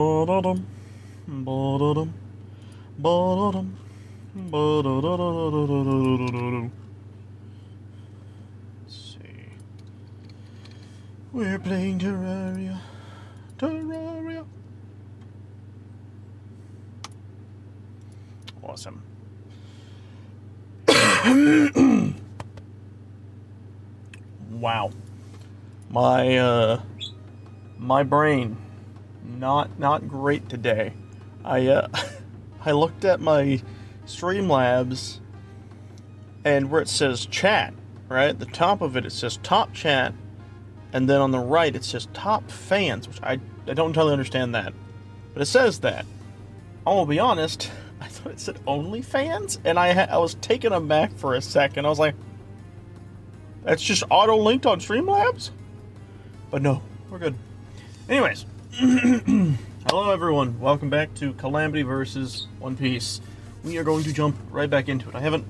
Ba-da-dum, ba-da-dum, ba-da-dum, ba-da-da-da-da-da-da-da-da-da. Let's see. We're playing Terraria. Terraria. Awesome. Wow. My brain not great today. I I looked at my Streamlabs and where it says chat, right? At the top of it says top chat, and then on the right it says top fans, which I don't entirely understand that. But it says that. I'll be honest, I thought it said only fans, and I was taken aback for a second. I was like, that's just auto-linked on Streamlabs? But no, we're good. Anyways, hello everyone. Welcome back to Calamity versus One Piece. We are going to jump right back into it. Have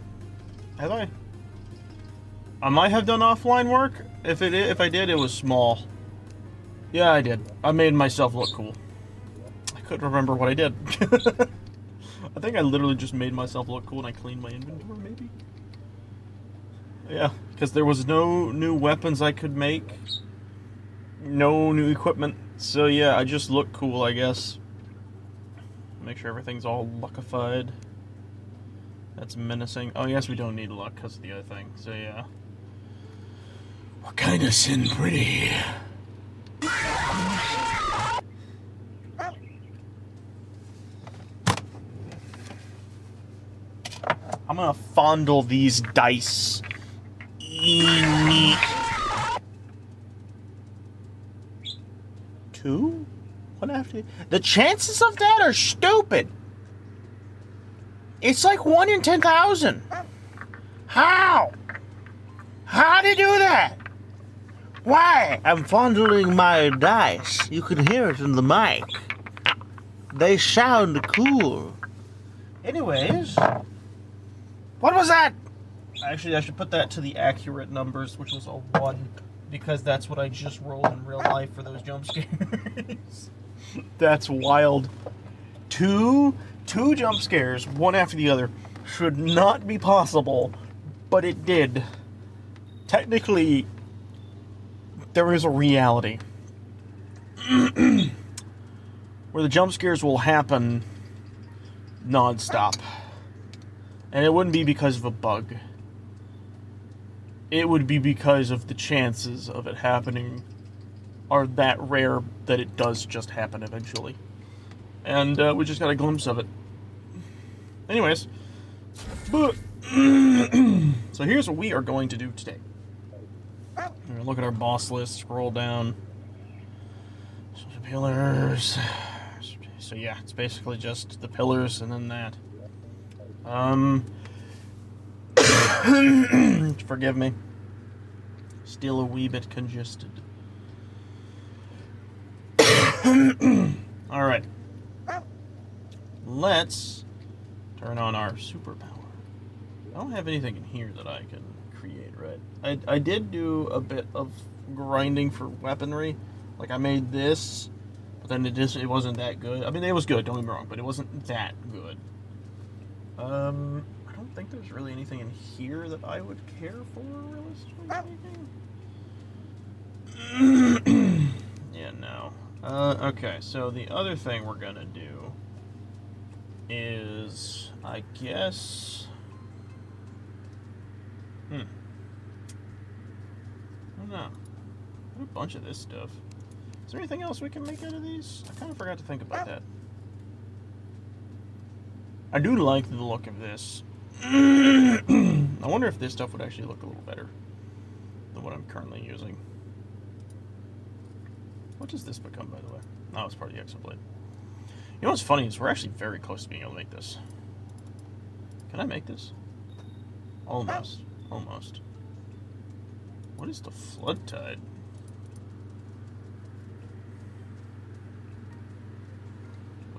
I? I might have done offline work. If I did, it was small. Yeah, I did. I made myself look cool. I couldn't remember what I did. I think I literally just made myself look cool and I cleaned my inventory, maybe? Yeah, because there was no new weapons I could make. No new equipment. So yeah, I just look cool, I guess. Make sure everything's all luckified. That's menacing. Oh yes, we don't need luck because of the other thing. So yeah. We're kind of sin pretty. I'm gonna fondle these dice. Two? What after? The chances of that are stupid. It's like 1 in 10,000. How? How to do that? Why? I'm fondling my dice. You can hear it in the mic. They sound cool. Anyways, what was that? Actually, I should put that to the accurate numbers, which was a 1, because that's what I just rolled in real life for those jump scares. That's wild. Two jump scares, one after the other, should not be possible, but it did. Technically, there is a reality where the jump scares will happen non-stop. And it wouldn't be because of a bug. It would be because of the chances of it happening are that rare that it does just happen eventually. And we just got a glimpse of it. Anyways. So here's what we are going to do today. We're going to look at our boss list, scroll down. So the pillars. So yeah, it's basically just the pillars and then that. Forgive me. Still a wee bit congested. Alright. Let's turn on our superpower. I don't have anything in here that I can create, right? I did do a bit of grinding for weaponry. Like, I made this, but then it wasn't that good. I mean, it was good, don't get me wrong, but it wasn't that good. I don't think there's really anything in here that I would care for, realistically speaking. Yeah, no. Okay, so the other thing we're gonna do is, I guess... I don't know. A bunch of this stuff. Is there anything else we can make out of these? I kind of forgot to think about that. I do like the look of this. I wonder if this stuff would actually look a little better than what I'm currently using. What does this become, by the way? Oh, it's part of the Exoblade. You know what's funny is we're actually very close to being able to make this. Can I make this? Almost. Almost. What is the flood tide?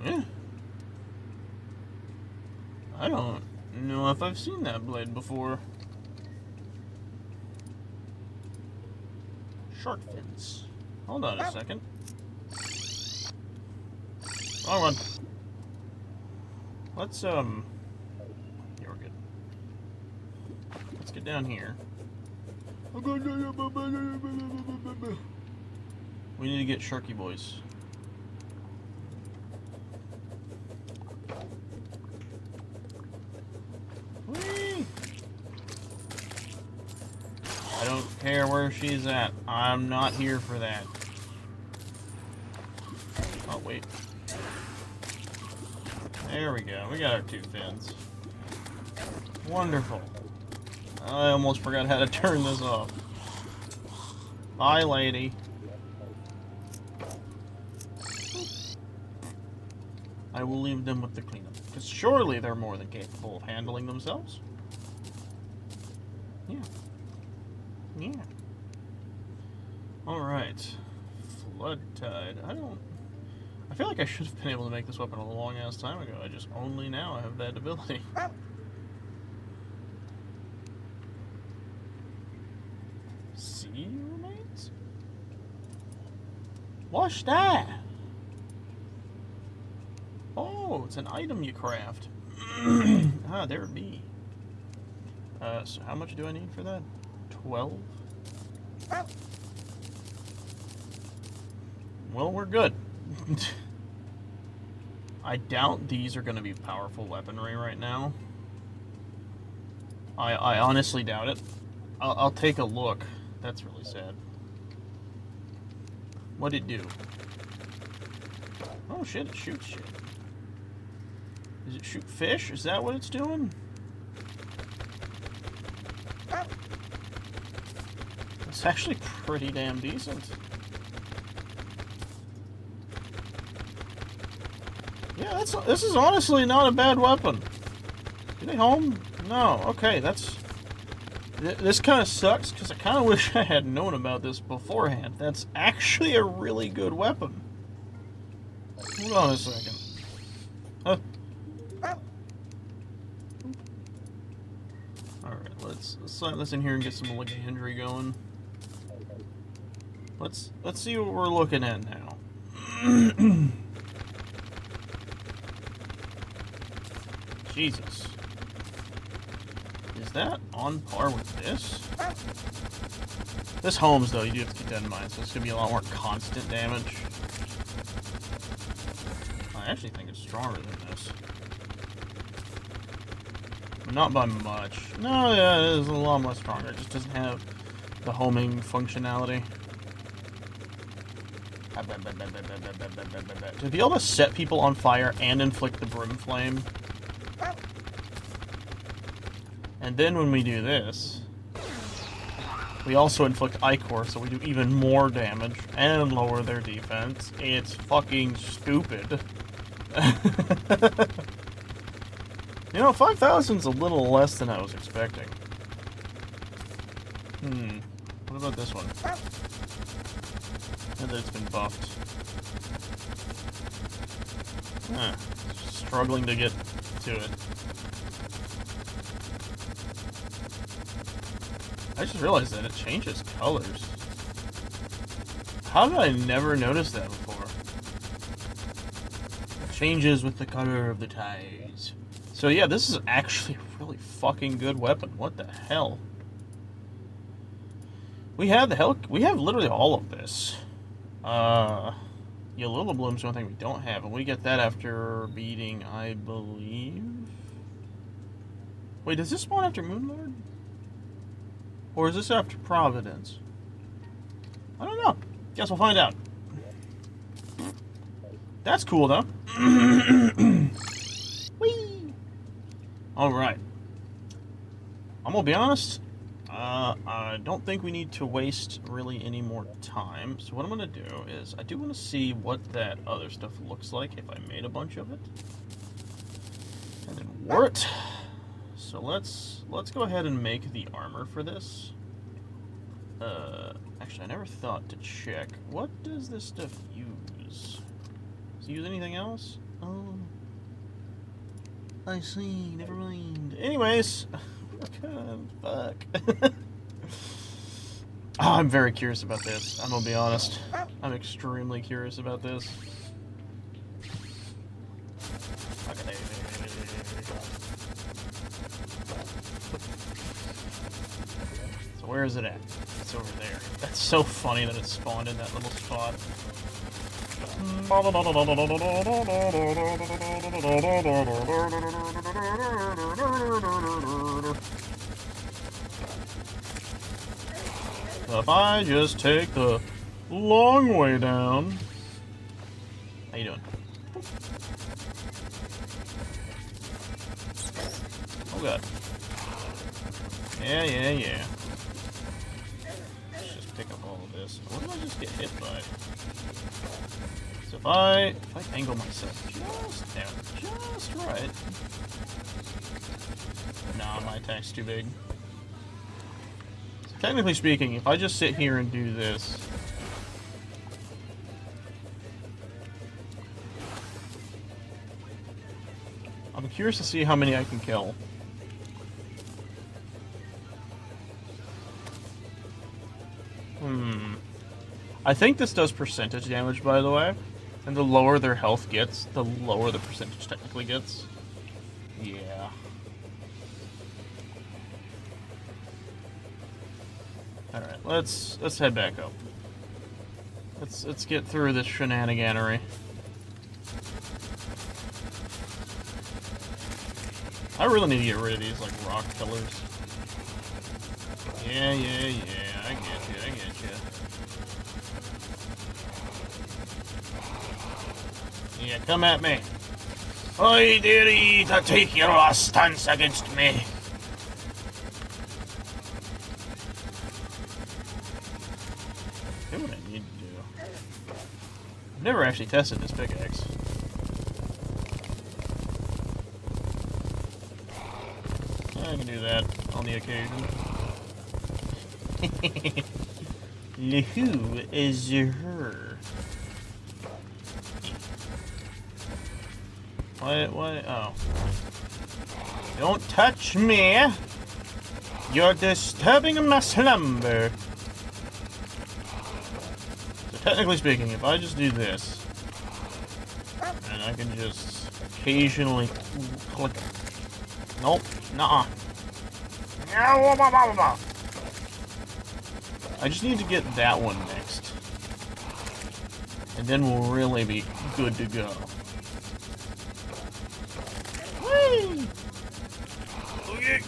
Yeah. I don't know if I've seen that blade before. Shark fins. Hold on a second. Wrong one. Let's, here we're good. Let's get down here. We need to get Sharky Boys. Whee! I don't care where she's at. I'm not here for that. Oh, wait. There we go. We got our 2 fins. Wonderful. I almost forgot how to turn this off. Bye, lady. I will leave them with the cleanup, because surely they're more than capable of handling themselves. Yeah. Yeah. Alright. Flood Tide. I feel like I should have been able to make this weapon a long ass time ago. I just only now have that ability. Sea remains? What's that? Oh, it's an item you craft. Ah, there it be. So how much do I need for that? 12? Well, we're good. I doubt these are going to be powerful weaponry right now. I honestly doubt it. I'll take a look. That's really sad. What'd it do? Oh shit, it shoots shit. Does it shoot fish? Is that what it's doing? It's actually pretty damn decent. Yeah, this is honestly not a bad weapon. Are they home? No. Okay, this kind of sucks because I kind of wish I had known about this beforehand. That's actually a really good weapon. Hold on a second. Huh? Alright, let's slide this in here and get some ligandry going. Let's see what we're looking at now. Jesus. Is that on par with this? This homes, though, you do have to keep that in mind, so it's going to be a lot more constant damage. I actually think it's stronger than this. But not by much. No, yeah, it is a lot more stronger. It just doesn't have the homing functionality. To be able to set people on fire and inflict the brim flame. And then when we do this, we also inflict Ichor, so we do even more damage and lower their defense. It's fucking stupid. You know, 5,000's a little less than I was expecting. What about this one? Now that it's been buffed. Struggling to get to it. I just realized that it changes colors. How did I never notice that before? It changes with the color of the ties. So yeah, this is actually a really fucking good weapon. What the hell? We have literally all of this. Yellow Bloom's the one thing we don't have, and we get that after beating, I believe. Wait, does this spawn after MoonLord? Or is this after Providence? I don't know. Guess we'll find out. That's cool, though. Whee! Alright. I'm gonna be honest. I don't think we need to waste really any more time. So what I'm gonna do is, I do want to see what that other stuff looks like if I made a bunch of it. And then wore it. So let's go ahead and make the armor for this. Actually, I never thought to check. What does this stuff use? Does it use anything else? Oh, I see. Never mind. Anyways, fuck. Oh, I'm very curious about this. I'm gonna be honest. I'm extremely curious about this. where is it at? It's over there. That's so funny that it spawned in that little spot. So if I just take the long way down... How you doing? Oh god. Yeah. Let's just pick up all of this. What did I just get hit by? So if I angle myself just there, just right. Nah, my attack's too big. So technically speaking, if I just sit here and do this, I'm curious to see how many I can kill. I think this does percentage damage, by the way. And the lower their health gets, the lower the percentage technically gets. Yeah. Alright, let's head back up. Let's get through this shenaniganery. I really need to get rid of these, like, rock killers. Yeah, I get you. Yeah, come at me. I dare ye to take your last stance against me. Do what I need to do. I've never actually tested this pickaxe. I can do that on the occasion. Who is her? What? Oh. Don't touch me! You're disturbing my slumber. So technically speaking, if I just do this, and I can just occasionally click it. Nope. Nuh-uh. I just need to get that one next. And then we'll really be good to go. Whee! Okay.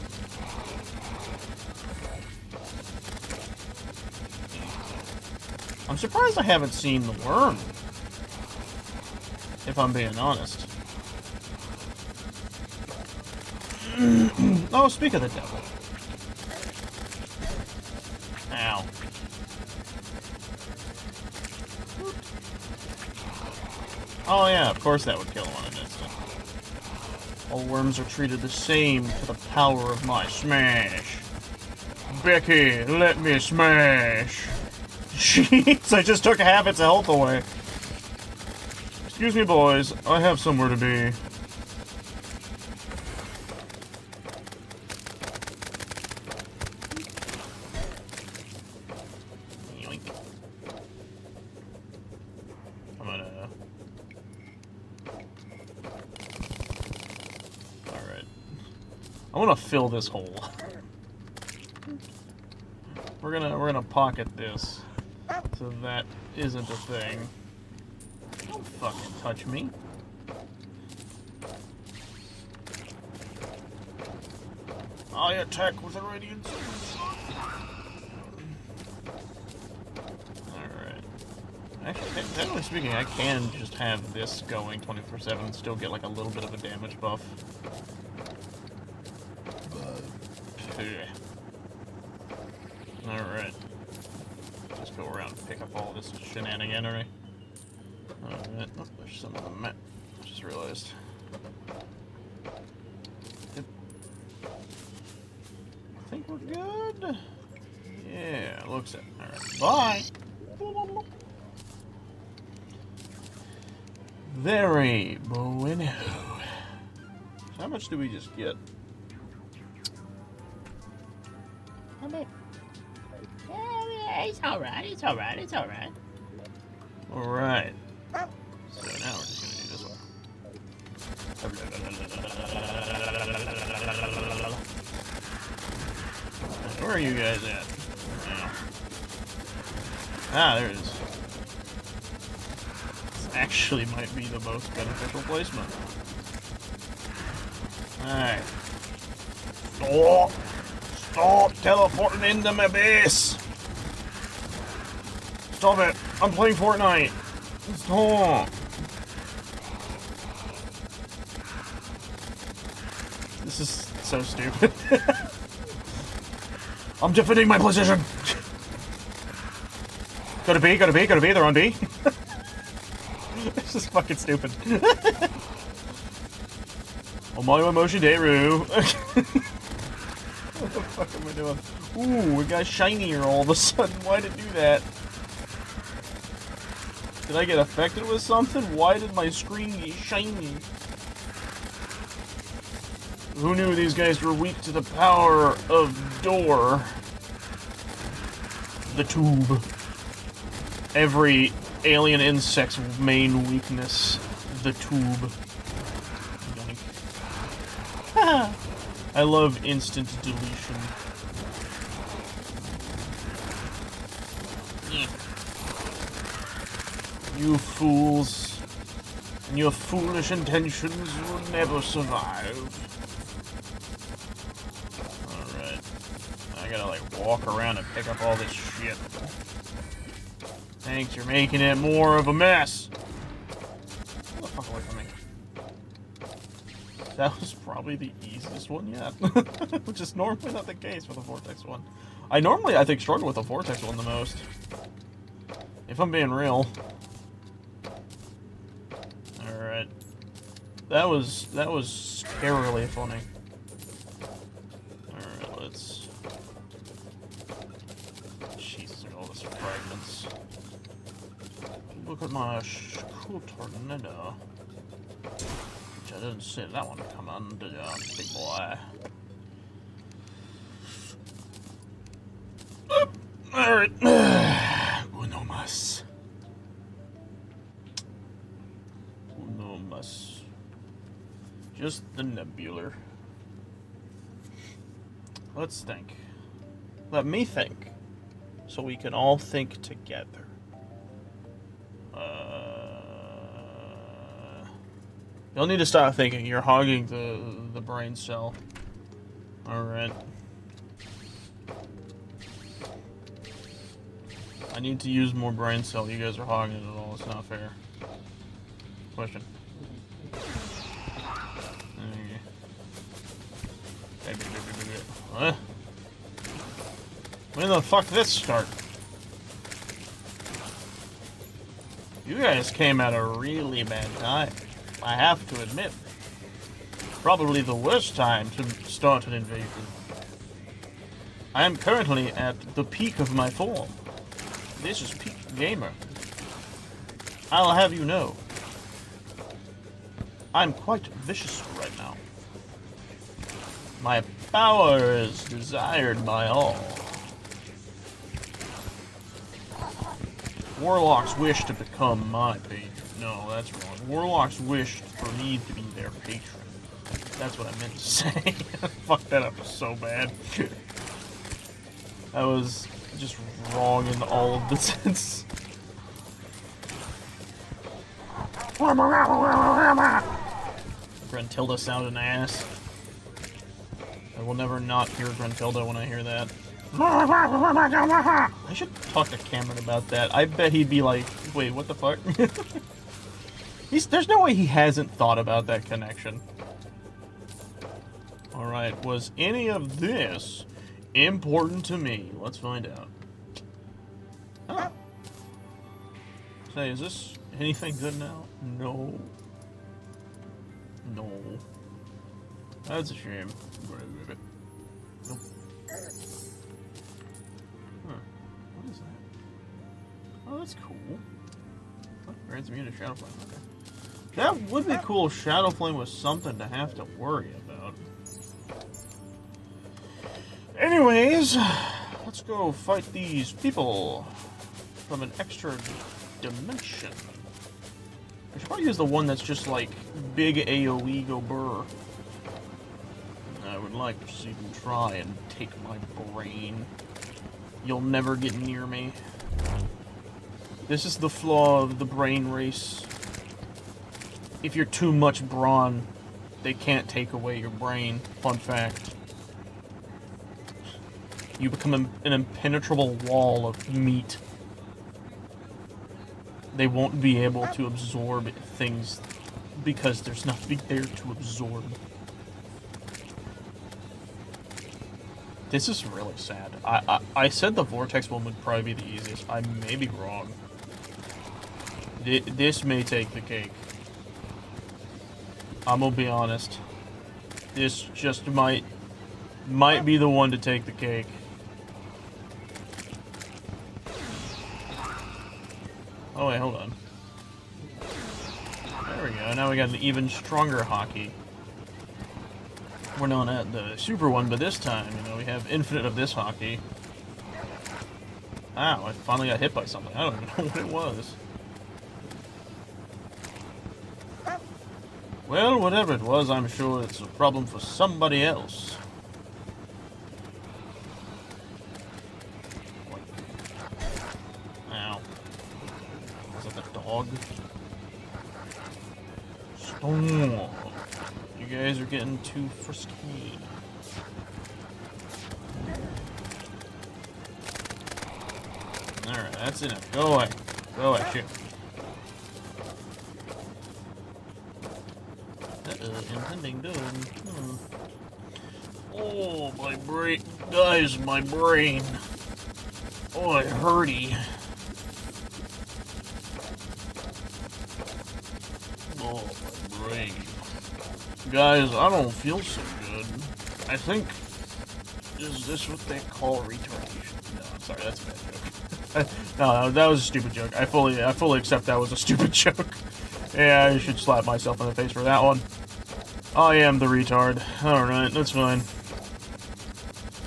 I'm surprised I haven't seen the worm. If I'm being honest. Oh, speak of the devil. Ow. Oh yeah, of course that would kill him on an instant. All worms are treated the same to the power of my smash. Becky, let me smash. Jeez, I just took half its health away. Excuse me, boys. I have somewhere to be. I want to fill this hole. We're gonna pocket this, so that isn't a thing. Don't fucking touch me. I attack with a radiant. Alright. Actually, technically speaking, I can just have this going 24/7 and still get like a little bit of a damage buff. Alright. Just go around and pick up all this shenaniganery. Alright. Oh, there's some on the map. I just realized. Yep. I think we're good. Yeah, looks it. Alright. Bye! Very bueno. So how much do we just get? Yeah, it's alright, it's alright. Alright. So now we're just gonna do this one. Where are you guys at? Ah, there it is. This actually might be the most beneficial placement. Alright. Stop! Stop teleporting into my base! Stop it! I'm playing Fortnite! Stop! This is so stupid. I'm defending my position! Go to B, go to B, go to B, they're on B. This is fucking stupid. Omayo Moshi Deru. What the fuck am I doing? Ooh, it got shinier all of a sudden. Why did it do that? Did I get affected with something? Why did my screen get shiny? Who knew these guys were weak to the power of door? The tube. Every alien insect's main weakness. The tube. I love instant deletion. You fools and your foolish intentions will never survive. Alright. I gotta like walk around and pick up all this shit. Thanks, you're making it more of a mess. Get the fuck away from me. That was probably the easiest one yet. Which is normally not the case for the Vortex one. I think, struggle with the Vortex one the most. If I'm being real. Alright. That was scarily funny. Alright, let's... Jesus, look at all this fragments. Look at my cool tornado. I didn't see that one come on, did you, big boy? Alright. Uno mas. Uno mas. Just the nebular. Let's think. Let me think. So we can all think together. You'll need to stop thinking. You're hogging the brain cell. Alright. I need to use more brain cell. You guys are hogging it all. It's not fair. Question. What? When the fuck did this start? You guys came at a really bad time. I have to admit. Probably the worst time to start an invasion. I am currently at the peak of my form. This is peak gamer. I'll have you know. I'm quite vicious right now. My power is desired by all. Warlocks wish to become my patron. No, that's wrong. Warlocks wish for me to be their patron. That's what I meant to say. Fuck that up so bad. That was just wrong in all of the sense. Grentilda sounded ass. I will never not hear Grentilda when I hear that. I should talk to Cameron about that. I bet he'd be like, wait, what the fuck? There's no way he hasn't thought about that connection. Alright, was any of this important to me? Let's find out. Oh. Say, is this anything good now? No. No. That's a shame. Nope. Huh. What is that? Oh, that's cool. Oh, grants immune to Shadow Flame. Okay. That would be cool if Shadow Flame was something to have to worry about. Anyways, let's go fight these people from an extra dimension. I should probably use the one that's just like big AoE go burr. I would like to see them try and take my brain. You'll never get near me. This is the flaw of the brain race. If you're too much brawn, they can't take away your brain. Fun fact. You become an impenetrable wall of meat. They won't be able to absorb things because there's nothing there to absorb. This is really sad. I said the vortex one would probably be the easiest. I may be wrong. This may take the cake. I'm gonna be honest. This just might be the one to take the cake. Oh wait, hold on. There we go. Now we got an even stronger hockey. We're not at the super one, but this time, you know, we have infinite of this hockey. Ow, I finally got hit by something. I don't even know what it was. Well, whatever it was, I'm sure it's a problem for somebody else. Ow. Was that the dog? Stone. You guys are getting too frisky. Alright, that's enough. Go away. Go away, shoot. Impending doom. Oh, my brain. Guys, my brain. Oh, it hurty. Oh, my brain. Guys, I don't feel so good. I think... Is this what they call retardation? No, I'm sorry, that's a bad joke. No, that was a stupid joke. I fully accept that was a stupid joke. Yeah, I should slap myself in the face for that one. I am the retard. Alright, that's fine.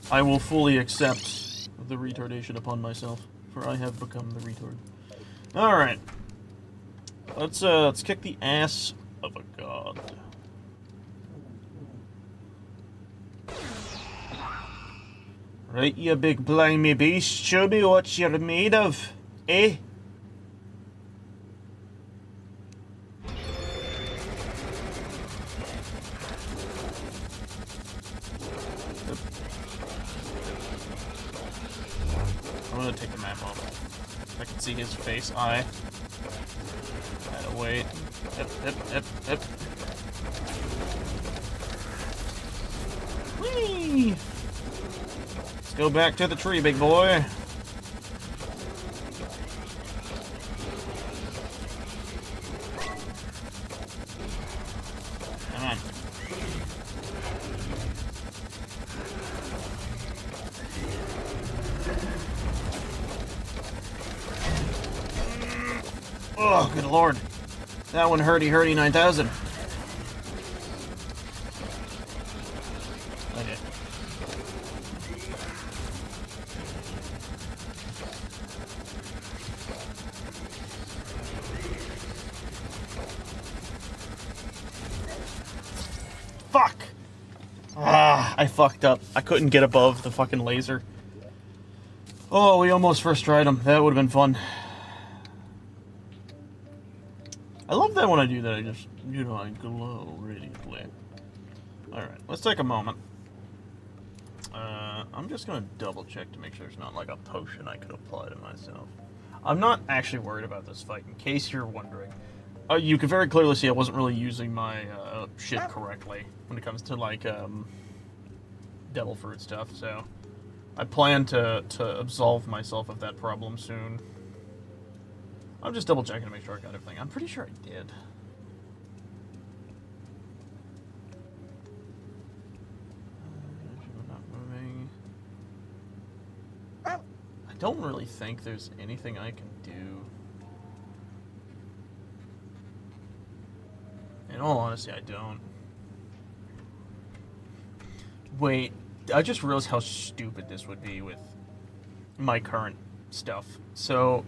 I will fully accept the retardation upon myself, for I have become the retard. Alright. Let's kick the ass of a god. Right, you big blimey beast, show me what you're made of, eh? I'm gonna take the map off. I can see his face, eye. Gotta wait. Yep. Whee! Let's go back to the tree, big boy. Come on. Oh, good lord. That one hurty 9000. Okay. Fuck! Ah, I fucked up. I couldn't get above the fucking laser. Oh, we almost first tried him. That would have been fun. I love that when I do that, I just, you know, I glow ready to play. Alright, let's take a moment. I'm just gonna double check to make sure there's not like a potion I could apply to myself. I'm not actually worried about this fight, in case you're wondering. You can very clearly see I wasn't really using my shit correctly when it comes to like devil fruit stuff, so I plan to absolve myself of that problem soon. I'm just double checking to make sure I got everything. I'm pretty sure I did. Not moving. I don't really think there's anything I can do. In all honesty, I don't. Wait, I just realized how stupid this would be with my current stuff. So,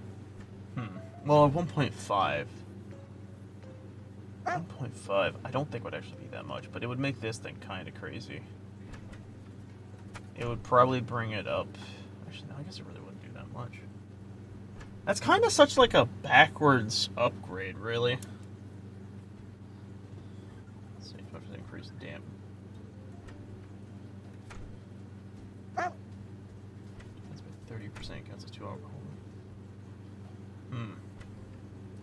well, at 1.5, I don't think would actually be that much, but it would make this thing kind of crazy. It would probably bring it up. Actually, no, I guess it really wouldn't do that much. That's kind of such like a backwards upgrade, really. Let's see if I have to increase damage. That's by 30% against a 2-hour cooldown.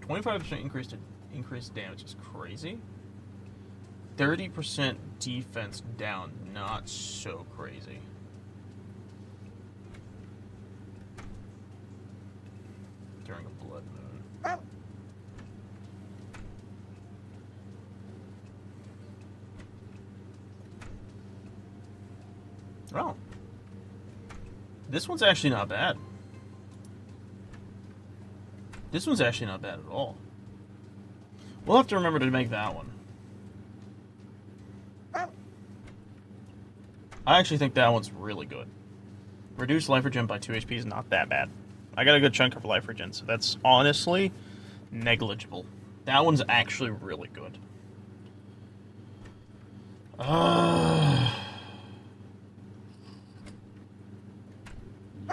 25% increased damage is crazy. 30% defense down, not so crazy. During a blood moon. Oh. This one's actually not bad. This one's actually not bad at all. We'll have to remember to make that one. I actually think that one's really good. Reduce life regen by 2 HP is not that bad. I got a good chunk of life regen, so that's honestly negligible. That one's actually really good.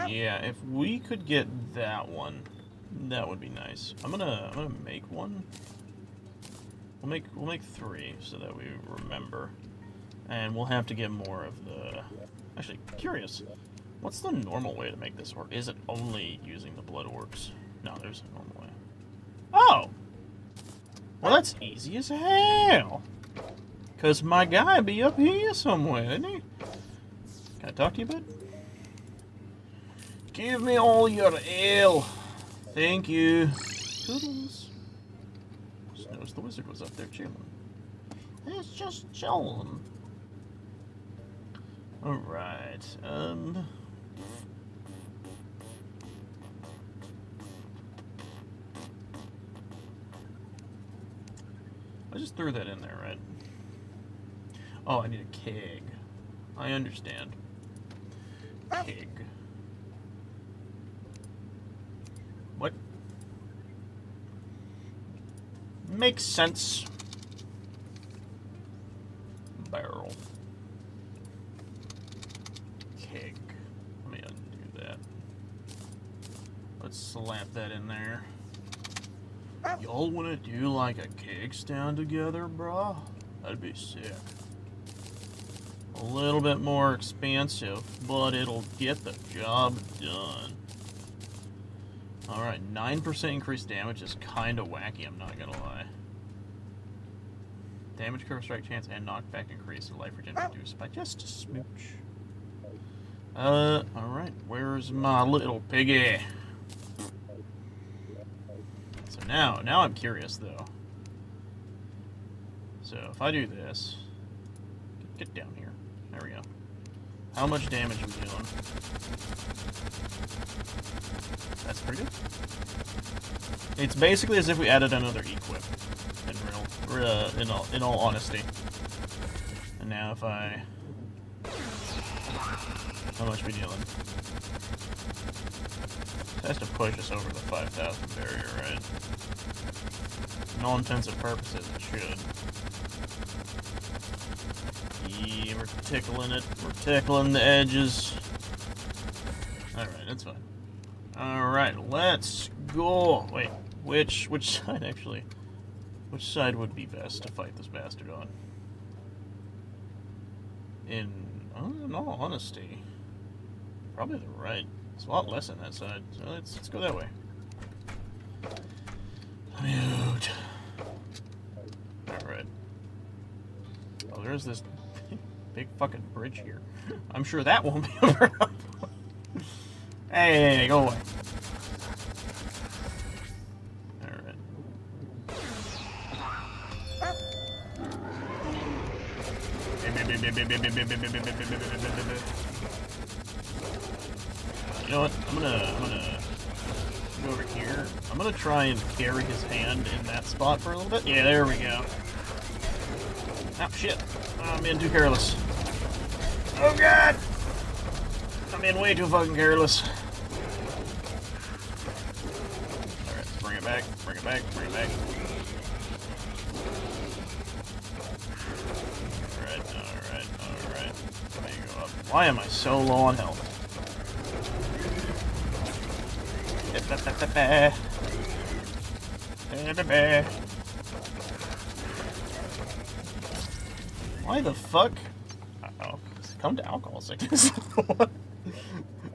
Yeah, if we could get that one, that would be nice. I'm gonna make one. We'll make 3 so that we remember. And we'll have to get more of the... Actually, curious. What's the normal way to make this, or is it only using the blood orbs? No, there's a normal way. Oh! Well, that's easy as hell. Because my guy be up here somewhere, isn't he? Can I talk to you, bud? Give me all your ale. Thank you. Toodles. Just noticed the wizard was up there chilling. It's just chilling. Alright, I just threw that in there, right? Oh, I need a keg. I understand. Keg. What? Makes sense. Barrel. Keg. Let me undo that. Let's slap that in there. Y'all wanna do like a keg stand together, brah? That'd be sick. A little bit more expansive, but it'll get the job done. Alright, 9% increased damage is kinda wacky, I'm not gonna lie. Damage, cover strike chance, and knockback increase, and life regen reduced by just a smooch. Alright, where's my little piggy? So now I'm curious though. So if I do this, get down here. There we go. How much damage are we doing? That's pretty good. It's basically as if we added another equip. In all honesty. And now if I... How much we dealing? It has to push us over the 5,000 barrier, right? In all intents and purposes, it should. Yeah, we're tickling it. We're tickling the edges. Alright, that's fine. Alright, let's go. Wait, which side actually? Which side would be best to fight this bastard on? In all honesty, probably the right. It's a lot less on that side, so let's go that way. Mute. Alright. Oh, there's this big fucking bridge here. I'm sure that won't be over. Hey, go away. Alright. You know what? I'm gonna go over here. I'm gonna try and carry his hand in that spot for a little bit. Yeah, there we go. Oh shit! I'm being too careless. Oh god! I'm being way too fucking careless. Alright, bring it back, bring it back, bring it back. Alright. Let me go up. Why am I so low on health? Hit that Why the fuck? Oh, I succumbed to alcohol sickness. What?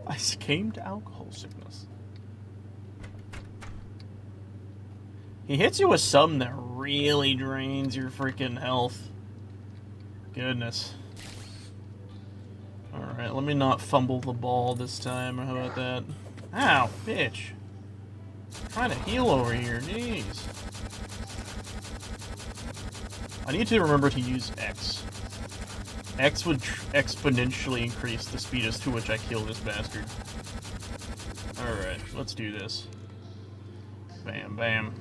I succumbed to alcohol sickness. He hits you with something that really drains your freaking health. Goodness. Alright, let me not fumble the ball this time. How about that? Ow, bitch. I'm trying to heal over here, jeez. I need to remember to use X. X would exponentially increase the speed as to which I kill this bastard. Alright, let's do this. Bam, bam.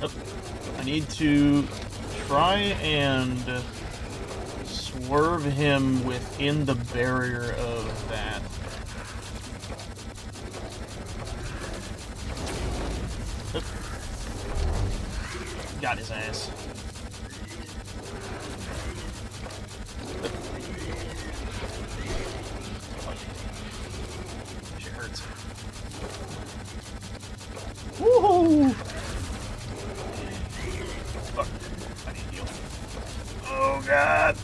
Oh, I need to try and swerve him within the barrier of that. Oh. Got his ass. Shit hurts. Woohoo! Fuck. I need to heal. Oh god!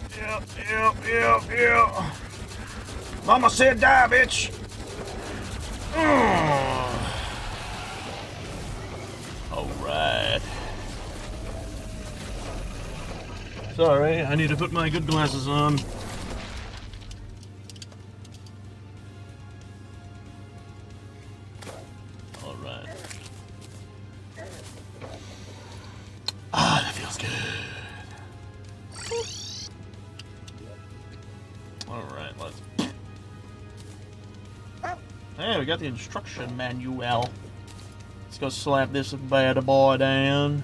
Yep. Mama said die, bitch! Alright. Sorry, I need to put my good glasses on. Alright. Ah, that feels good. Alright, let's... Hey, we got the instruction manual. Let's go slap this bad boy down.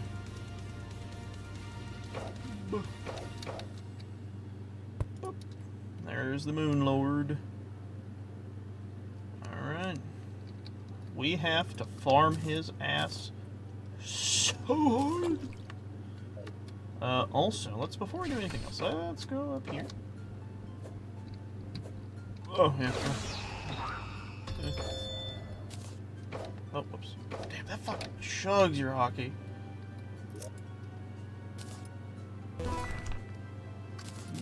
There's the MoonLord. Alright. We have to farm his ass so hard. Also, before we do anything else, let's go up here. Oh, yeah. Okay. Oh, whoops. Damn, that fucking chugs your hockey.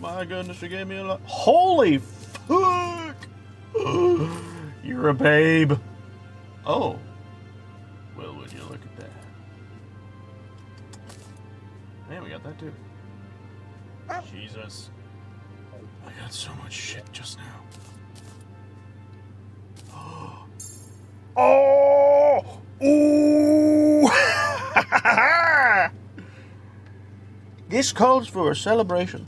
My goodness, you gave me a lot. Holy fuck! You're a babe. Oh. Well, would you look at that? Man, we got that too. Jesus. I got so much shit just now. Oh! Ooh! This calls for a celebration.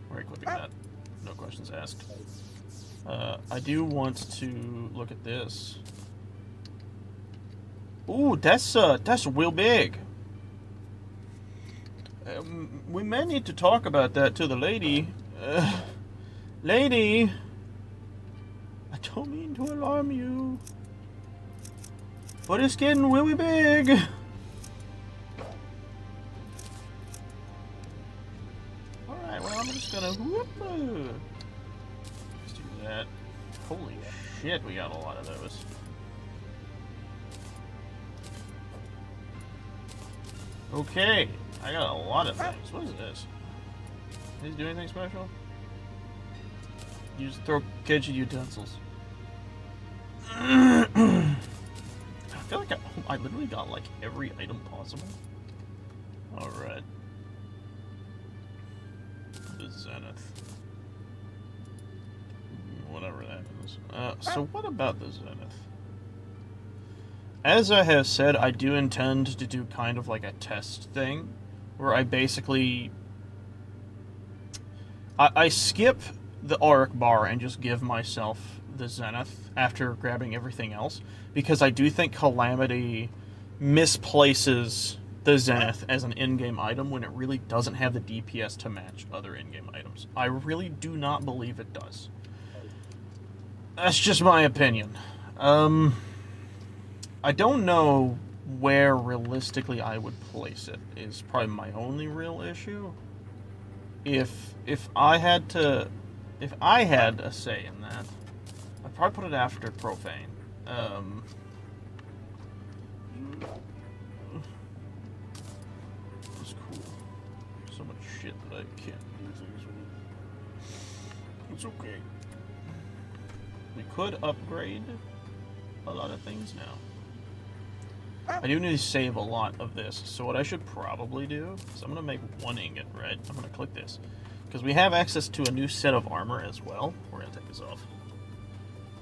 We're equipping that. No questions asked. I do want to look at this. Ooh, that's real big. We may need to talk about that to the lady. Lady, I don't mean to alarm you, but it's getting really big. Alright, well, I'm just gonna whoop. Let's do that. Holy shit, we got a lot of those. Okay, I got a lot of things. What is this? Does he do anything special? Use throw kitchen utensils. I feel like I literally got like every item possible. Alright. The Zenith. Whatever that is. So what about the Zenith? As I have said, I do intend to do kind of like a test thing, where I basically... I skip the Auric bar and just give myself the Zenith after grabbing everything else, because I do think Calamity misplaces the Zenith as an in-game item when it really doesn't have the DPS to match other in-game items. I really do not believe it does. That's just my opinion. I don't know where realistically I would place it is probably my only real issue. If I had a say in that, I'd probably put it after Profane. It's cool. So much shit that I can't do things with. It's okay. We could upgrade a lot of things now. I do need to save a lot of this, so what I should probably do is I'm going to make one ingot, right? I'm going to click this. Because we have access to a new set of armor as well. We're going to take this off.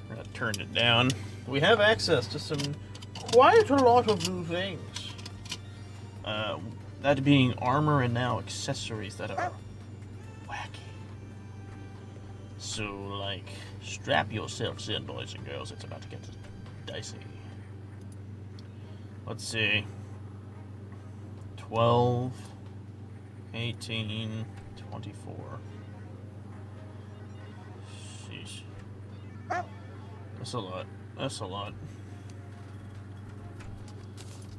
We're going to turn it down. We have access to some quite a lot of new things. That being armor and now accessories that are wacky. So, like, strap yourselves in, boys and girls. It's about to get dicey. Let's see. 12, 18, 24. Sheesh. That's a lot. That's a lot.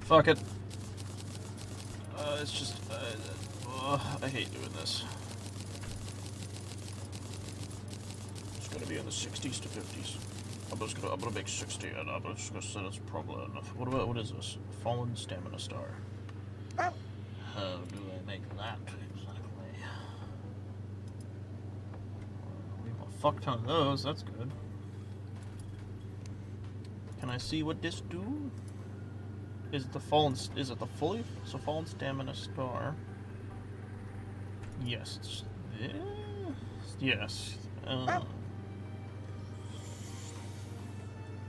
Fuck it. It's just... I hate doing this. It's gonna be in the 60s to 50s. I'm gonna make 60 and I'm just gonna say that's probably enough. What is this? Fallen Stamina Star. How do I make that exactly? We have a fuck ton of those, that's good. Can I see what this do? Is it the fallen fallen stamina star? Yes, it's this. Yes.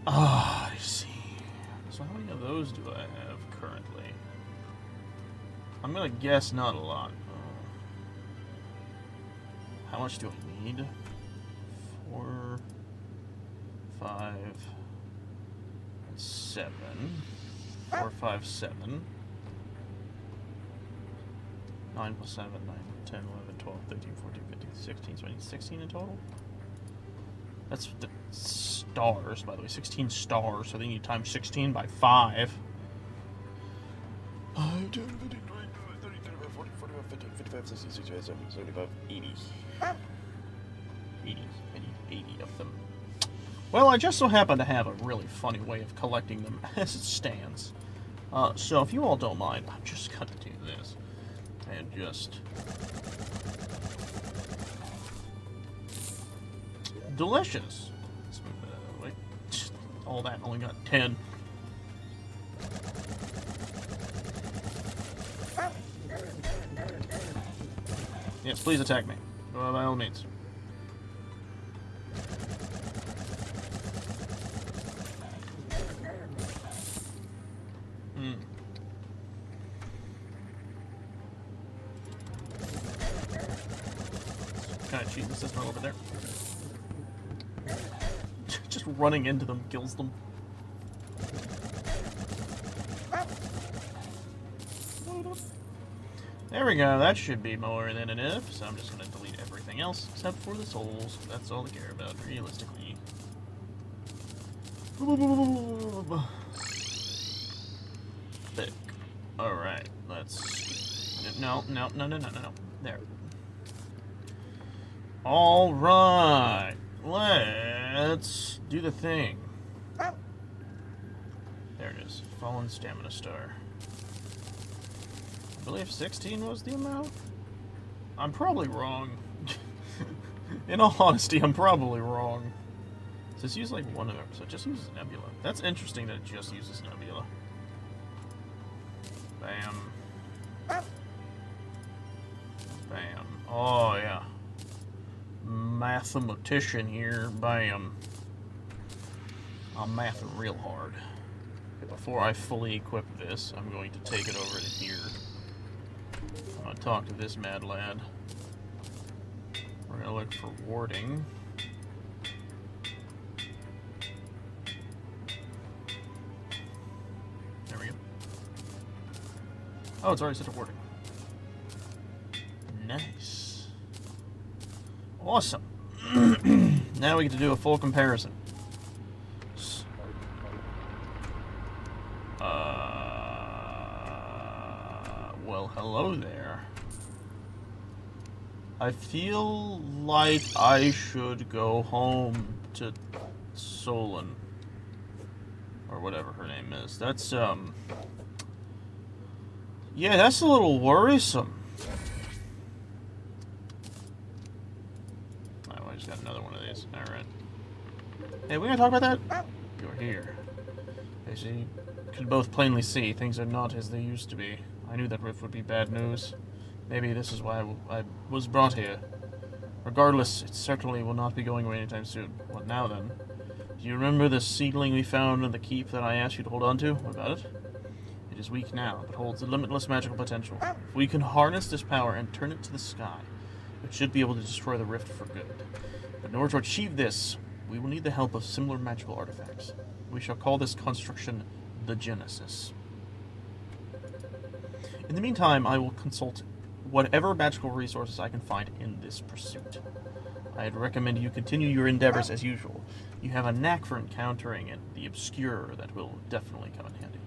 I see. So how many of those do I have currently? I'm gonna guess not a lot. How much do I need? 4, 5, 7. 4, 5, 7. 9 plus 7, 9, 10, 11, 12, 13, 14, 15, 16, 17, 16 in total? That's the stars, by the way. 16 stars, so then you times 16 by 5. 5, 10, 15, 20, 30, 35, 40, 45, 50, 55, 60, 65, 70, 75, 80. 80. I need 80 of them. Well, I just so happen to have a really funny way of collecting them as it stands. So if you all don't mind, I'm just gonna do this. And just... delicious. Let's move that out of the way. All that only got 10. Yes, please attack me. By all means. Kind of cheating the system a little bit there. Just running into them kills them. There we go, that should be more than enough. So I'm just going to delete everything else except for the souls. That's all I care about, realistically. Thick. Alright, let's... No. There. Alright, let's do the thing. There it is. Fallen Stamina Star. I believe 16 was the amount? I'm probably wrong. In all honesty, I'm probably wrong. So it's used like one of them, so it just uses Nebula. That's interesting that it just uses Nebula. Bam. Bam. Oh, yeah. Mathematician here. Bam. I'm mathing real hard. Before I fully equip this, I'm going to take it over to here. I'm going to talk to this mad lad. We're going to look for warding. There we go. Oh, it's already set to warding. Nice. Awesome. Now we get to do a full comparison. hello there. I feel like I should go home to Solon. Or whatever her name is. That's, yeah, that's a little worrisome. Oh, I just got another one of these. Alright. Hey, we gonna talk about that? You're here. As you can both plainly see, things are not as they used to be. I knew that rift would be bad news. Maybe this is why I was brought here. Regardless, it certainly will not be going away anytime soon. What now, then? Do you remember the seedling we found in the keep that I asked you to hold on to? What about it? It is weak now, but holds a limitless magical potential. If we can harness this power and turn it to the sky, it should be able to destroy the rift for good. But in order to achieve this, we will need the help of similar magical artifacts. We shall call this construction the Genesis. In the meantime, I will consult whatever magical resources I can find in this pursuit. I'd recommend you continue your endeavors as usual. You have a knack for encountering the obscure that will definitely come in handy.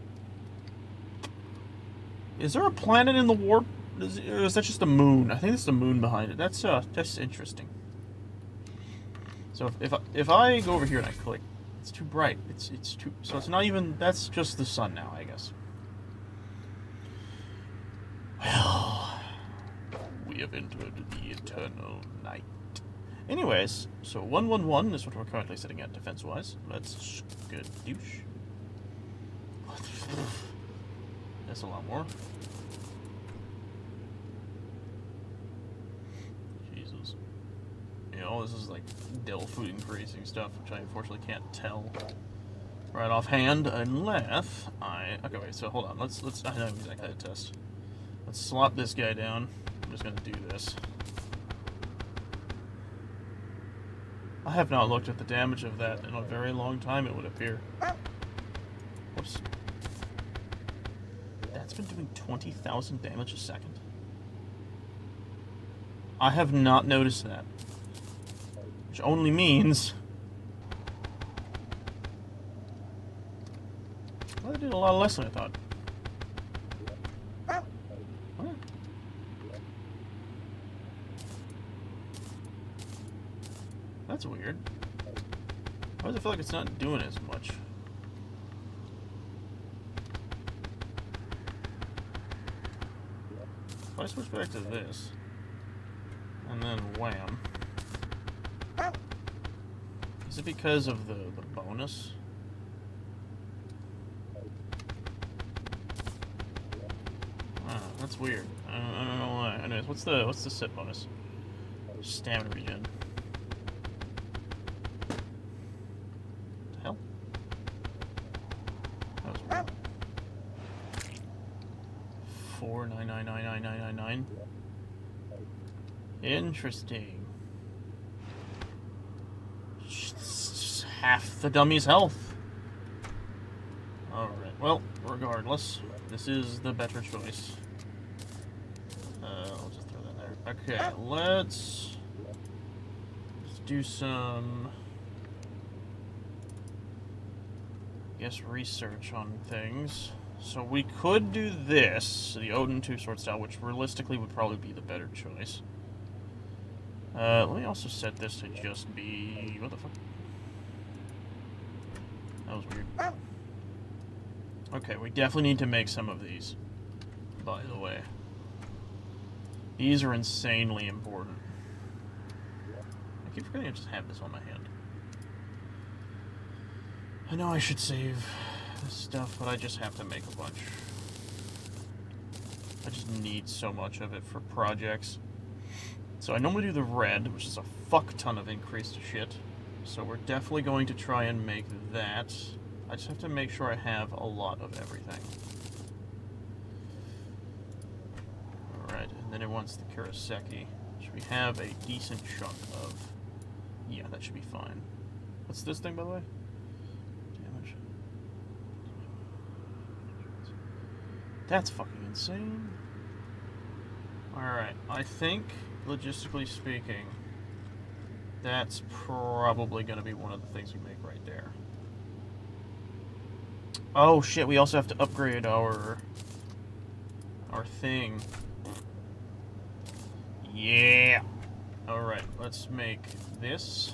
Is there a planet in the warp? Or is that just a moon? I think it's the moon behind it. That's interesting. So if I go over here and I click, it's too bright. It's too, so it's not even, that's just the sun now, I guess. Well, we have entered the eternal night. Anyways, so 111 is what we're currently sitting at defense-wise. Let's good douche. That's a lot more. Jesus. You know, this is like Dell food increasing stuff, which I unfortunately can't tell right offhand unless I... Okay, wait, so hold on. Let's I know exactly how to test. Let's slop this guy down. I'm just gonna do this. I have not looked at the damage of that in a very long time, it would appear. Whoops. That's been doing 20,000 damage a second. I have not noticed that. Which only means... well, they did a lot less than I thought. What? That's weird. Why does it feel like it's not doing as much? If I switch back to this, and then wham. Is it because of the bonus? That's weird. I don't know why. Anyways, what's the sit bonus? Stamina regen. The hell? That was weird. 4999999. Interesting. Just half the dummy's health. Alright, well, regardless, this is the better choice. I'll just throw that there. Okay, let's do some, I guess, research on things. So we could do this, the Odin 2 sword style, which realistically would probably be the better choice. Let me also set this to just be... what the fuck? That was weird. Okay, we definitely need to make some of these, by the way. These are insanely important. I keep forgetting I just have this on my hand. I know I should save this stuff, but I just have to make a bunch. I just need so much of it for projects. So I normally do the red, which is a fuck ton of increased shit. So we're definitely going to try and make that. I just have to make sure I have a lot of everything. Alright, and then it wants the Kuroseki, which we have a decent chunk of. Yeah, that should be fine. What's this thing, by the way? Damage. That's fucking insane. Alright, I think, logistically speaking, that's probably going to be one of the things we make right there. Oh shit, we also have to upgrade our our thing. Yeah! Alright, let's make this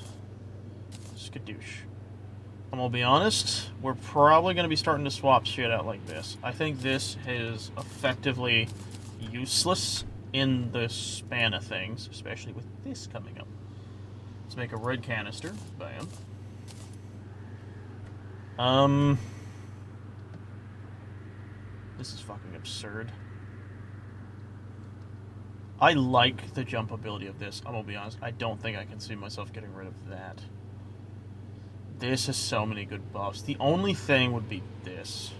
skadoosh. I'm gonna be honest, we're probably gonna be starting to swap shit out like this. I think this is effectively useless in the span of things, especially with this coming up. Let's make a red canister. Bam. This is fucking absurd. I like the jump ability of this. I'm gonna be honest, I don't think I can see myself getting rid of that. This has so many good buffs. The only thing would be this.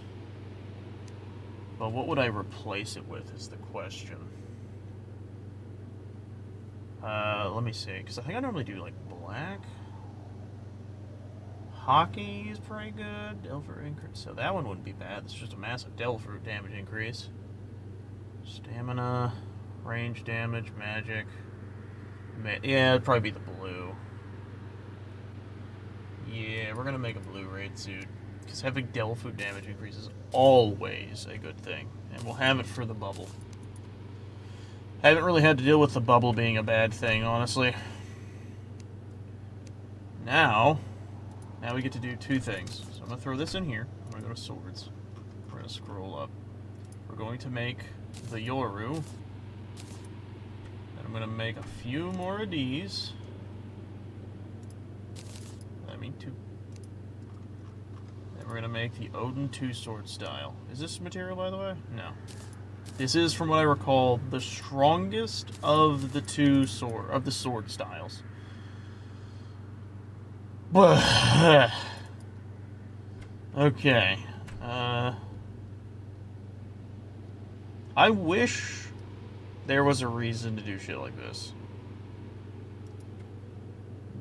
But what would I replace it with is the question. Let me see, because I think I normally do like black. Hockey is pretty good. Delver increase. So that one wouldn't be bad. It's just a massive Delver damage increase. Stamina, range damage, magic. Yeah, it'd probably be the blue. Yeah, we're gonna make a blue raid suit. Because having Delver damage increase is always a good thing. And we'll have it for the bubble. Haven't really had to deal with the bubble being a bad thing, honestly. Now we get to do two things. So I'm going to throw this in here. I'm going to go to swords. We're going to scroll up. We're going to make the Yoru. And I'm going to make a few more of these. I mean, two. And we're going to make the Odin 2-sword style. Is this material, by the way? No. This is, from what I recall, the strongest of the sword styles. Okay. I wish there was a reason to do shit like this.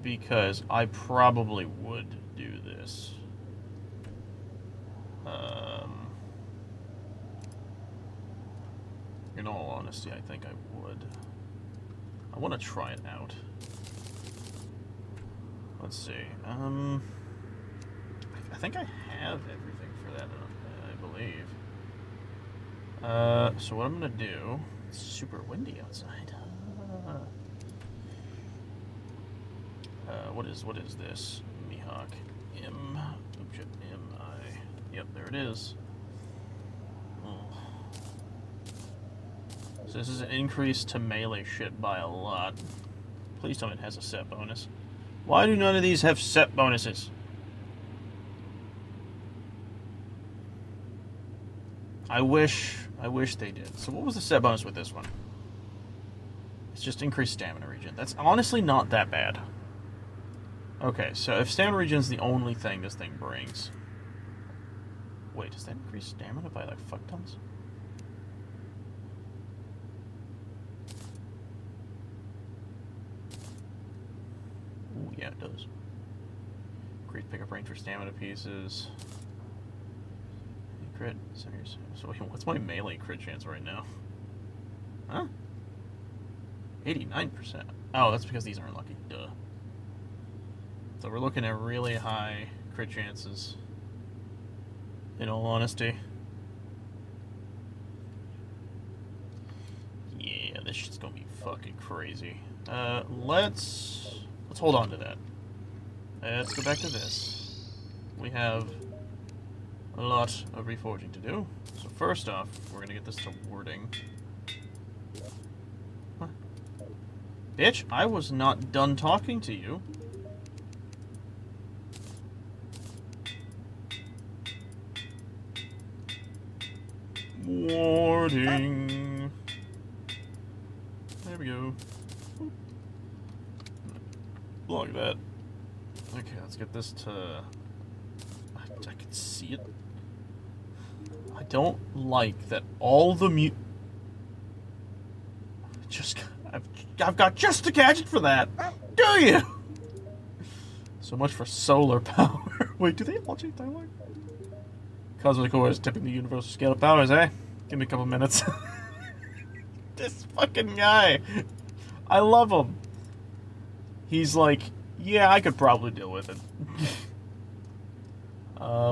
Because I probably would do this. In all honesty, I think I would. I want to try it out. Let's see. I think I have everything for that, I believe. So what I'm gonna do... It's super windy outside. What is this? Mihawk. M-I... Yep, there it is. So this is an increase to melee shit by a lot. Please tell me it has a set bonus. Why do none of these have set bonuses? I wish they did. So what was the set bonus with this one? It's just increased stamina regen. That's honestly not that bad. Okay, so if stamina regen is the only thing this thing brings... Wait, does that increase stamina by like fuck tons? Ooh, yeah, it does. Increased pickup range for stamina pieces. Crit. So what's my melee crit chance right now? Huh? 89%. Oh, that's because these aren't lucky. Duh. So we're looking at really high crit chances. In all honesty. Yeah, this shit's gonna be fucking crazy. Let's hold on to that. Let's go back to this. We have a lot of reforging to do. So first off, we're gonna get this to wording. Huh. Bitch, I was not done talking to you. Wording. There we go. Look at that. Okay, let's get this to... I can see it. I don't like that all the I've got just a gadget for that. Do you? So much for solar power. Wait, do they launch any timeline? Cosmic Core is tipping the universal scale of powers, eh? Give me a couple minutes. This fucking guy. I love him. He's like, yeah, I could probably deal with it.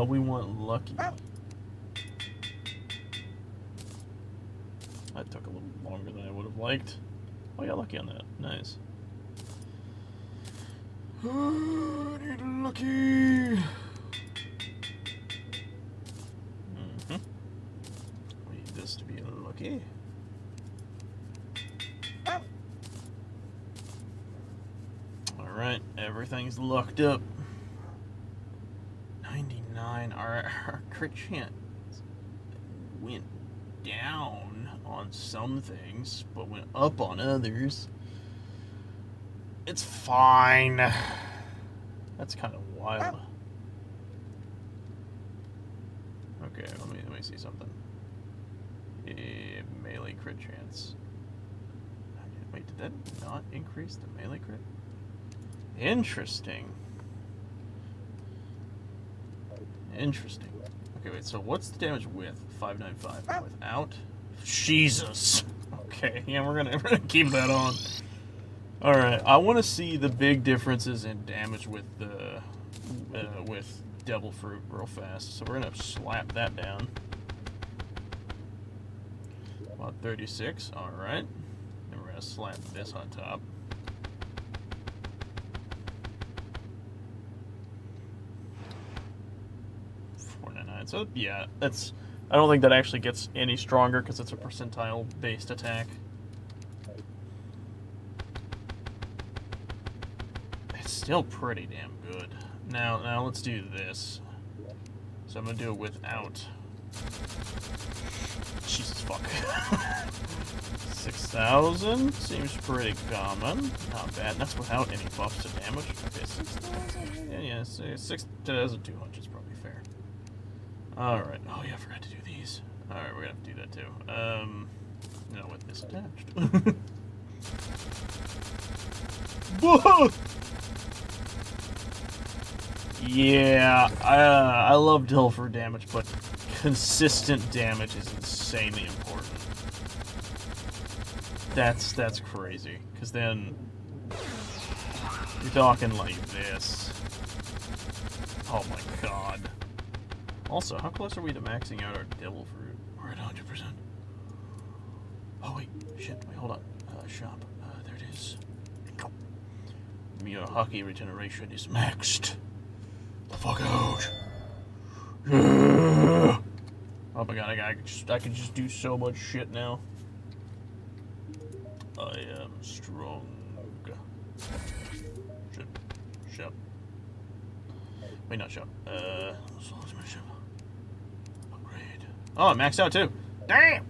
We want lucky. That took a little longer than I would have liked. Oh, I got lucky on that. Nice. I need lucky. We need this to be lucky. Alright, everything's locked up. 99. Our crit chance went down on some things, but went up on others. It's fine. That's kind of wild. Okay, let me see something. Melee crit chance. Wait, did that not increase the melee crit? Interesting. Interesting. Okay, wait, so what's the damage with 595? Without? Jesus. Okay, yeah, we're gonna keep that on. Alright, I want to see the big differences in damage with the with Devil Fruit real fast. So we're gonna slap that down. About 36, alright. Then we're gonna slap this on top. So yeah, that's. I don't think that actually gets any stronger because it's a percentile-based attack. It's still pretty damn good. Now let's do this. So I'm gonna do it without. Jesus fuck. 6,000 seems pretty common. Not bad. That's without any buffs to damage. Okay, 6,000. Yeah, 6,200 is probably fair. Alright. Oh yeah, I forgot to do these. Alright, we're gonna have to do that too. No, with this attached. Yeah, I love Dill for damage, but consistent damage is insanely important. That's crazy. Because then you're talking like this. Oh my god. Also, how close are we to maxing out our Devil Fruit? We're at 100%. Oh, wait. Shit. Wait, hold on. Shop. There it is. Your hockey regeneration is maxed. The fuck out. Yeah. Oh my god, I can just do so much shit now. I am strong. Shop. Wait, not shop. Swordsmanship. Upgrade. Oh, I maxed out too. Damn!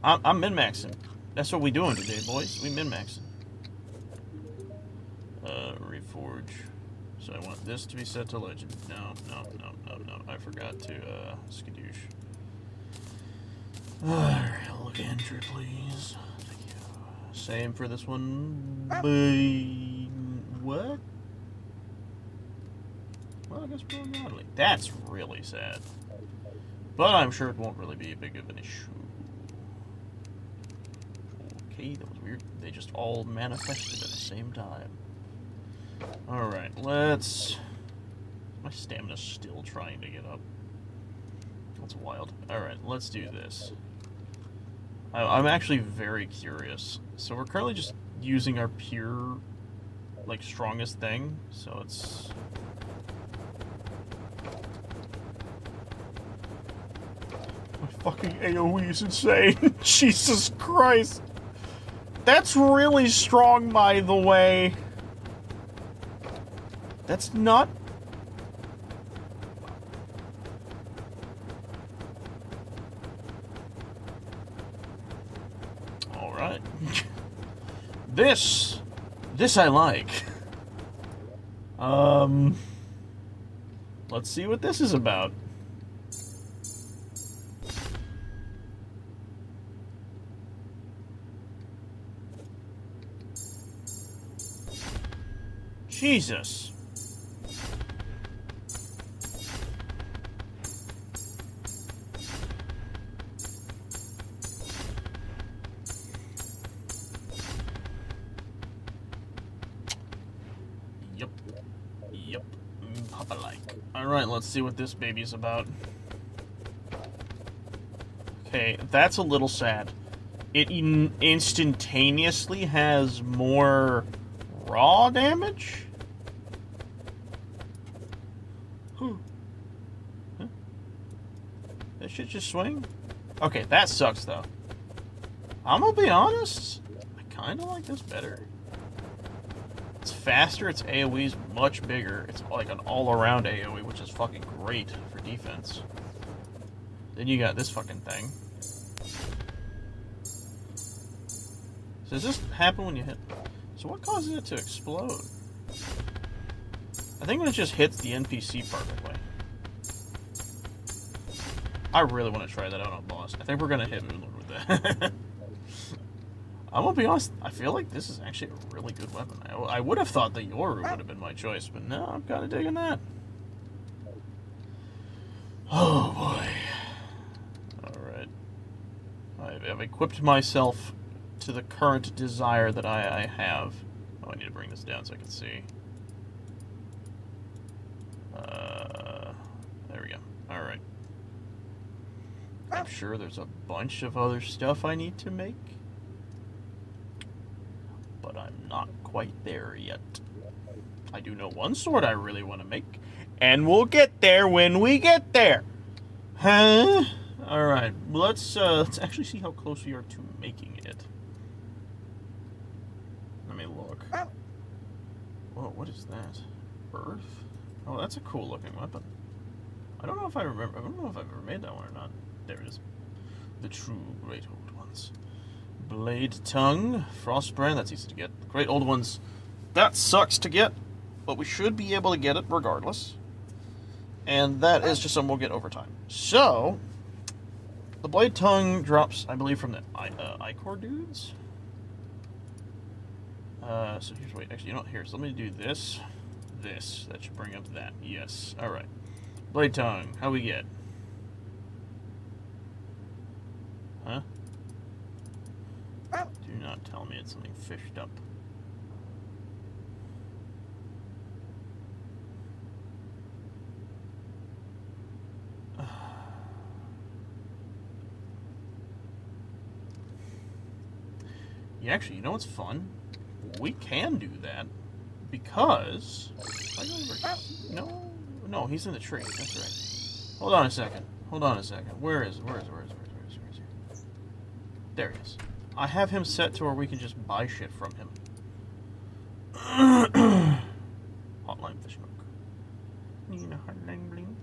I'm min-maxing. That's what we doing today, boys. We min-maxing. Reforge. So I want this to be set to legend. No. I forgot to, skadoosh. Alright, look enter, please. Thank you. Same for this one. What? Well, I guess we're going modeling. That's really sad. But I'm sure it won't really be a big of an issue. Okay, that was weird. They just all manifested at the same time. Alright, let's... My stamina's still trying to get up. That's wild. Alright, let's do this. I'm actually very curious. So we're currently just using our pure, like, strongest thing. So it's... My fucking AoE is insane. Jesus Christ. That's really strong, by the way. That's not... Alright. This I like. Let's see what this is about. Jesus. Yep. Papa-like. Alright, let's see what this baby's about. Okay, that's a little sad. It instantaneously has more raw damage? Huh. That shit just swing? Okay, that sucks, though. I'm gonna be honest, I kinda like this better. It's faster, its AoE's much bigger. It's like an all-around AoE, which is fucking great for defense. Then you got this fucking thing. So does this happen when you hit... So what causes it to explode? I think when it just hits the NPC perfectly. I really want to try that out on boss. I think we're going to hit MoonLord with that. I'm going to be honest, I feel like this is actually a really good weapon. I would have thought the Yoru would have been my choice, but no, I'm kind of digging that. Oh boy. Alright. I've equipped myself to the current desire that I have. Oh, I need to bring this down so I can see. There we go. Alright. I'm sure there's a bunch of other stuff I need to make. But I'm not quite there yet. I do know one sword I really want to make. And we'll get there when we get there. Huh? Alright, let's actually see how close we are to making it. Let me look. Whoa, what is that? Earth? Oh, that's a cool looking weapon. I don't know if I've ever made that one or not. There it is. The true great old ones. Blade tongue, frostbrand, that's easy to get. The great old ones, that sucks to get, but we should be able to get it regardless. And that is just something we'll get over time. So, the blade tongue drops, I believe, from the Ichor dudes. So here's, wait, actually, you know what, here, so let me do this. That should bring up that, yes, alright. Blade tongue, how we get? Huh? Do not tell me it's something fished up. Yeah, actually, you know what's fun? We can do that because... No, he's in the tree. That's right. Hold on a second. Where is he? There he is. I have him set to where we can just buy shit from him. Hotline fish milk. Need a hotline bling.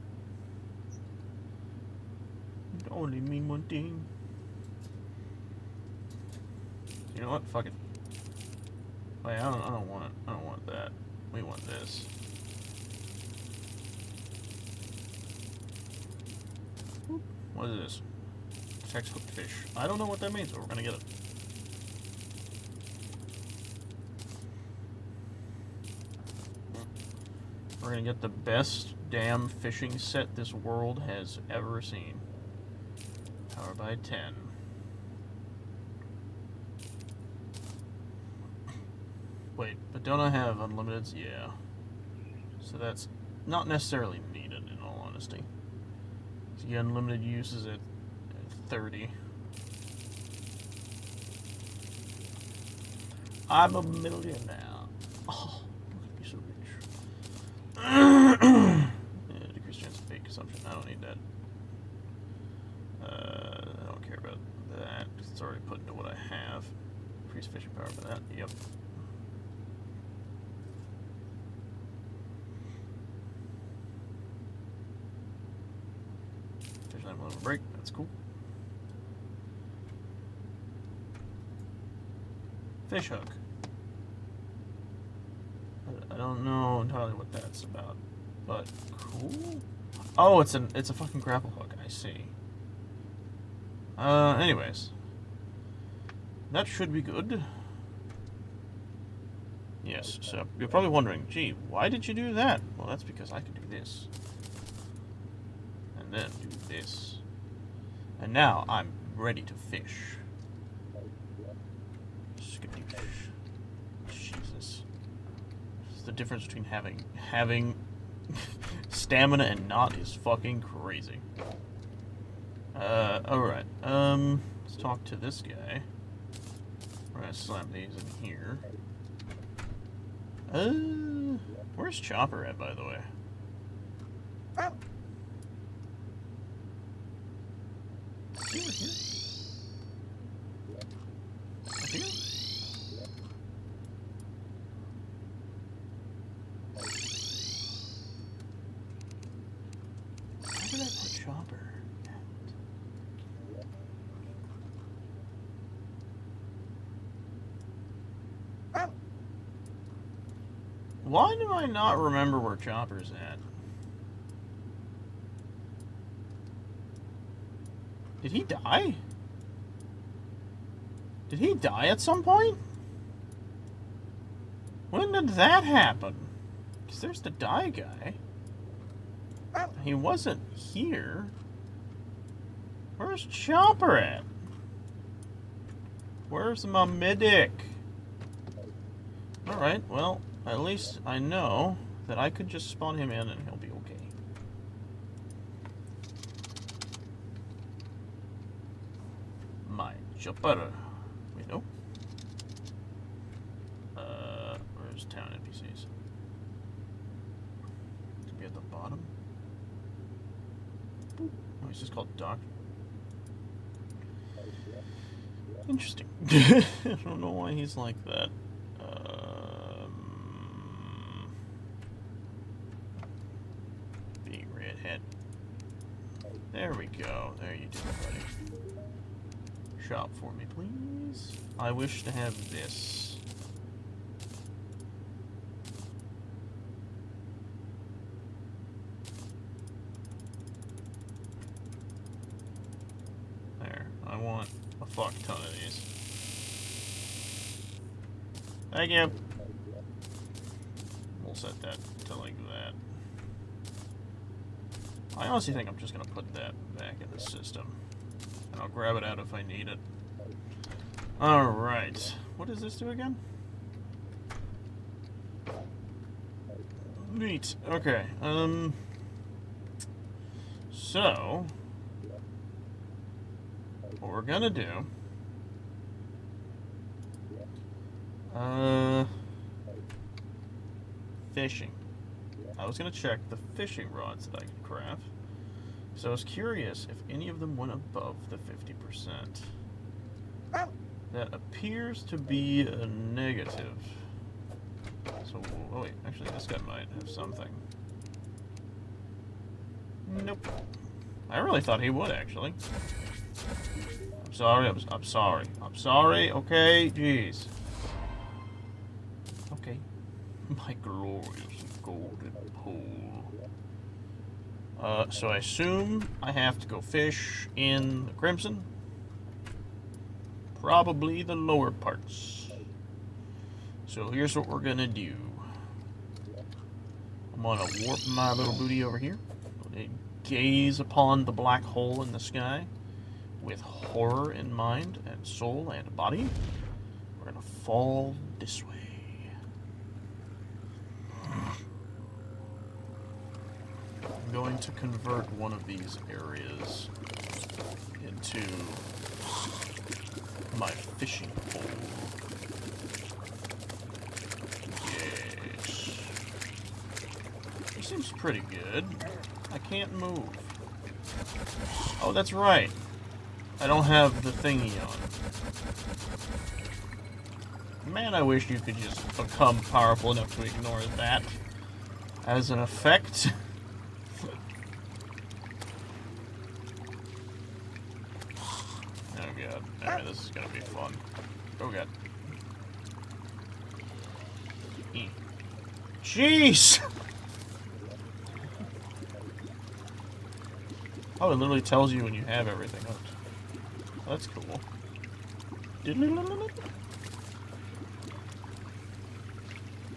It only mean one thing. You know what? Fuck it. Wait, I don't want it. I don't want that. We want this. What is this? Text hooked fish. I don't know what that means, but we're gonna get it. We're gonna get the best damn fishing set this world has ever seen. Power by 10. Wait, but don't I have unlimiteds? Yeah. So that's not necessarily needed, in all honesty. So the unlimited use is at 30. I'm a millionaire. Oh, look at me so rich. Yeah, decreased chance of fake consumption. I don't need that. I don't care about that. It's already put into what I have. Increased fishing power for that. Yep. Fish line will break. That's cool. Fish hook. I don't know entirely what that's about, but cool. Oh, it's a fucking grapple hook. I see. Anyways, that should be good. Yes. So you're probably wondering, gee, why did you do that? Well, that's because I could do this, and then do this, and now I'm ready to fish. Jesus. The difference between having stamina and not is fucking crazy. Alright. Let's talk to this guy. We're gonna slam these in here. Where's Chopper at, by the way? Is he over here? Up here? Where did I put Chopper? Why do I not remember where Chopper's at? Did he die? Did he die at some point? When did that happen? Because there's the die guy. He wasn't here. Where's Chopper at? Where's my medic? Alright, well, at least I know that I could just spawn him in and he'll be okay. My Chopper. Wait, no. Where's town NPCs? To be at the bottom? Boop. Oh, he's just called Doc. Interesting. I don't know why he's like that. Big redhead. There we go. There you do, buddy. Shop for me, please. I wish to have this. There. I want a fuck ton of these. Thank you. We'll set that to like that. I honestly think I'm just gonna put that back in the system. And I'll grab it out if I need it. Alright. What does this do again? Neat. Okay. So what we're gonna do, fishing. I was gonna check the fishing rods that I could craft. So I was curious if any of them went above the 50%. That appears to be a negative. So, oh wait, actually this guy might have something. Nope. I really thought he would, actually. I'm sorry, I'm sorry. I'm sorry, okay? Jeez. Okay. My glorious golden pole. So I assume I have to go fish in the Crimson. Probably the lower parts. So here's what we're gonna do. I'm gonna warp my little booty over here. Gaze upon the black hole in the sky with horror in mind and soul and body. We're gonna fall this way. I'm going to convert one of these areas into my fishing pole. Yes. He seems pretty good. I can't move. Oh, that's right. I don't have the thingy on. Man, I wish you could just become powerful enough to ignore that as an effect. Oh god. Alright, this is gonna be fun. Oh god. Jeez! Oh, it literally tells you when you have everything hooked. Oh, that's cool.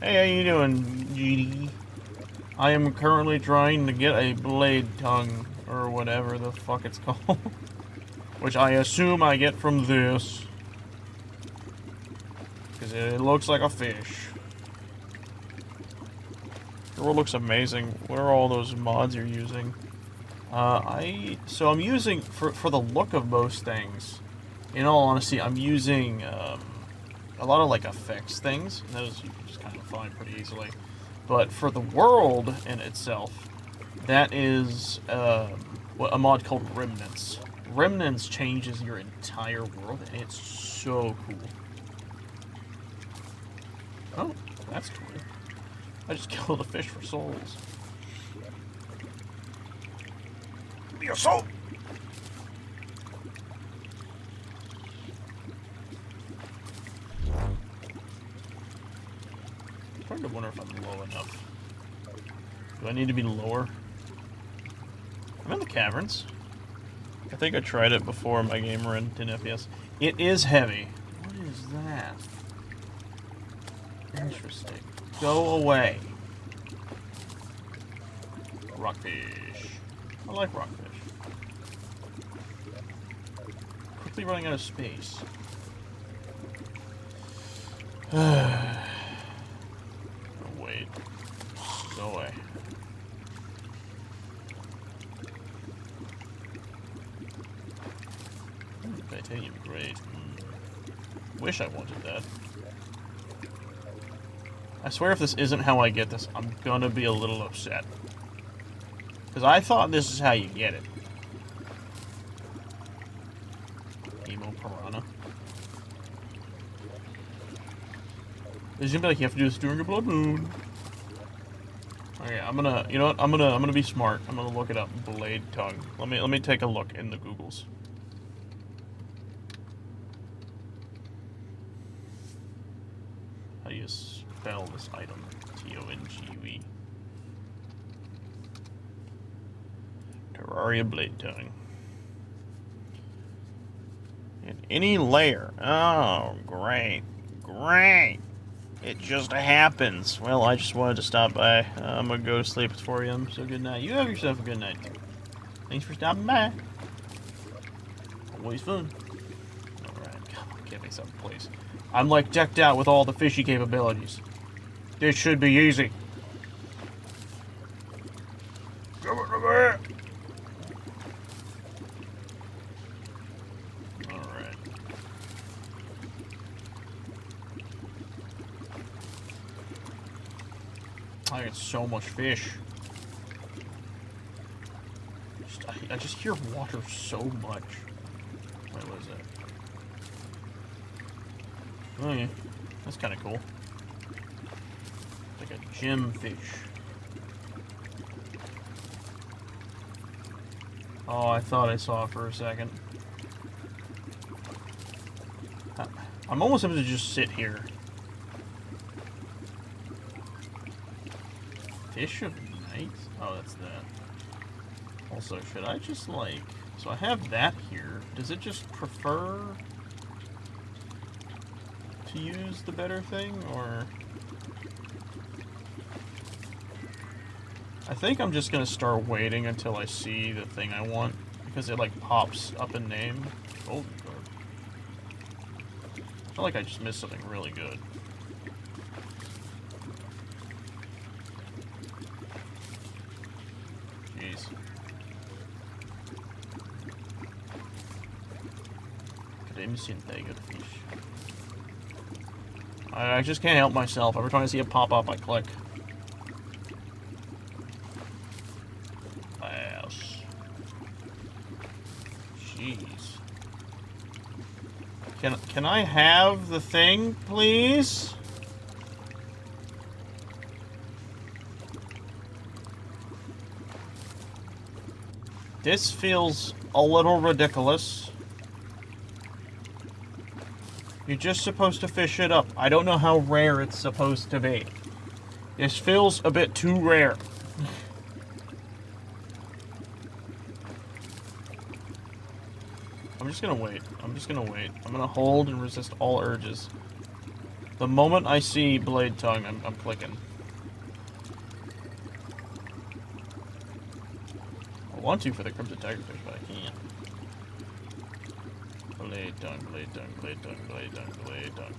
Hey, how you doing, GD? I am currently trying to get a blade tongue, or whatever the fuck it's called. Which I assume I get from this. Because it looks like a fish. The world looks amazing. What are all those mods you're using? So I'm using, for the look of most things, in all honesty, I'm using a lot of like effects things, and those you can just kind of find pretty easily. But for the world in itself, that is a mod called Remnants. Remnants changes your entire world, and it's so cool. Oh, that's cool. I just killed a fish for souls. Be a soul! I'm starting to wonder if I'm low enough. Do I need to be lower? I'm in the caverns. I think I tried it before my game ran 10 FPS. It is heavy. What is that? Interesting. Go away. Rockfish. I like rockfish. Quickly running out of space. Oh, wait. Go away. Titanium, great. Wish I wanted that. I swear if this isn't how I get this, I'm gonna be a little upset. Because I thought this is how you get it. Emo Piranha. It's gonna be like you have to do this during a blood moon. Okay, I'm gonna, you know what? I'm gonna be smart. I'm gonna look it up. Blade tongue. Let me take a look in the Googles. How do you spell this item? T-O-N-G-U-E. Terraria blade tongue. In any layer. Oh, great. Great. It just happens. Well, I just wanted to stop by. I'm gonna go to sleep. It's 4 a.m., so good night. You have yourself a good night, too. Thanks for stopping by. Always fun. Alright, come on, get me something, please. I'm, like, decked out with all the fishy capabilities. This should be easy. Come on, over here. Alright. I get so much fish. I just hear water so much. Wait, what is that? Oh yeah, that's kind of cool. Like a gem fish. Oh, I thought I saw it for a second. I'm almost able to just sit here. Fish of night? Oh, that's that. Also, should I just like... So I have that here. Does it just prefer to use the better thing, or... I think I'm just gonna start waiting until I see the thing I want, because it like pops up in name. Oh, I feel like I just missed something really good. Jeez. Tiger fish. I just can't help myself. Every time I see it pop up, I click. Yes. Jeez. Can I have the thing, please? This feels a little ridiculous. You're just supposed to fish it up. I don't know how rare it's supposed to be. This feels a bit too rare. I'm just gonna wait. I'm just gonna wait. I'm gonna hold and resist all urges. The moment I see blade tongue, I'm clicking. I want to for the crimson tigerfish, but I can't. Blade tongue, blade tongue, blade tongue, blade tongue, blade tongue.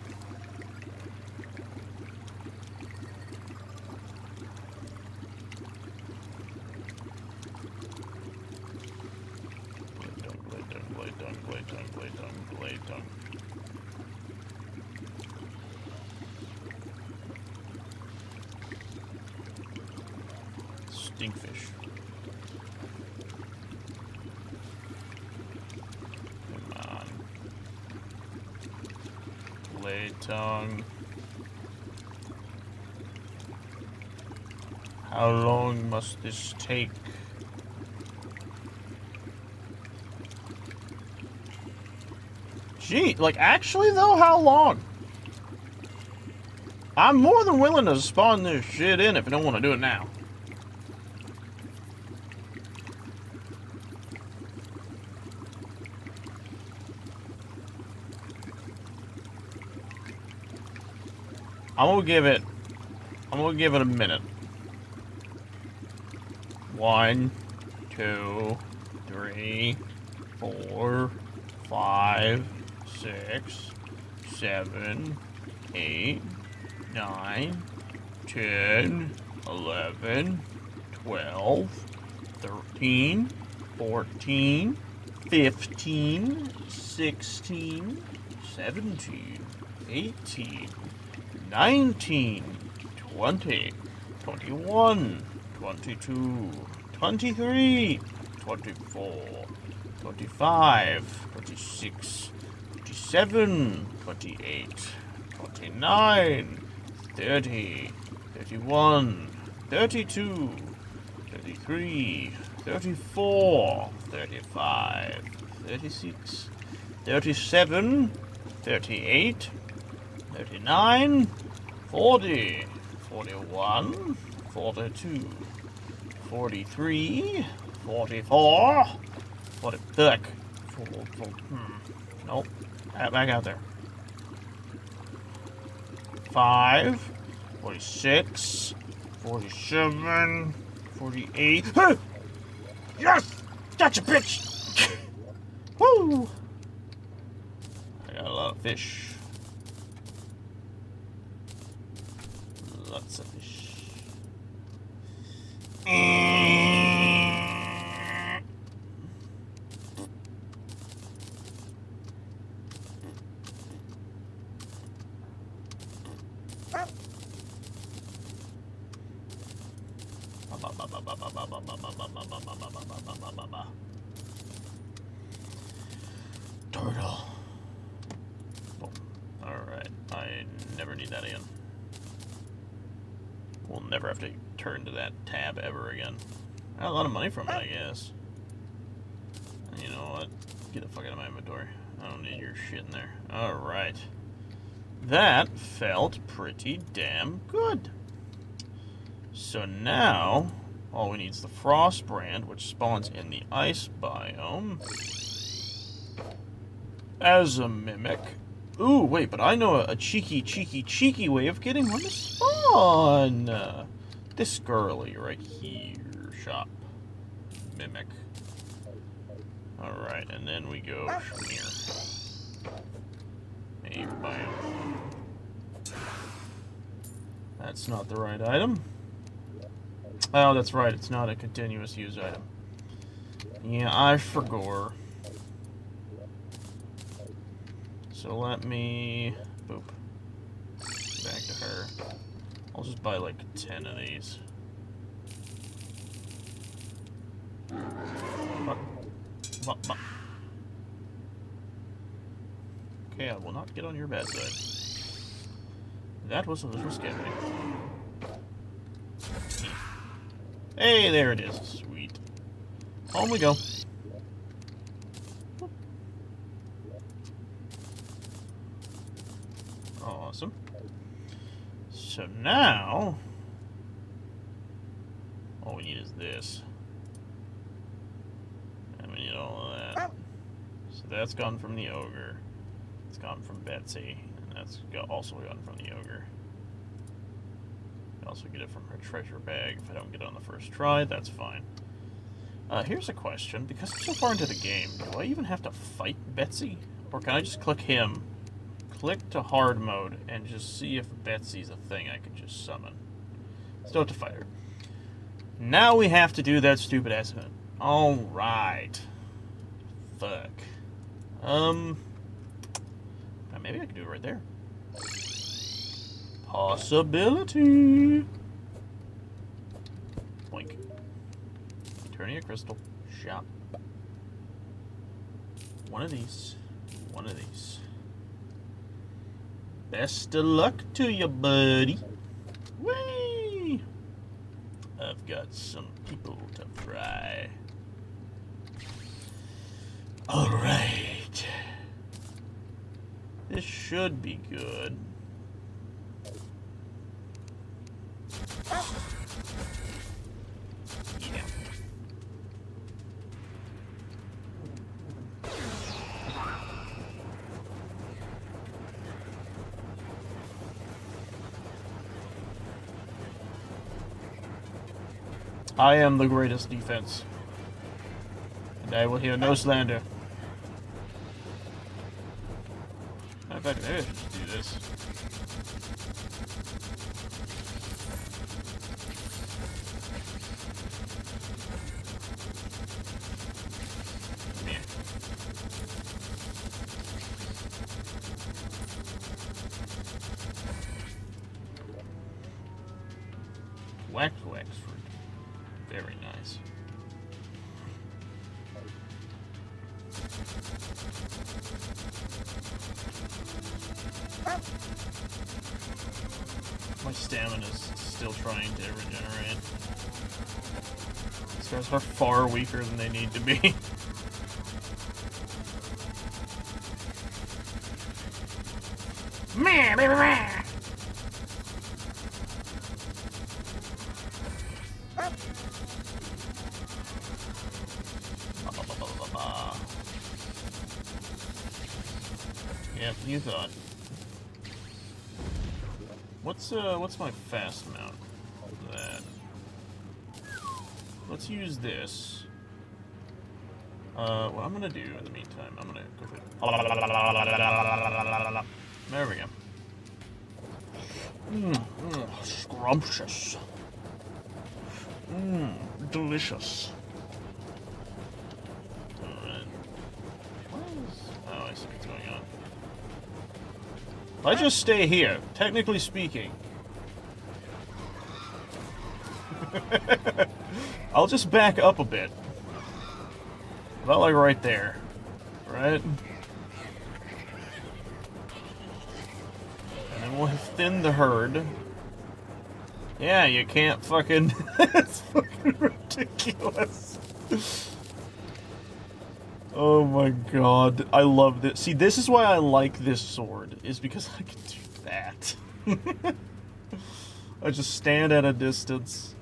Blade tongue. Stinkfish. Come on. Blade tongue. How long must this take? Gee, like, actually, though, how long? I'm more than willing to spawn this shit in if you don't want to do it now. I'm gonna give it a minute. 1, 2, 3, 4, 5, 6, 7, 8, 9, 10, 11, 12, 13, 14, 15, 16, 17, 18, 19, 20, 21, 22, 23, 24, 25, 26, 27, 28, 29, 30, 31, 32, 33, 34, 35, 36, 37, 38, 39, 40, 41, 42, 43, 44, 40, nope, back out there. 5, 46, 47, 48, yes! Gotcha, bitch! Woo! I got a lot of fish. Lots of fish. Turtle. Oh, alright. I never need that again. We'll never have to turn to that tab ever again. I got a lot of money from it, I guess. And you know what? Get the fuck out of my inventory. I don't need your shit in there. Alright. That felt pretty damn good. So now, all we need is the Frost brand, which spawns in the ice biome. As a mimic. Ooh, wait, but I know a cheeky way of getting one to spawn. This girly right here. Shop. Mimic. Alright, and then we go from here. A biome. That's not the right item. Oh, that's right, it's not a continuous use item. Yeah, I forgot. So let me... boop. Back to her. I'll just buy like 10 of these. Okay, I will not get on your bad side. That was a little scary. Hey, there it is. Sweet. Home we go. Awesome. So now, all we need is this. And we need all of that. So that's gone from the ogre. It's gone from Betsy. And that's also gone from the ogre. I also get it from her treasure bag. If I don't get it on the first try, that's fine. Here's a question. Because I'm so far into the game, do I even have to fight Betsy? Or can I just click him, click to hard mode, and just see if Betsy's a thing I can just summon? Still have to fight her. Now we have to do that stupid ass event. Alright. Fuck. Maybe I could do it right there. Possibility. Blink. Terraria crystal. Shop. One of these. One of these. Best of luck to you, buddy. Whee! I've got some people to fry. Alright. This should be good. Yeah. I am the greatest defense. And I will hear no slander. Matter of fact, maybe I should just do this. Yeah. Wax fruit. Very nice. My stamina's still trying to regenerate. These guys are far weaker than they need to be. Meh, meh, meh. Yeah, you thought. What's my fast mount? That. Let's use this. What I'm gonna do in the meantime, I'm gonna go for. There we go. Scrumptious. Delicious. Alright. Oh, I see what's going on. If I just stay here, technically speaking, I'll just back up a bit. About like right there. Right? And then we'll thin the herd. Yeah, you can't fucking... It's fucking ridiculous. Oh my god, I love this. See, this is why I like this sword, is because I can do that. I just stand at a distance.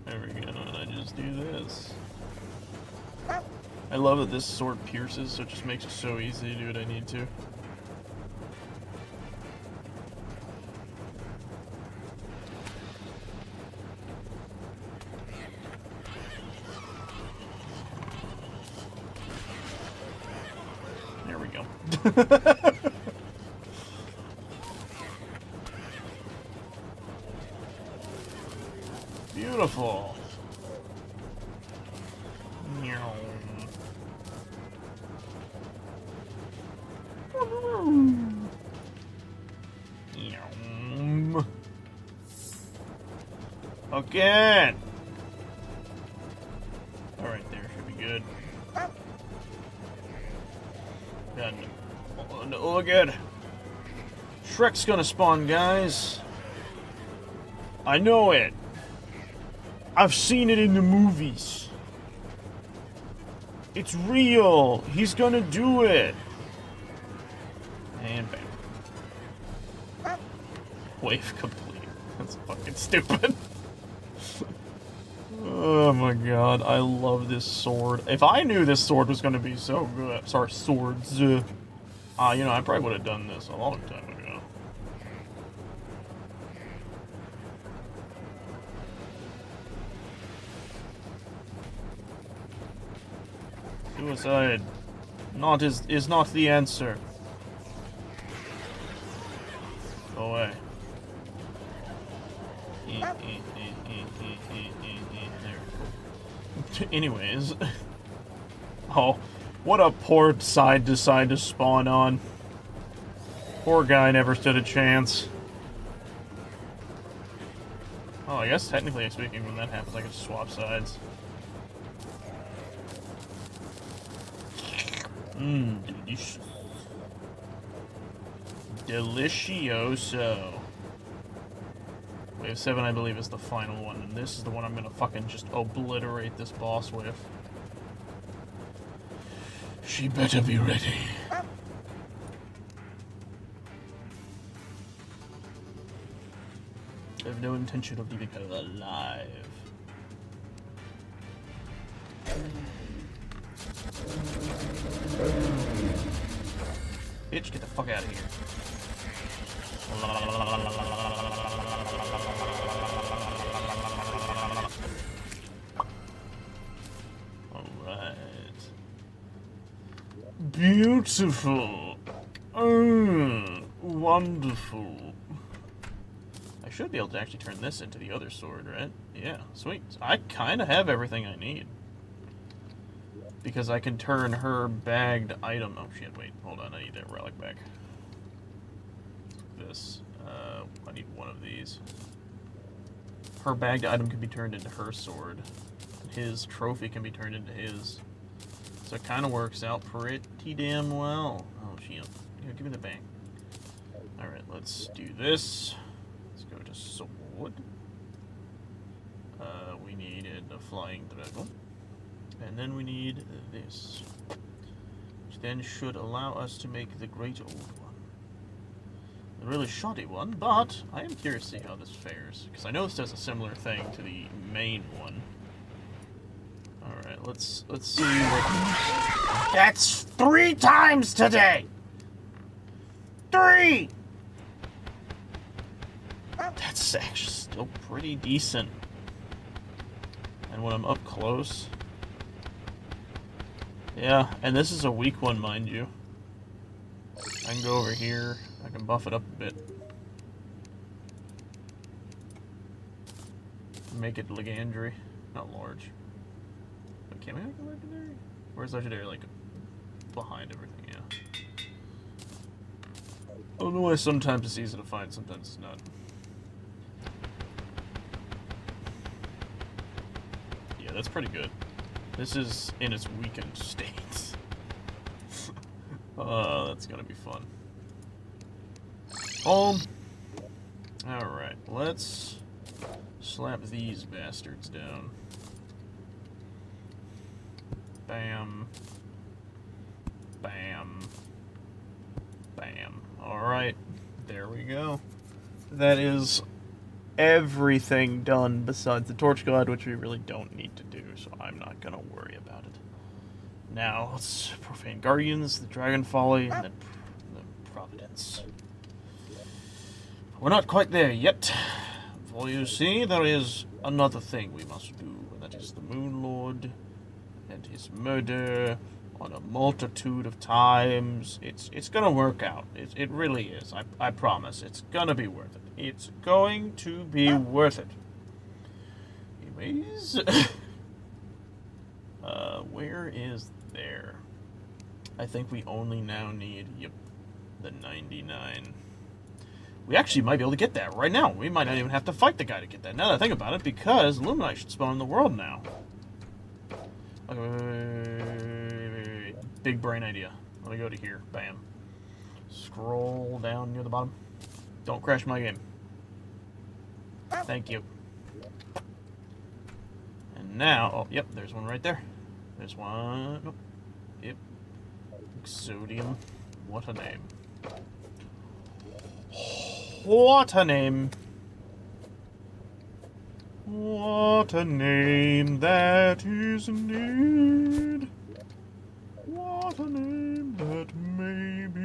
There we go, and I just do this. I love that this sword pierces, so it just makes it so easy to do what I need to. There we go. Beautiful. Okay. Alright, there should be good. Done. Oh, good. Shrek's gonna spawn, guys. I know it. I've seen it in the movies. It's real. He's gonna do it. And bam. Wave complete. That's fucking stupid. Oh my god, I love this sword. If I knew this sword was gonna be so good. Sorry, swords. You know, I probably would have done this a long time ago. Suicide is not the answer. Go away. There. Anyways. Oh, What a poor side to spawn on. Poor guy never stood a chance. Oh, I guess technically speaking, when that happens, I can swap sides. Delicious. Delicioso. Wave 7, I believe, is the final one, and this is the one I'm gonna fucking just obliterate this boss with. She better be ready. I have no intention of leaving her alive. Bitch, get the fuck out of here. Alright. Beautiful. Wonderful. I should be able to actually turn this into the other sword, right? Yeah, sweet. I kind of have everything I need. Because I can turn her bagged item... Oh shit, wait, hold on, I need that relic back. This. I need one of these. Her bagged item can be turned into her sword. His trophy can be turned into his. So it kind of works out pretty damn well. Oh shit. Here, give me the bang. Alright, let's do this. Let's go to sword. We needed a flying dragon. And then we need this. Which then should allow us to make the great old one. The really shoddy one, but I am curious to see how this fares. Because I know this does a similar thing to the main one. Alright, let's see what... That's 3 times today! 3! That's actually still pretty decent. And when I'm up close... Yeah, and this is a weak one, mind you. I can go over here. I can buff it up a bit. Make it legendary. Not large. But can we make it legendary? Where's legendary? Like, behind everything, yeah. I don't know why sometimes it's easy to find, sometimes it's not. Yeah, that's pretty good. This is in its weakened state. That's gonna be fun. Home. Alright, let's slap these bastards down. Bam. Bam. Bam. Alright, there we go. That is everything done besides the Torch God, which we really don't need to do, so I'm not gonna worry about it. Now, let's Profane Guardians, the Dragon Folly, and the Providence. We're not quite there yet. For you see, there is another thing we must do, and that is the MoonLord and his murder on a multitude of times. It's gonna work out. It really is. I promise. It's gonna be worth it. It's going to be worth it. Anyways, where is there? I think we only now need, yep, the 99. We actually might be able to get that right now. We might not even have to fight the guy to get that. Now that I think about it, because Luminite should spawn in the world now. Okay, wait. Big brain idea. Let me go to here. Bam. Scroll down near the bottom. Don't crash my game. Thank you. And now, oh, yep, there's one right there. There's one. Nope. Yep. Exodium. What a name. What a name. What a name that is indeed. What a name that may be.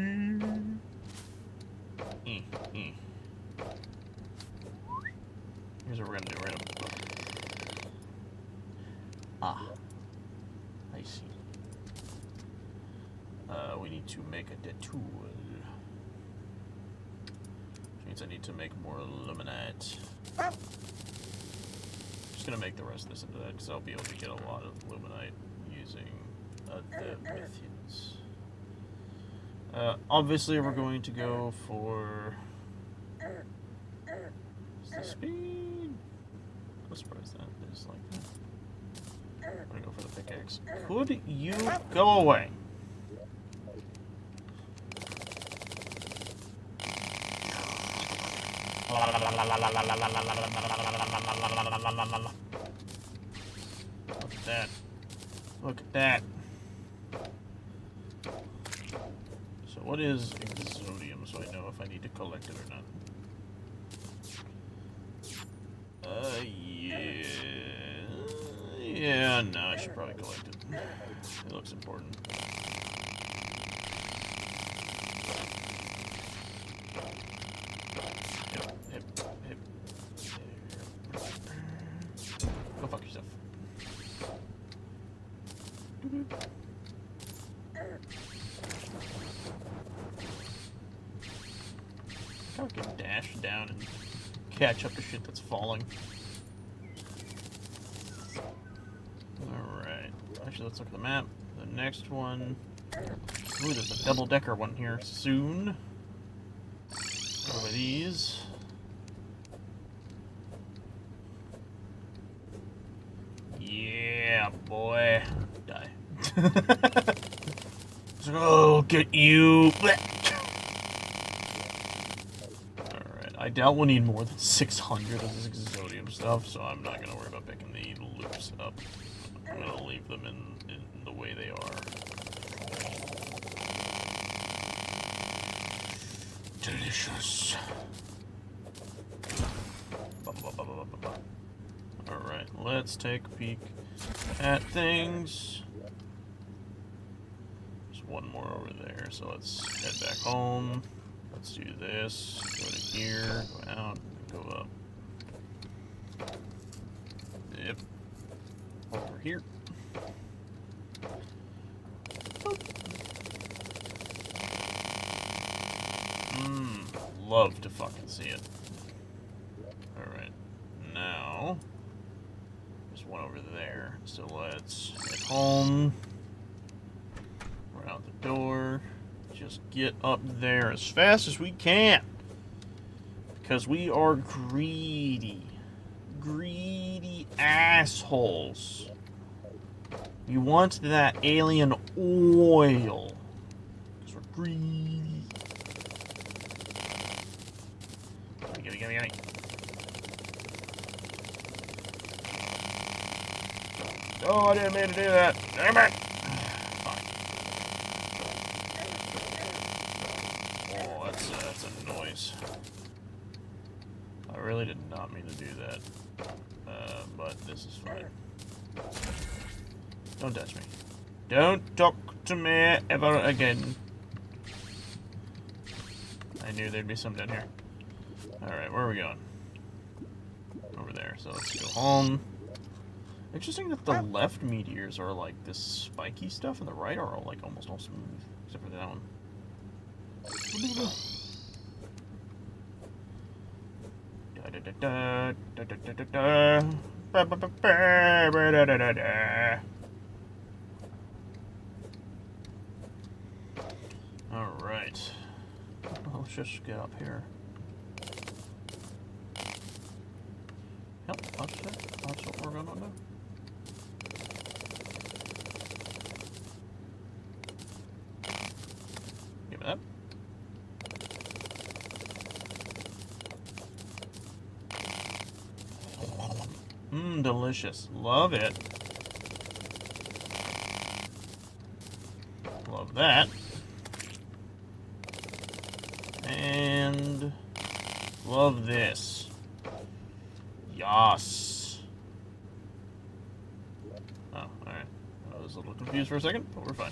Here's what we're gonna do. We're gonna... Ah. I see. We need to make a detour. Which means I need to make more Illuminate. Just gonna make the rest of this into that, because I'll be able to get a lot of Illuminite using the Mythians. Obviously, we're going to go for the speed. I'm surprised that is like that. I'm gonna go for the pickaxe. Could you go away? Look at that. Look at that. So what is Exodium, so I know if I need to collect it or not? Yeah. Yeah, no, I should probably collect it. It looks important. Hip. Go fuck yourself. I can dash down and catch up to shit that's falling. Alright. Actually, let's look at the map. The next one. Ooh, there's a double-decker one here soon. Over these. Yeah, boy. Die. So get you. Alright, I doubt we'll need more than 600 of this Exodium stuff, so I'm not gonna worry about picking the loops up. I'm gonna leave them in the way they are. Delicious. Alright, let's take a peek at things. There's one more over there, so let's head back home. Let's do this. Go to here, go out, go up. Yep. Over here. Love to fucking see it. Alright. Now, there's one over there. So let's head home. We're out the door. Just get up there as fast as we can. Because we are greedy. Greedy assholes. We want that alien oil. Because we're greedy. Gimme. Oh, I didn't mean to do that. Damn it! Fuck. Oh, that's a noise. I really did not mean to do that. But this is fine. Don't touch me. Don't talk to me ever again. I knew there'd be some down here. Alright, where are we going? Over there, so let's go home. Interesting that the left meteors are like this spiky stuff, and the right are all, like almost all smooth, except for that one. Alright. Let's just get up here. Yep, that's what we're gonna do. Give me that. Delicious. Love it. Love that. And love this. Yas. Oh, alright. I was a little confused for a second, but we're fine.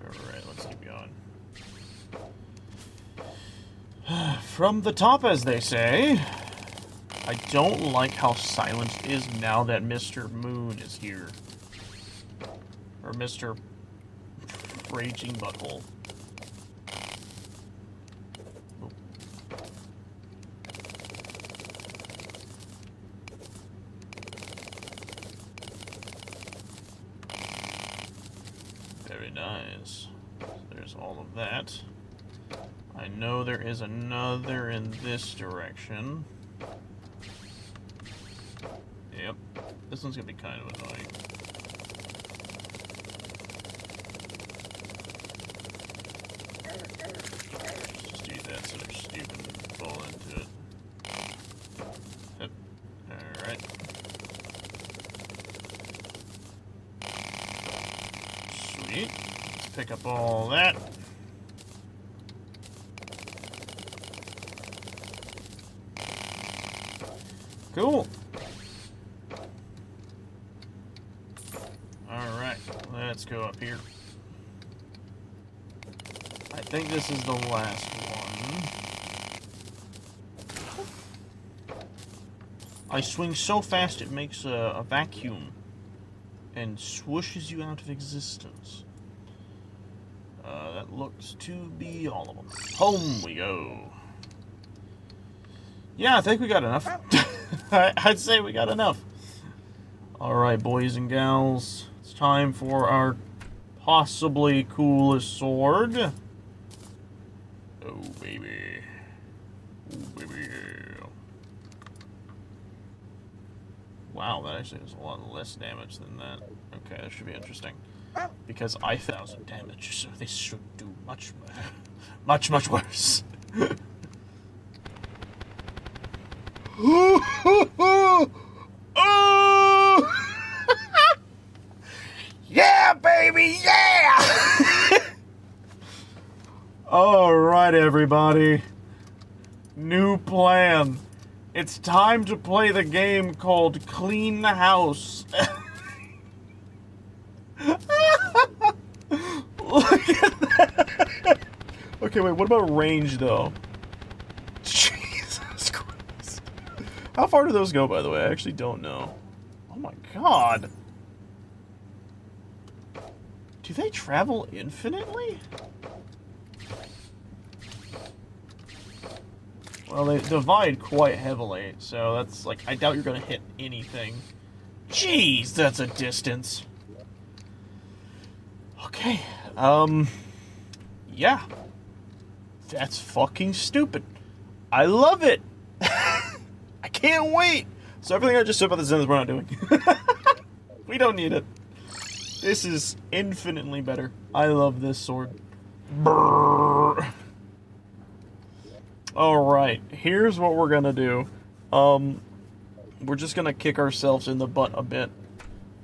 Alright, let's keep going. From the top, as they say. I don't like how silent it is now that Mr. Moon is here. Or Mr. Raging Butthole. Very nice. There's all of that. I know there is another in this direction. Yep. This one's gonna be kind of annoying. Just do that so they're stupid and fall into it. Yep. Alright. Sweet. Let's pick up all that. Cool. Alright, let's go up here. I think this is the last one. I swing so fast it makes a vacuum and swooshes you out of existence. That looks to be all of them. Home we go. Yeah, I think we got enough. I'd say we got enough. Alright, boys and gals. It's time for our possibly coolest sword. Oh, baby. Oh, baby. Wow, that actually does a lot less damage than that. Okay, that should be interesting. Because I 1,000 damage, so this should do much worse. Yeah, baby, yeah! Alright, everybody. New plan. It's time to play the game called Clean the House. Look at that! Okay, wait, what about range, though? Jesus Christ. How far do those go, by the way? I actually don't know. Oh my god. Do they travel infinitely? Well, they divide quite heavily, so that's like, I doubt you're gonna hit anything. Jeez, that's a distance. Okay, yeah. That's fucking stupid. I love it! I can't wait! So everything I just said about the Zens we're not doing. We don't need it. This is infinitely better. I love this sword. Brrr. Alright, here's what we're gonna do. We're just gonna kick ourselves in the butt a bit.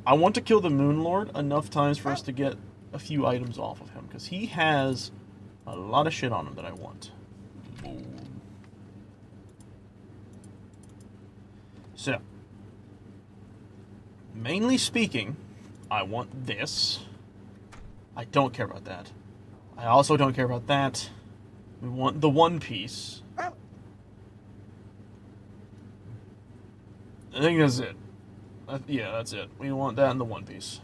I want to kill the MoonLord enough times for us to get a few items off of him, because he has a lot of shit on him that I want. Boom. So, mainly speaking, I want this. I don't care about that. I also don't care about that. We want the one piece. I think that's it. Yeah, that's it. We want that and the one piece.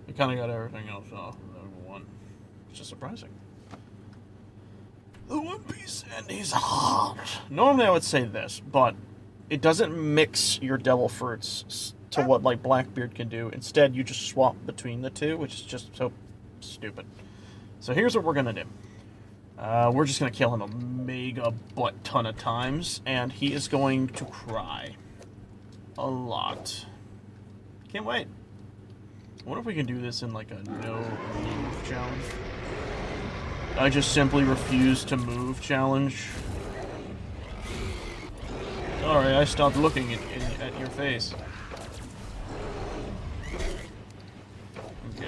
We kind of got everything else off of one. It's just surprising. The one piece and he's hot. Normally I would say this, but it doesn't mix your devil fruits to what like Blackbeard can do. Instead, you just swap between the two, which is just so stupid. So here's what we're gonna do. We're just gonna kill him a mega butt ton of times, and he is going to cry. A lot. Can't wait. I wonder if we can do this in like a no move challenge. I just simply refuse to move challenge. Sorry, I stopped looking at your face. Okay.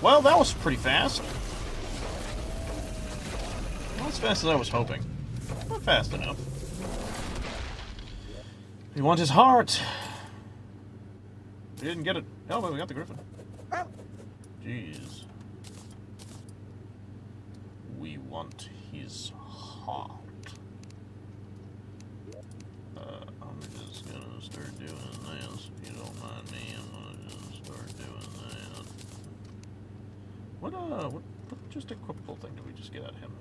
Well, that was pretty fast. Not as fast as I was hoping. Not fast enough. We want his heart. We didn't get it. Oh, but we got the griffin. Jeez. We want his heart. I'm just gonna start doing this. If you don't mind me, I'm gonna just start doing that. What just equipable thing did we just get out of him?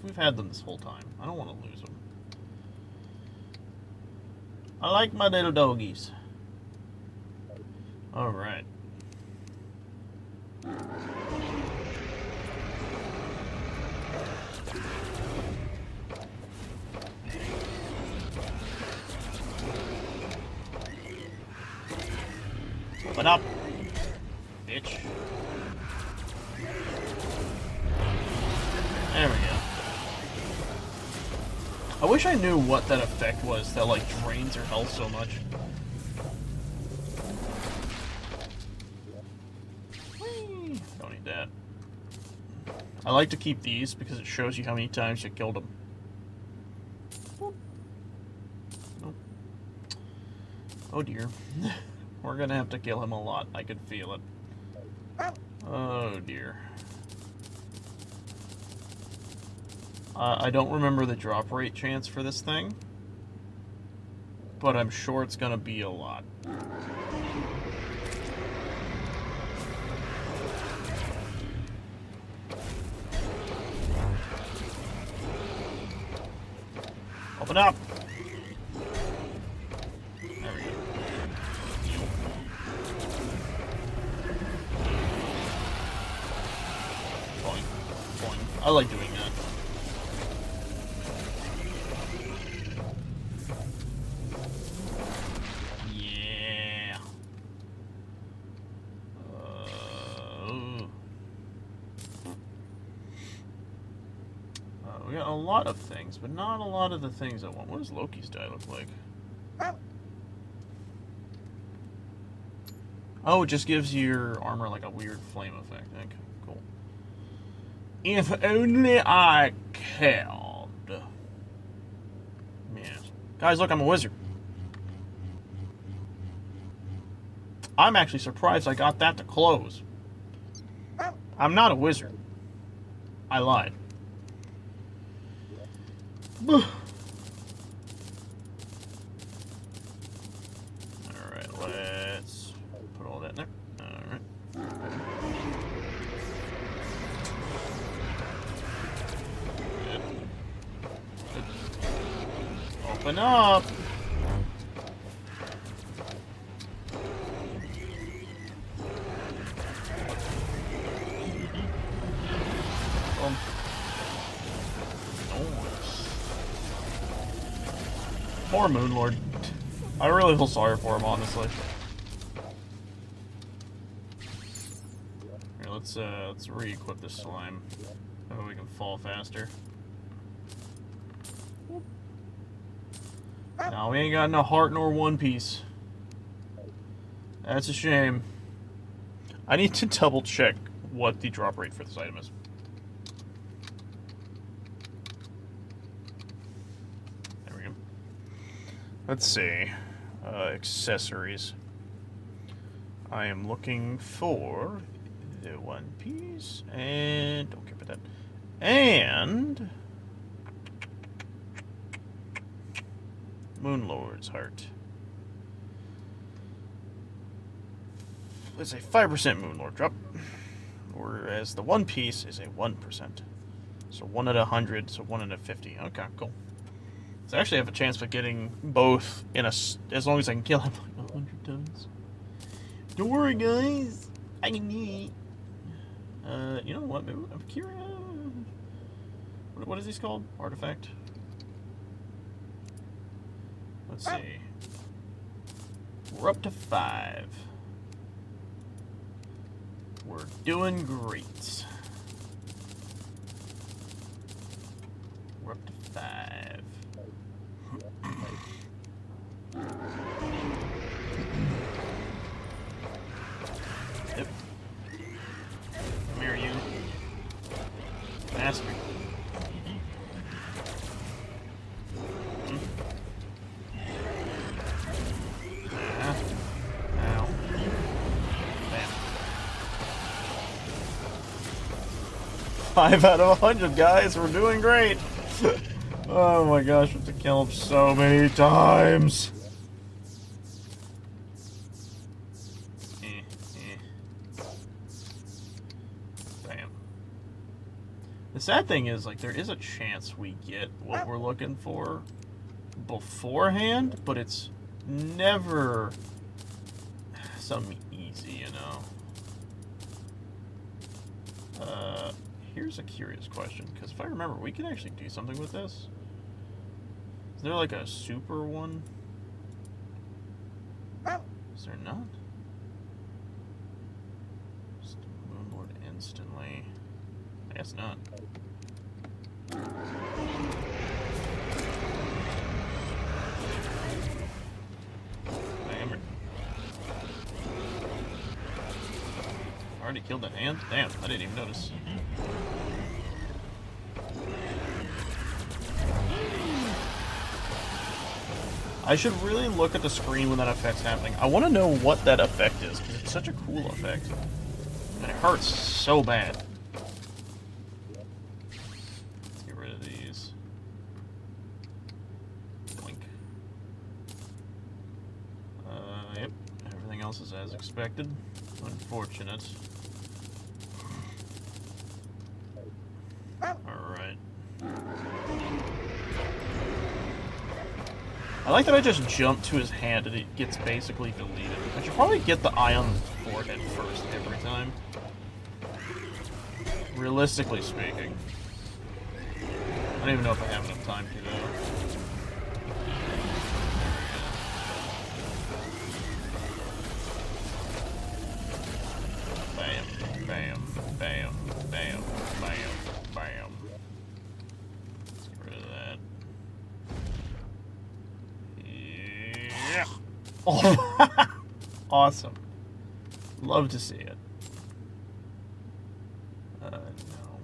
We've had them this whole time. I don't want to lose them. I like my little doggies. All right. Open up, bitch. There we go. I wish I knew what that effect was that, like, drains your health so much. Whee! Don't need that. I like to keep these because it shows you how many times you killed them. Nope. Oh dear. We're gonna have to kill him a lot. I could feel it. Oh dear. I don't remember the drop rate chance for this thing, but I'm sure it's gonna be a lot. Open up! There we go. Boing. Boing. I like doing that. We got a lot of things, but not a lot of the things I want. What does Loki's die look like? Oh, it just gives your armor like a weird flame effect. Okay, cool. If only I cared. Yes. Guys, look, I'm a wizard. I'm actually surprised I got that to close. I'm not a wizard. I lied. Alright, let's put all that in there. Alright. Good. Good. Open up! Poor MoonLord. I really feel sorry for him, honestly. Here, let's re-equip this slime. So we can fall faster. No, we ain't got no heart nor One Piece. That's a shame. I need to double check what the drop rate for this item is. Let's see. Accessories. I am looking for the One Piece, and don't care about that. And MoonLord's heart. It's a 5% MoonLord drop, whereas the One Piece is a 1%. So 1 out of 100, so 1 out of 50. Okay, cool. So I actually have a chance of getting both in as long as I can kill him like 100 times. Don't worry, guys. I can eat. You know what? Maybe I'm curious. What is this called? Artifact. Let's see. We're up to 5. We're doing great. We're up to 5. Yep. Come here, you. Bastard. Ow. Bam. 5 out of 100, guys. We're doing great. Oh my gosh, we have to kill him so many times. Bam. This sad thing is, like, there is a chance we get what we're looking for beforehand, but it's never something easy, you know. Here's a curious question, because if I remember, we can actually do something with this. Is there like a super one? Is there not? Just MoonLord instantly. I guess not. Damn it. Already killed that hand? Damn, I didn't even notice. I should really look at the screen when that effect's happening. I want to know what that effect is, because it's such a cool effect. And it hurts so bad. Let's get rid of these. Blink. Yep. Everything else is as expected. Unfortunate. Alright. I like that I just jumped to his hand and it gets basically deleted. I should probably get the eye on the forehead first every time. Realistically speaking. I don't even know if I have enough time to, though. Bam, bam, bam, bam, bam, bam. Let's get rid of that. Yeah. Oh, awesome. Love to see it. No.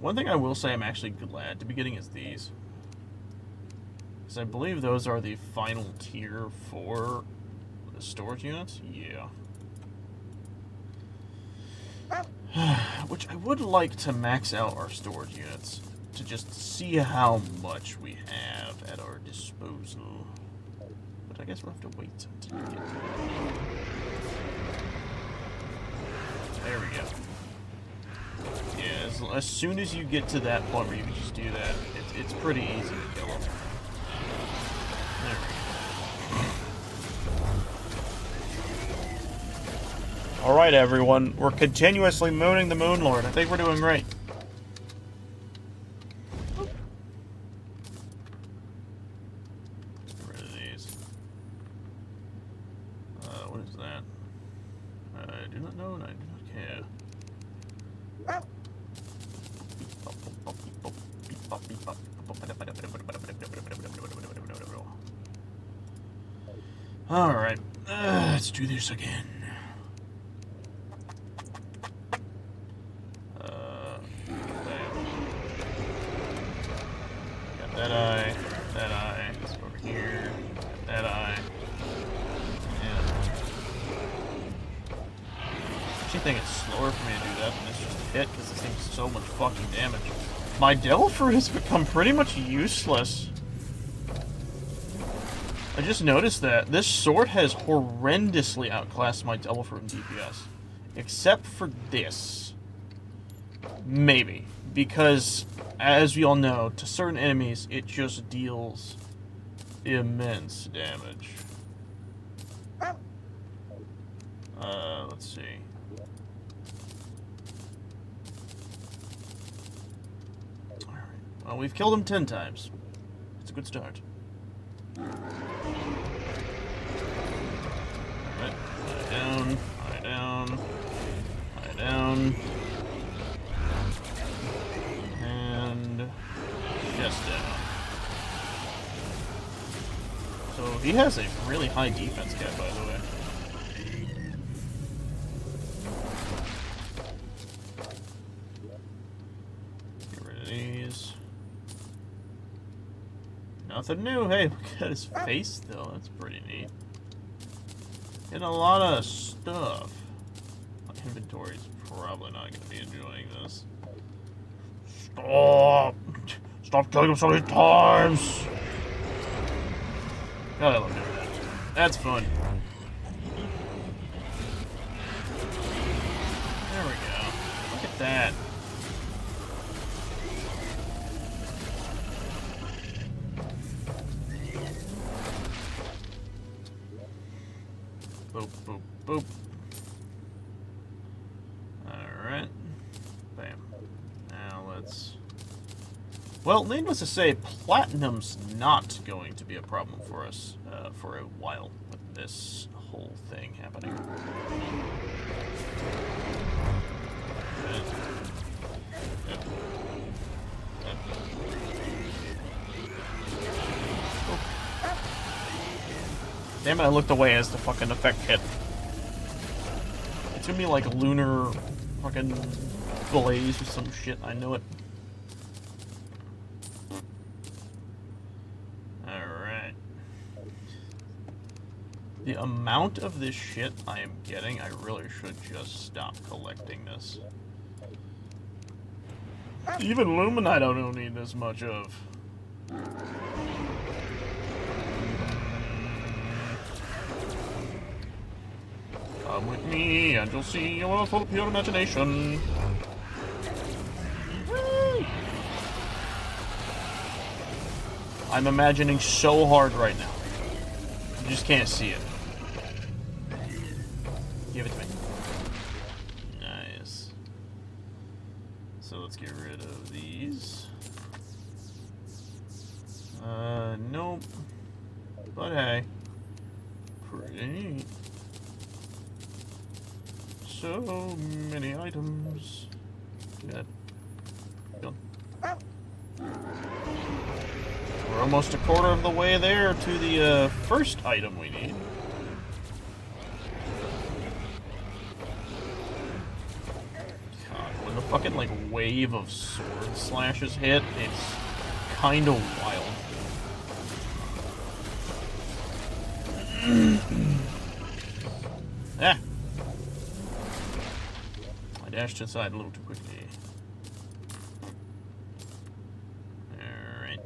One thing I will say I'm actually glad to be getting is these. Because I believe those are the final tier for the storage units. Yeah. Which I would like to max out our storage units to just see how much we have at our disposal. But I guess we'll have to wait until we get to that. There we go. Yeah, as soon as you get to that point where you can just do that, it's pretty easy to kill them. There we go. Alright everyone, we're continuously mooning the MoonLord. I think we're doing great. Get rid of these. What is that? I do not know and I do not care. Alright, let's do this again. Got that eye, let's go over here, got that eye, and I actually think it's slower for me to do that than this just hit, because this thing's so much fucking damage. My Devil Fruit has become pretty much useless. I just noticed that this sword has horrendously outclassed my Devil Fruit in DPS. Except for this. Maybe. Because, as we all know, to certain enemies, it just deals immense damage. Let's see. Alright. Well, we've killed him 10 times. It's a good start. Alright, lie down, lie down, lie down, and chest down. So he has a really high defense cap, by the way. Get rid of these. Nothing new. Hey, look at his face, though. That's pretty neat. Getting a lot of stuff. My inventory's probably not going to be enjoying this. Stop! Stop killing him so many times! God, I love doing that. That's fun. There we go. Look at that. Boop, boop, boop. Alright. Bam. Now let's... Well, needless to say, platinum's not going to be a problem for us for a while with this whole thing happening. Damn it, I looked away as the fucking effect hit. It's gonna be like a lunar fucking blaze or some shit, I know it. Alright. The amount of this shit I am getting, I really should just stop collecting this. Even Luminite I don't need this much of. Come with me and you'll see a world full of pure imagination. Woo! I'm imagining so hard right now. You just can't see it. Give it to me. Nice. So let's get rid of these. Nope. But hey. Pretty neat. So many items. Good. Done. We're almost a quarter of the way there to the first item we need. God, when the fucking like wave of sword slashes hit, it's kind of wild. Ah. I dashed inside a little too quickly. Alright.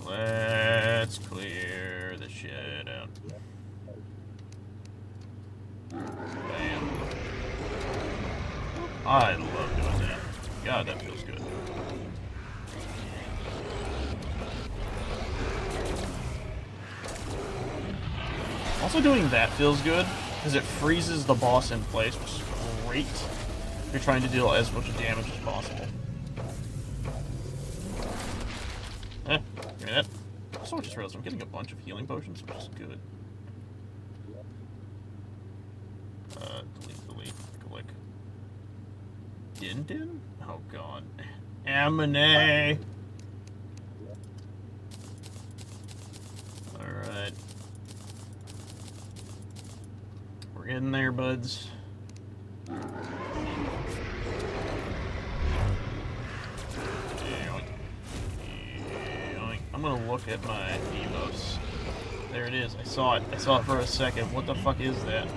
Let's clear the shit out. Bam. I love doing that. God, that feels good. Also doing that feels good, because it freezes the boss in place, which is great if you're trying to deal as much damage as possible. Give me that. Also, I just realized I'm getting a bunch of healing potions, which is good. Delete, click. Din? Oh god. Amine! Alright. We're getting there, buds. I'm gonna look at my emotes. There it is. I saw it. I saw it for a second. What the fuck is that?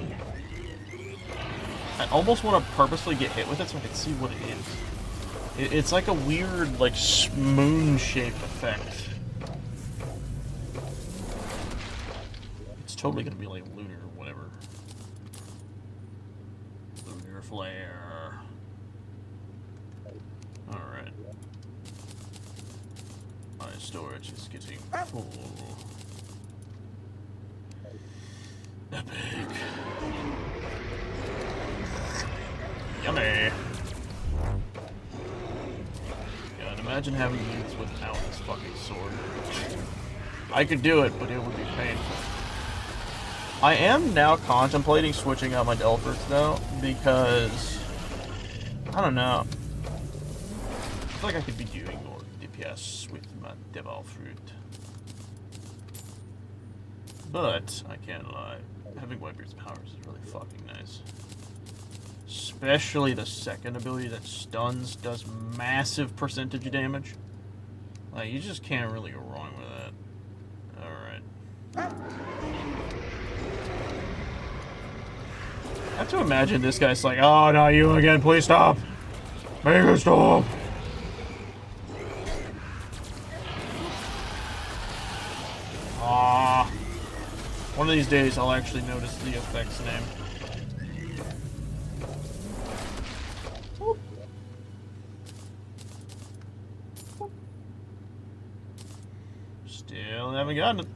I almost want to purposely get hit with it so I can see what it is. It's like a weird, like, moon-shaped effect. It's totally gonna be like lunar or whatever. Lunar flare. Alright. My storage is getting full. Epic. Yummy. God, imagine having these without this fucking sword. I could do it, but it would be painful. I am now contemplating switching out my Delphers, though, because... I don't know. I feel like I could be doing more DPS with my Devil Fruit. But, I can't lie, having Whitebeard's powers is really fucking nice. Especially the second ability that stuns, does massive percentage damage. Like, you just can't really go wrong with that. Alright. I have to imagine this guy's like, oh, not you again, please stop! Make it stop! Ah. One of these days I'll actually notice the effect's name. Whoop. Whoop. Still haven't gotten it.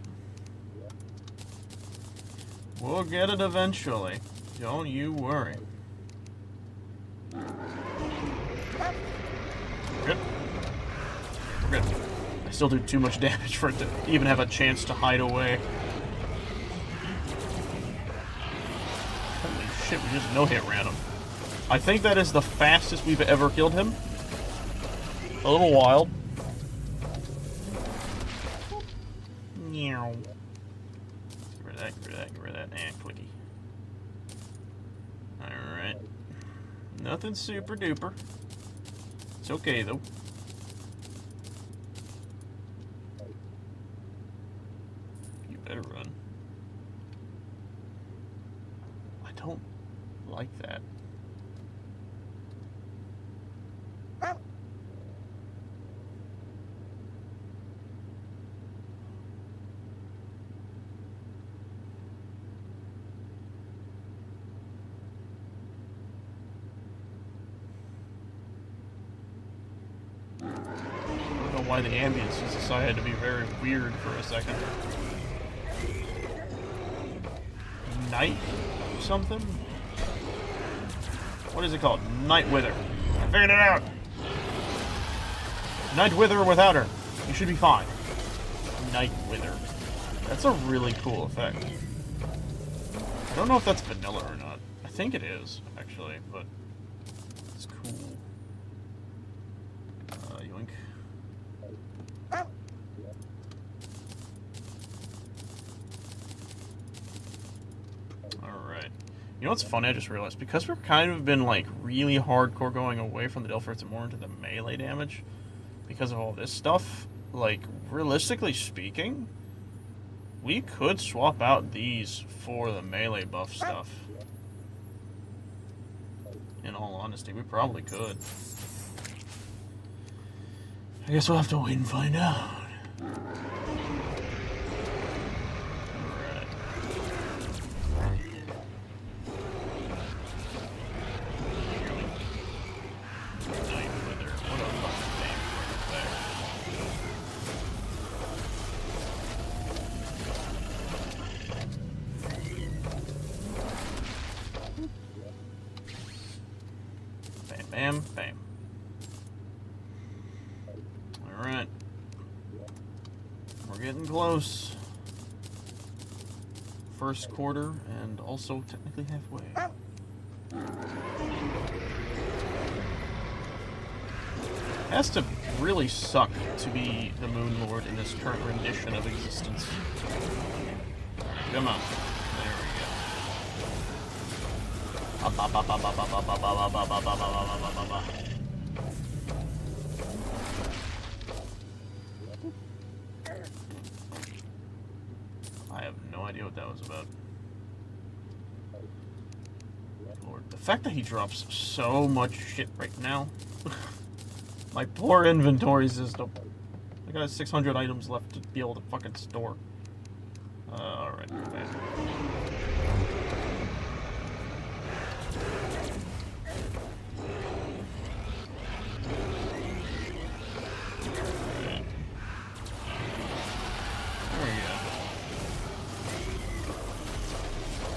We'll get it eventually. Don't you worry. Good. We're good. I still do too much damage for it to even have a chance to hide away. Holy shit, we just no-hit ran him. I think that is the fastest we've ever killed him. A little wild. Meow. Get rid of that, get rid of that, get rid of that. And clicky. Alright. Nothing super duper. It's okay though. You better run. I don't like that. Why the ambience just decided to be very weird for a second. Night something? What is it called? Night Wither. I figured it out! Night Wither without her. You should be fine. Night Wither. That's a really cool effect. I don't know if that's vanilla or not. I think it is, actually, but it's cool. Yoink. You know what's funny? I just realized, because we've kind of been, like, really hardcore going away from the Delphorts and more into the melee damage, because of all this stuff, like, realistically speaking, we could swap out these for the melee buff stuff. In all honesty, we probably could. I guess we'll have to wait and find out. Bam, bam. Alright. We're getting close. First quarter, and also technically halfway. It has to really suck to be the MoonLord in this current rendition of existence. Come on. There we go. I have no idea what that was about. Lord, the fact that he drops so much shit right now. My poor inventory system. I got 600 items left to be able to fucking store. Alright, man.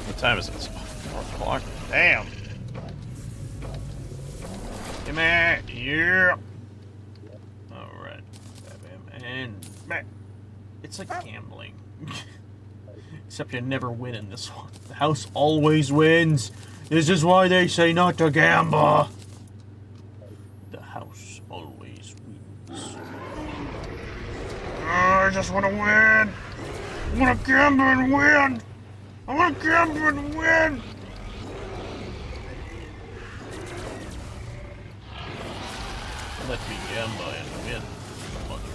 What time is it? It's 4 o'clock. Damn. Come here. Yeah. Alright. And back. It's like gambling. Except you never win in this one. The house always wins. This is why they say not to gamble. The house always wins. I just want to win. I want to gamble and win. I want to gamble and win! Let me gamble and win, mother.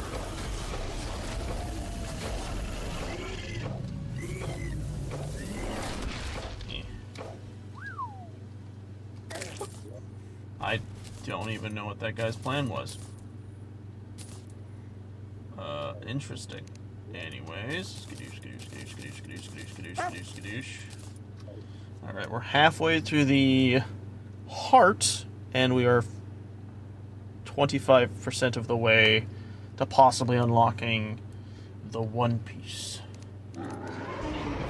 I don't even know what that guy's plan was. Interesting. Anyways, alright, we're halfway through the heart, and we are 25% of the way to possibly unlocking the One Piece.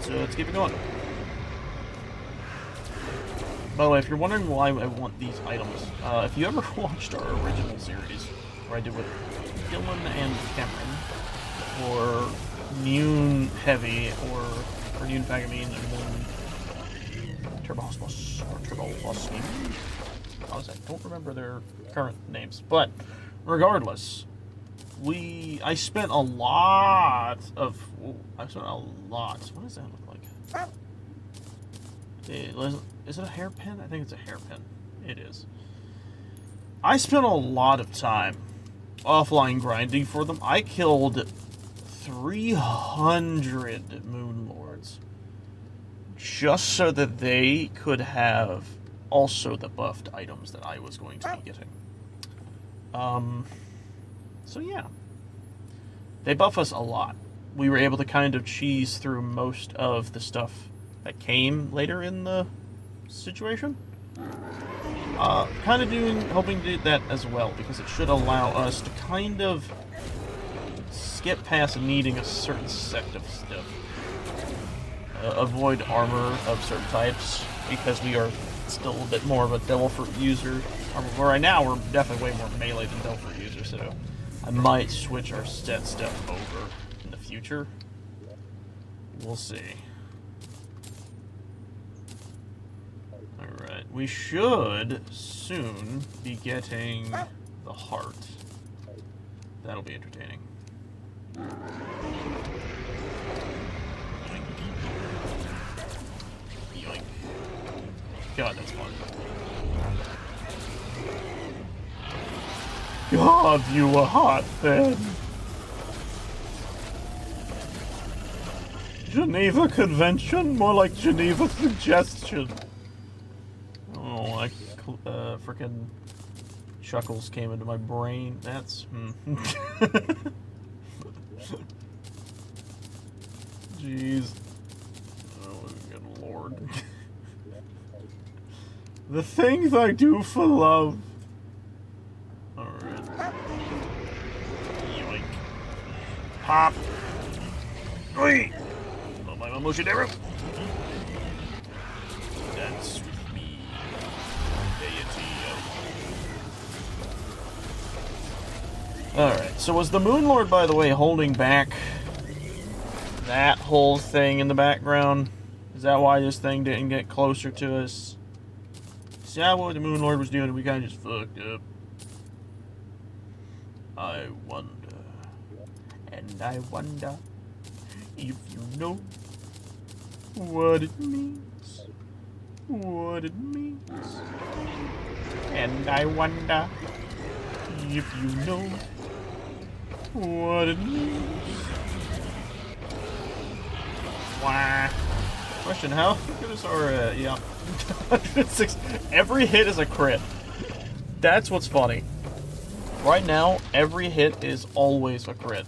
So let's keep it going. By the way, if you're wondering why I want these items, if you ever watched our original series, where I did with Dylan and Cameron, or Mune Heavy, or Mune Pagamine, and then Turbo Plus, or Turbo Plus. Honestly, I don't remember their current names, but regardless, I spent a lot. What does that look like? Is it a hairpin? I think it's a hairpin. It is. I spent a lot of time offline grinding for them. I killed 300 MoonLords just so that they could have also the buffed items that I was going to be getting. So yeah. They buff us a lot. We were able to kind of cheese through most of the stuff that came later in the situation. Kind of hoping to do that as well, because it should allow us to kind of skip past needing a certain set of stuff. Avoid armor of certain types, because we are still a bit more of a devil fruit user. Where right now, we're definitely way more melee than devil fruit user, so I might switch our set stuff over in the future. We'll see. Alright, we should soon be getting the heart. That'll be entertaining. Yoink. God, that's fun. God, you were hot then. Geneva Convention? More like Geneva Suggestion. Oh, like, frickin' chuckles came into my brain. That's, Jeez. Oh, good lord. The things I do for love. Alright. Yoink. Pop. Oi! Oh, my motion arrow. Dance with me, deity of... Alright, so was the MoonLord, by the way, holding back that whole thing in the background? Is that why this thing didn't get closer to us? See how what the MoonLord was doing, we kind of just fucked up. I wonder, and I wonder if you know what it means, what it means. And I wonder if you know what it means. Wah. Question, how good is our, yeah. 6. Every hit is a crit. That's what's funny. Right now, every hit is always a crit.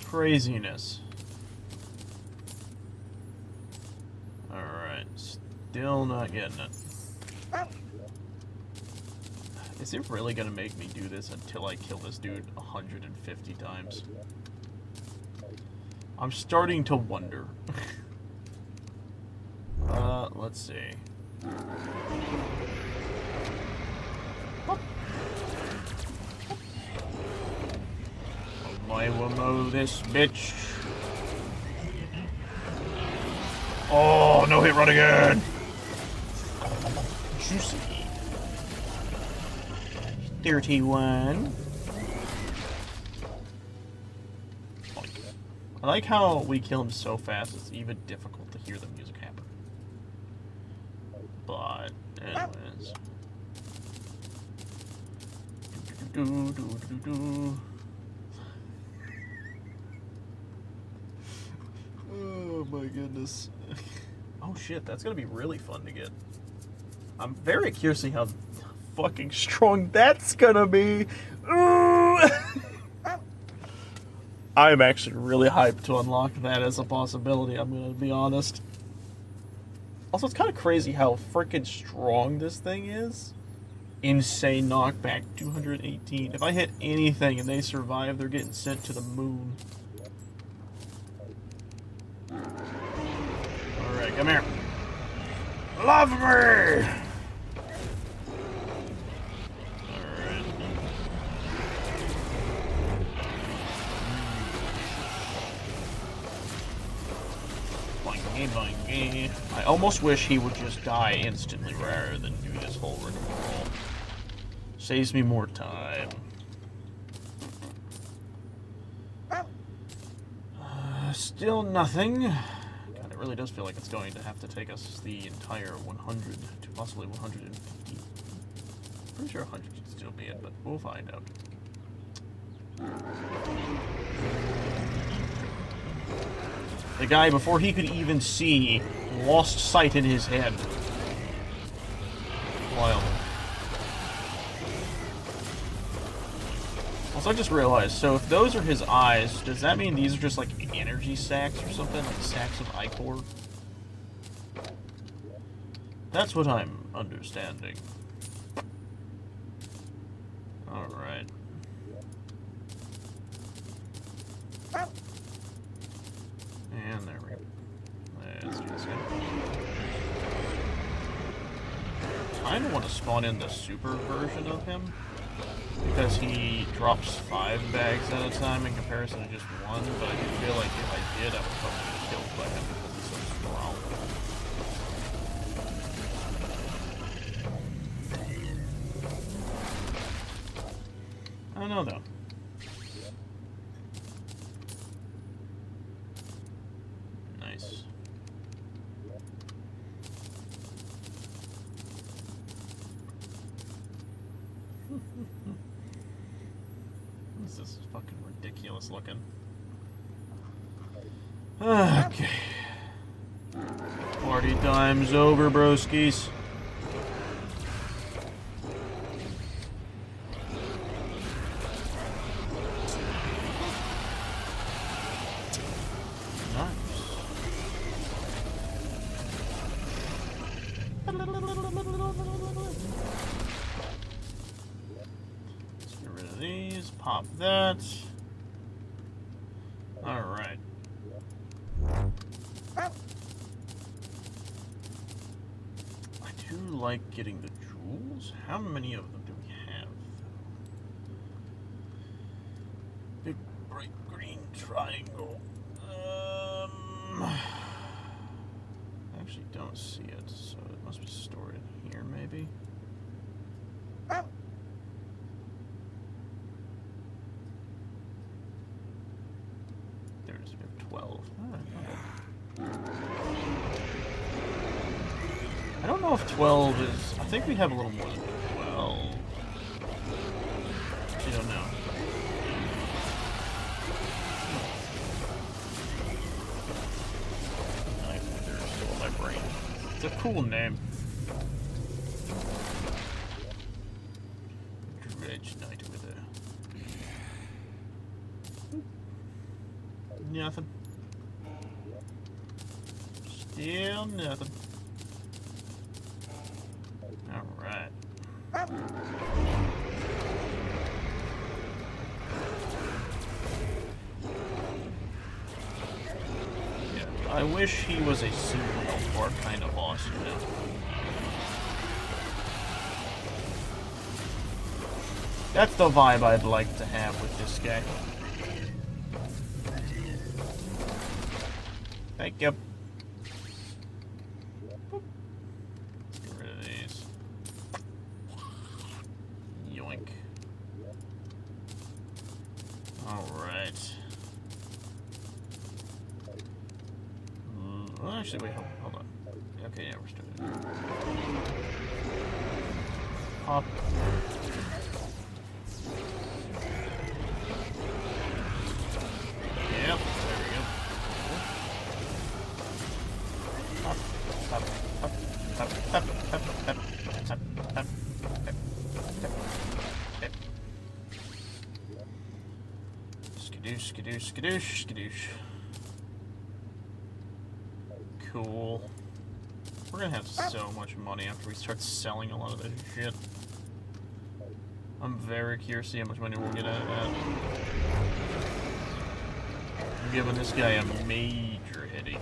Craziness. Alright, still not getting it. Is it really gonna make me do this until I kill this dude 150 times? I'm starting to wonder. Let's see. I will mow this bitch. Oh, no hit run again. Juicy. 31. I like how we kill him so fast, it's even difficult to hear the music happen. But, anyways. Oh my goodness. Oh shit, that's gonna be really fun to get. I'm very curious to see how fucking strong that's gonna be. Ooh. I'm actually really hyped to unlock that as a possibility, I'm gonna be honest. Also, it's kind of crazy how freaking strong this thing is. Insane knockback, 218. If I hit anything and they survive, they're getting sent to the moon. Alright, come here. Love me! I almost wish he would just die instantly rather than do this whole rigmarole. Saves me more time. Still nothing. God, it really does feel like it's going to have to take us the entire 100 to possibly 150. Pretty sure 100 should still be it, but we'll find out. The guy, before he could even see, lost sight in his head. Wild. Also, I just realized, so if those are his eyes, does that mean these are just like energy sacs or something? Like sacs of ichor? That's what I'm understanding. Alright. And there we go. Let's do this again. I kind of want to spawn in the super version of him, because he drops 5 bags at a time in comparison to just 1, but I do feel like if I did, I would probably get killed by him because he's so strong. I don't know, though. Nice. This is fucking ridiculous looking. Okay. Party time's over, broskies. Pop that. Alright. I do like getting the jewels. How many of them do we have? Big bright green triangle. I actually don't see it, so it must be stored in here, maybe. There it is, we have 12. I don't know if 12 is... I think we have a little more than 12. I don't know. Knife Wither is still in my brain. It's a cool name. Dredge Knight Wither. Nothing. Still nothing. Alright. Yeah, I wish he was a single health bar kind of boss, you know. That's the vibe I'd like to have with this guy. Thank you. Let's get rid of these. Yoink. Alright. Well, actually, wait, hold on. Okay, yeah, we're still good. Pop. Yep, there we go. Up, up, up, up, up, up, up, up, up, up, up. Skadoosh, skadoosh, skadoosh, skadoosh. Cool. We're gonna have so much money after we start selling a lot of this shit. I'm very curious to see how much money we'll get out of that. I'm giving this guy a major headache.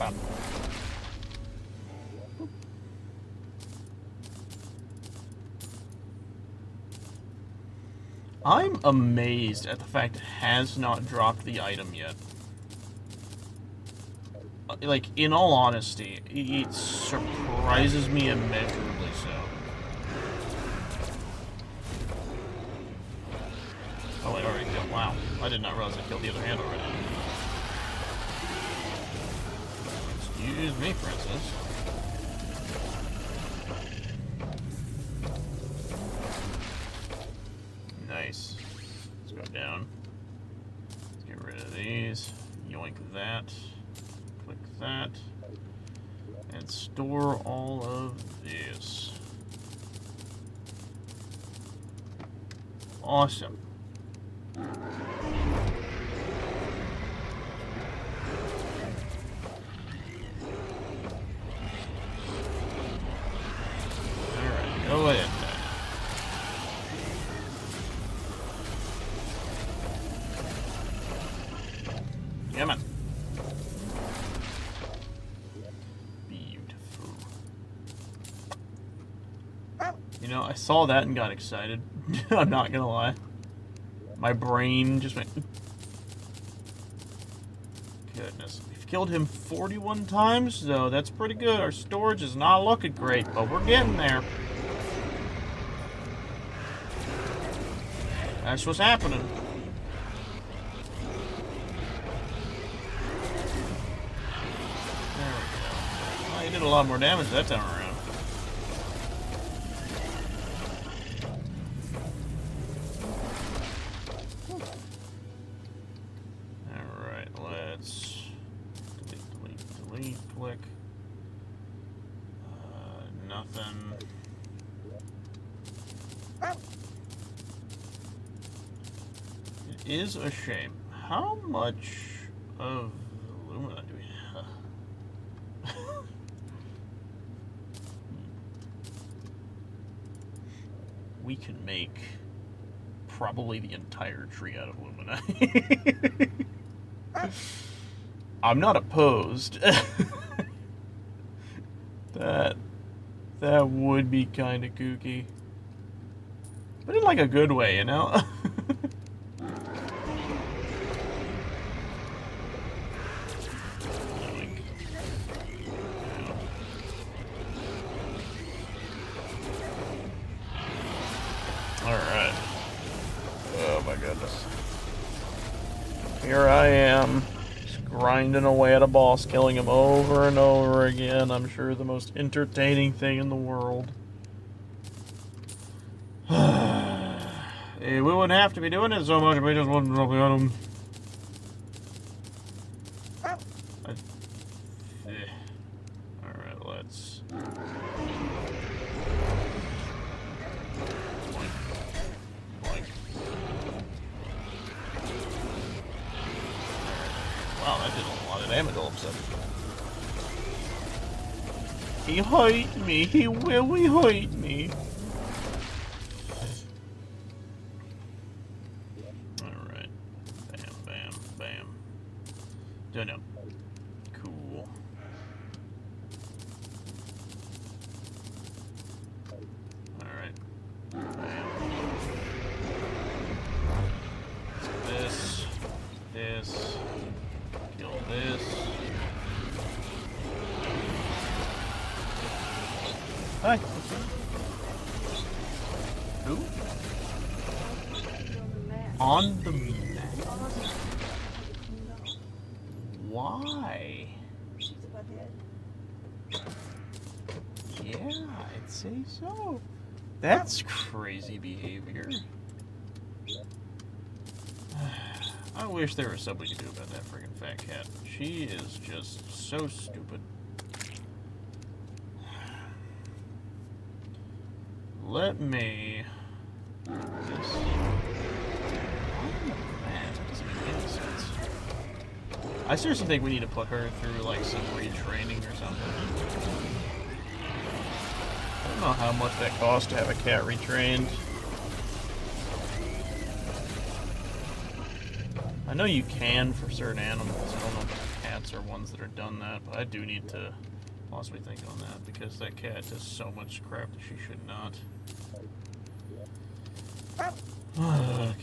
up. I'm amazed at the fact it has not dropped the item yet. Like, in all honesty, it surprises me immeasurably so. Oh, I already killed. Wow. I did not realize I killed the other hand already. Excuse me, princess. Nice. Let's go down. Let's get rid of these. Yoink that. Click that. And store all of this. Awesome. Alright, go ahead. Come on. Beautiful. You know, I saw that and got excited. I'm not gonna lie. My brain just went... Goodness. We've killed him 41 times, though. That's pretty good. Our storage is not looking great, but we're getting there. That's what's happening. There we go. Well, he did a lot more damage that time around. Click. Nothing. It is a shame. How much of Lumina do we have? We can make probably the entire tree out of Lumina. I'm not opposed. That would be kind of kooky. But in like a good way, you know? Alright. Oh my goodness. Here I am. Grinding away at a boss, killing him over and over again. I'm sure the most entertaining thing in the world. We wouldn't have to be doing it so much if we just wouldn't drop the item. Alright, let's... Wow, that did a lot of damage all of a sudden. He hurt me. He really hurt me. Alright. Bam, bam, bam. Don't know. Cool. Alright. Bam. This. This. Kill this. Hi. Who? On the map? Why? Yeah, I'd say so. That's crazy behavior. I wish there was something we could do about that friggin' fat cat. She is just so stupid. Let me... This... Man, that doesn't make any sense. I seriously think we need to put her through, like, some retraining or something. I don't know how much that costs to have a cat retrained. I know you can for certain animals. I don't know about cats are ones that are done that, but I do need to possibly think on that because that cat does so much crap that she should not. Okay.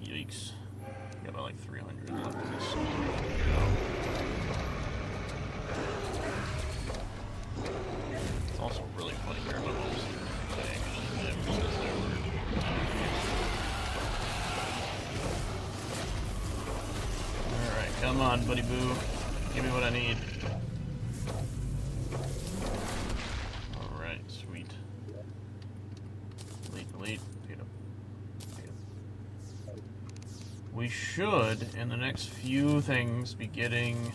Yikes. Got about like 300 left in this. It's also really funny here. Alright, come on, buddy boo. Give me what I need. Alright, sweet. Delete. We should, in the next few things, be getting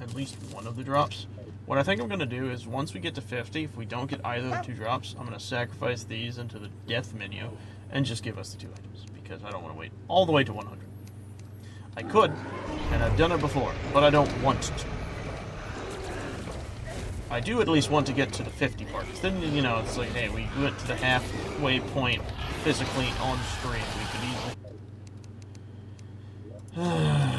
at least one of the drops. What I think I'm going to do is, once we get to 50, if we don't get either of the 2 drops, I'm going to sacrifice these into the death menu and just give us the 2 items, because I don't want to wait all the way to 100. I could, and I've done it before, but I don't want to. I do at least want to get to the 50 part, because then, you know, it's like, hey, we went to the halfway point physically on stream. We could easily... Alright.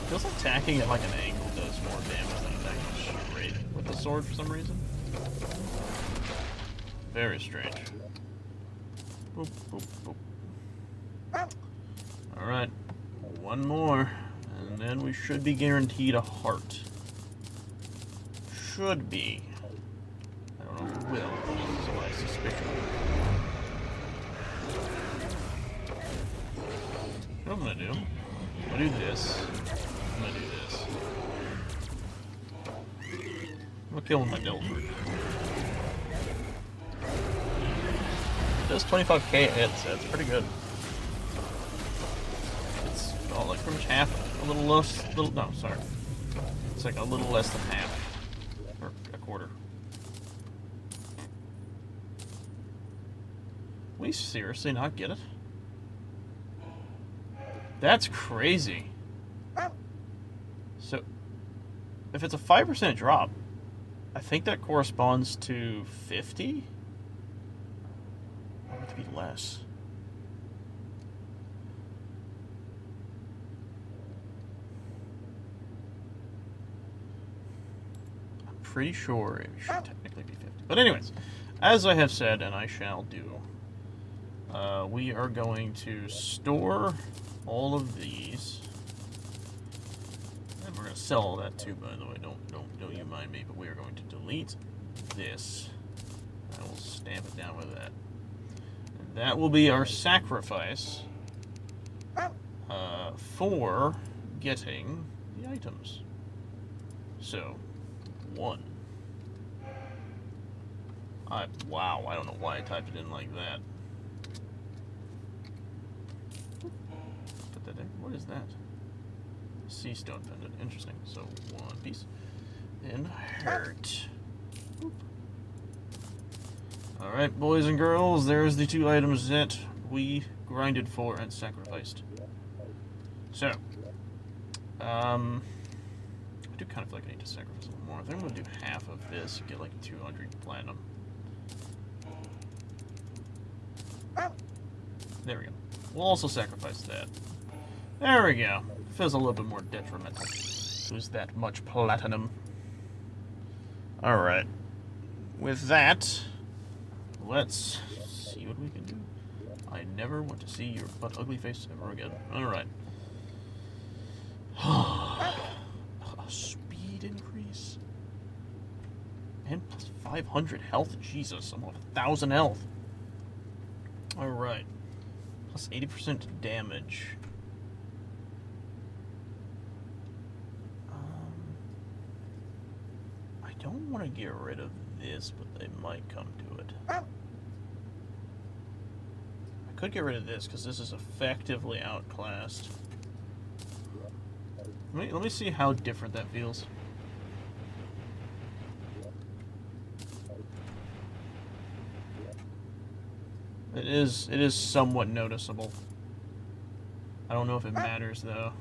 Feels like attacking at like an angle does more damage than attacking straight with the sword for some reason. Very strange. Boop, boop, boop. Alright, one more, and then we should be guaranteed a heart. Should be. I don't know if it will, but this is my suspicion. What I'm gonna do, I'm gonna do this, I'm gonna do this. I'm gonna kill my Delver. It does 25k hits, that's pretty good. Oh, like pretty much half, a little less, no, sorry. It's like a little less than half, or a quarter. We seriously not get it? That's crazy. So, if it's a 5% drop, I think that corresponds to 50? I want it to be less. Pretty sure it should technically be 50. But anyways, as I have said, and I shall do, we are going to store all of these. And we're going to sell all that too, by the way. Don't you mind me, but we are going to delete this. I will stamp it down with that. And that will be our sacrifice for getting the items. So, 1. Wow, I don't know why I typed it in like that. Put that there. What is that? Sea stone pendant. Interesting. So, 1 piece. And hurt. Alright, boys and girls, there's the 2 items that we grinded for and sacrificed. So, I do kind of feel like I need to sacrifice a little more. I think I'm going to do half of this, get like 200 platinum. There we go. We'll also sacrifice that. There we go. Feels a little bit more detrimental. Lose that much platinum. Alright. With that, let's see what we can do. I never want to see your butt ugly face ever again. Alright. Speed increase. And plus 500 health. Jesus, I'm on 1,000 health. Alright. Plus 80% damage. I don't want to get rid of this, but they might come to it. I could get rid of this, because this is effectively outclassed. Let me see how different that feels. It is somewhat noticeable. I don't know if it matters though.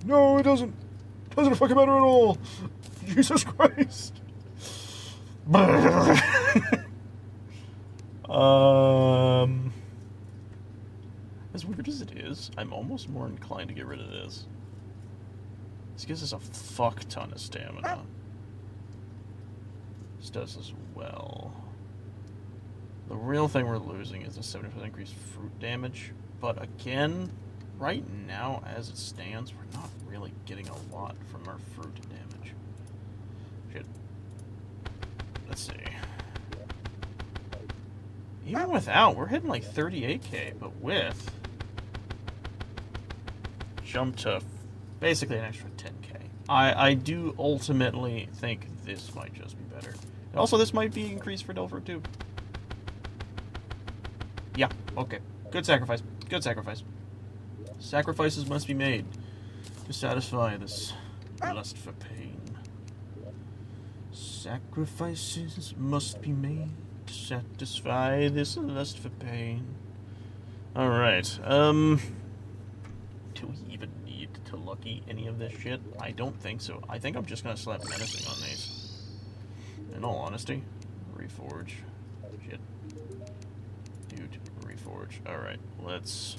No, it doesn't. Doesn't fucking matter at all. Jesus Christ. As weird as it is, I'm almost more inclined to get rid of this. This gives us a fuck ton of stamina. This does as well. The real thing we're losing is a 70% increased fruit damage. But again, right now, as it stands, we're not really getting a lot from our fruit damage. Shit. Let's see. Even without, we're hitting like 38k, but with, jump to basically an extra 10k. I do ultimately think this might just be better. And also, this might be increased for Delver too. Yeah, okay. Good sacrifice. Good sacrifice. Sacrifices must be made to satisfy this lust for pain. Sacrifices must be made to satisfy this lust for pain. Alright, do we even need to lucky any of this shit? I don't think so. I think I'm just gonna slap menacing on these. In all honesty. Reforge. Shit. Dude, reforge. Alright, let's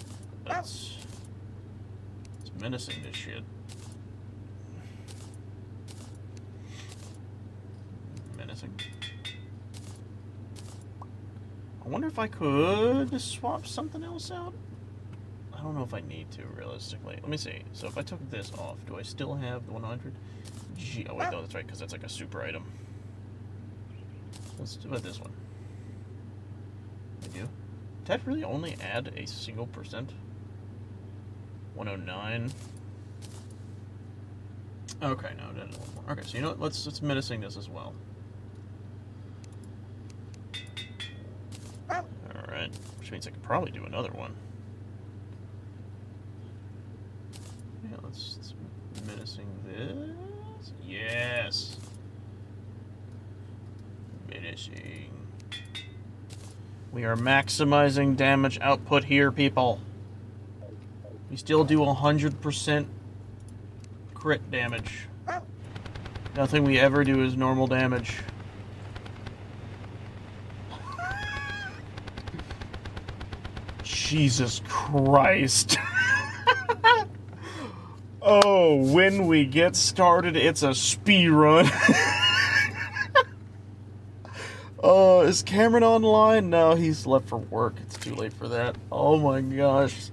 menacing this shit. Menacing. I wonder if I could swap something else out? I don't know if I need to, realistically. Let me see. So if I took this off, do I still have the 100? Gee, oh wait, no, that's right, because that's like a super item. Let's do it this one. I do. Did that really only add a single percent? 109. Okay, no, it added a little more. Okay, so you know what? Let's menacing this as well. Alright, which means I could probably do another one. Yeah, let's menacing this. Yes! Menacing. We are maximizing damage output here, people. We still do 100% crit damage. Nothing we ever do is normal damage. Jesus Christ. Oh, when we get started, it's a speed run. Is Cameron online? No, he's left for work. It's too late for that. Oh my gosh.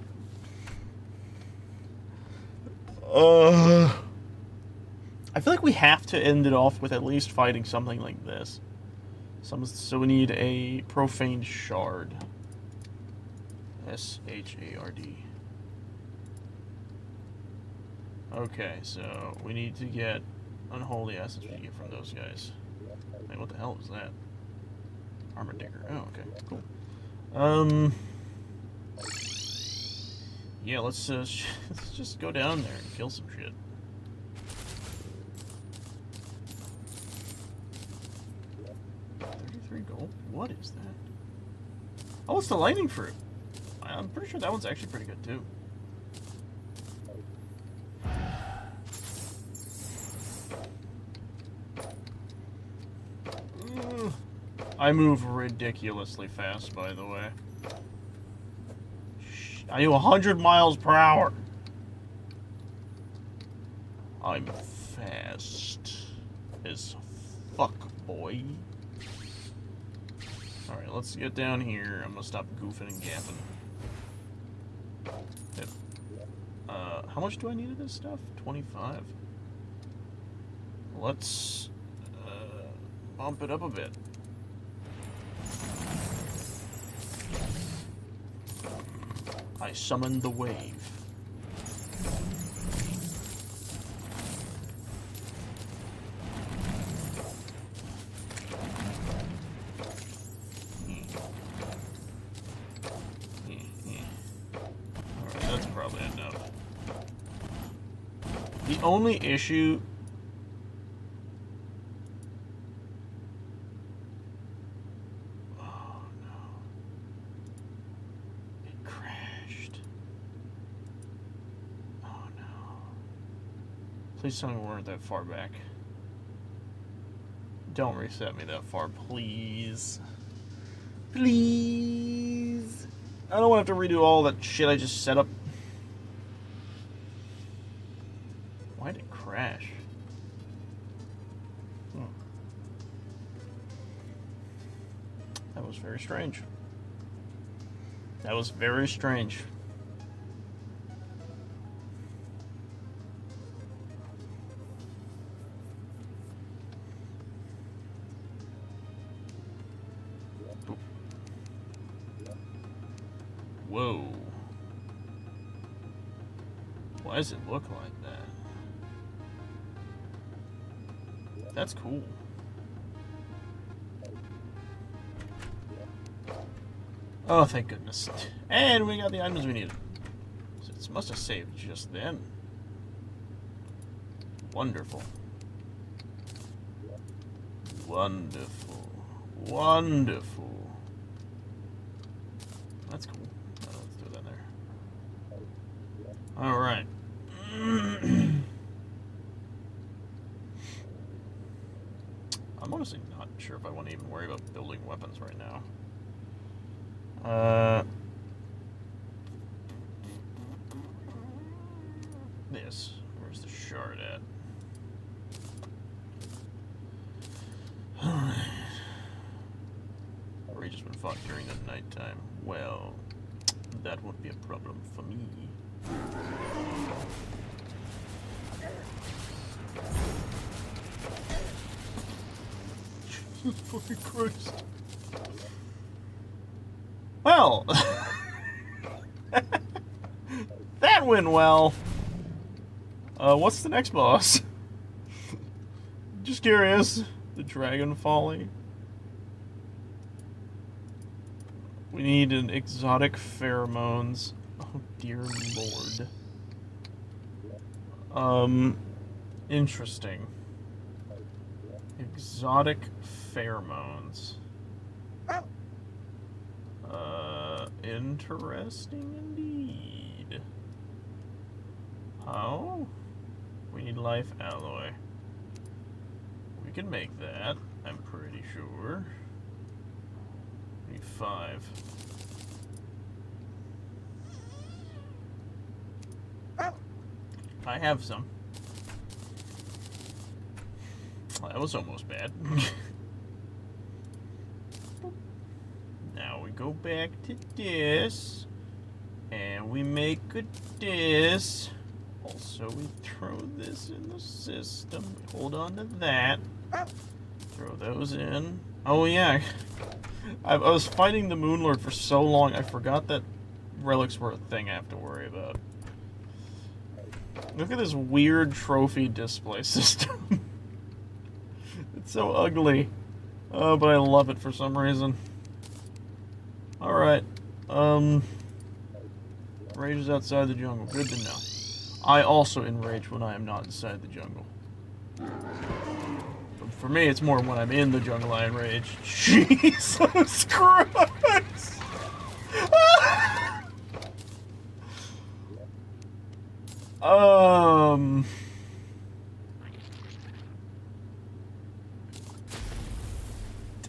I feel like we have to end it off with at least fighting something like this. So we need a profane shard. S-H-A-R-D. Okay, so we need to get unholy assets we get from those guys. Wait, what the hell is that? Armor digger. Oh, okay, cool. Yeah, let's just go down there and kill some shit. Gold? What is that? Oh, it's the lightning fruit. I'm pretty sure that one's actually pretty good too. I move ridiculously fast, by the way. I do 100 miles per hour. I'm fast as fuck, boy. Alright, let's get down here. I'm gonna stop goofing and gapping. Yep. How much do I need of this stuff? 25. Let's bump it up a bit. I summoned the wave. The only issue Please tell me we weren't that far back. Don't reset me that far, please. Please. I don't want to have to redo all that shit I just set up. Why did it crash? That was very strange. That was very strange. Whoa. Why does it look like that? That's cool. Oh, thank goodness. And we got the items we needed. So it must have saved just then. Wonderful. Wonderful. Wonderful. That's cool. Oh, let's do that there. Alright. I'm honestly not sure if I want to even worry about building weapons right now. This. Where's the shard at? Alright. Rage's been fought during the nighttime. Well, that won't be a problem for me. Jesus fucking Christ. Well, that went well. What's the next boss? Just curious. The Dragon Folly. We need an exotic pheromones. Oh dear lord. Interesting. Exotic pheromones. Interesting indeed. Oh? We need life alloy. We can make that, I'm pretty sure. We need 5. I have some. Well, that was almost bad. Now we go back to this, and we make a this. Also, we throw this in the system. We hold on to that. Throw those in. Oh yeah, I was fighting the MoonLord for so long, I forgot that relics were a thing I have to worry about. Look at this weird trophy display system. It's so ugly. But I love it for some reason. Alright. Rage is outside the jungle. Good to know. I also enrage when I am not inside the jungle. But for me, it's more when I'm in the jungle I enrage. Jesus Christ!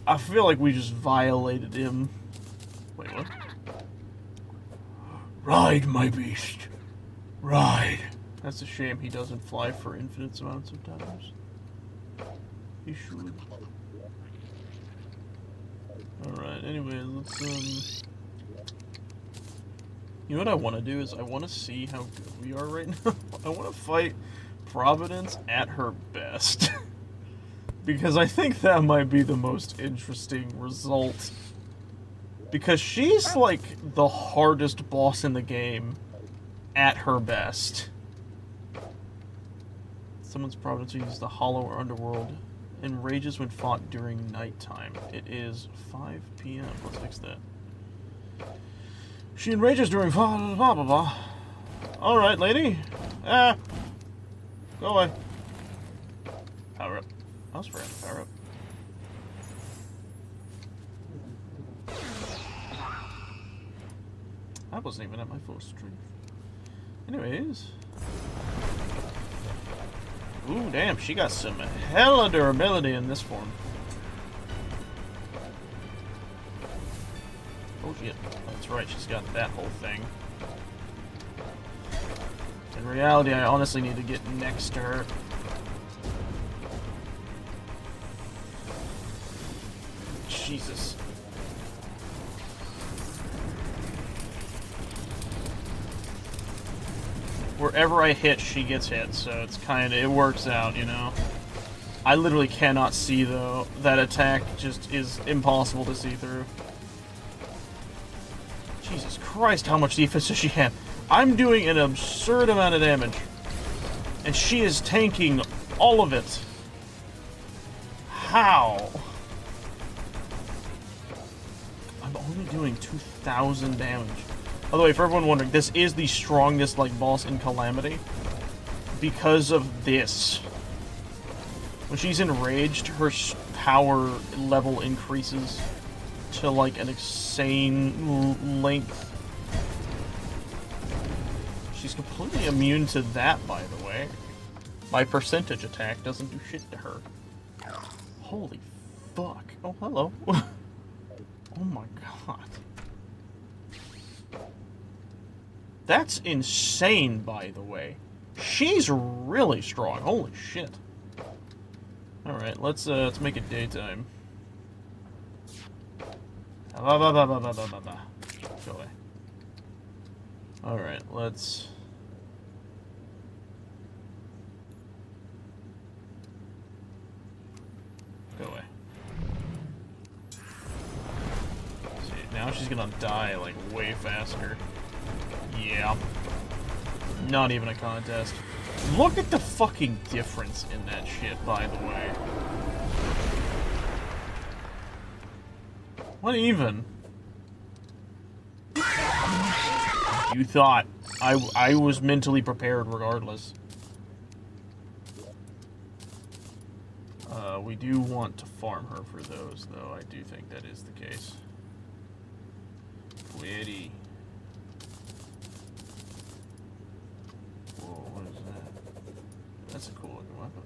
I feel like we just violated him. Wait, what? Ride, my beast. Ride. That's a shame he doesn't fly for infinite amounts of times. He should. Alright, anyway, let's, You know what I want to do is I want to see how good we are right now. I want to fight Providence at her best. Because I think that might be the most interesting result. Because she's like the hardest boss in the game at her best. Someone's Providence uses the hollow or underworld and rages when fought during nighttime. It is 5 p.m. Let's fix that. She enrages during blah blah blah. Alright, lady. Go away. Power up. I was forgetting to power up. I wasn't even at my full strength. Anyways. Ooh, damn, she got some hella durability in this form. Oh shit, that's right, she's got that whole thing. In reality, I honestly need to get next to her. Jesus. Wherever I hit, she gets hit, so it's kinda, it works out, you know? I literally cannot see, though. That attack just is impossible to see through. Jesus Christ, how much defense does she have? I'm doing an absurd amount of damage. And she is tanking all of it. How? I'm only doing 2,000 damage. By the way, for everyone wondering, this is the strongest, like, boss in Calamity. Because of this. When she's enraged, her power level increases to, like, an insane length. She's completely immune to that, by the way. My percentage attack doesn't do shit to her. Holy fuck. Oh, hello. Oh my god. That's insane, by the way. She's really strong. Holy shit. Alright, let's make it daytime. Go away. Alright, let's... Go away. See, now she's gonna die, like, way faster. Yeah. Not even a contest. Look at the fucking difference in that shit, by the way. What even? You thought I was mentally prepared regardless. We do want to farm her for those, though. I do think that is the case. Witty. Whoa, what is that? That's a cool looking weapon.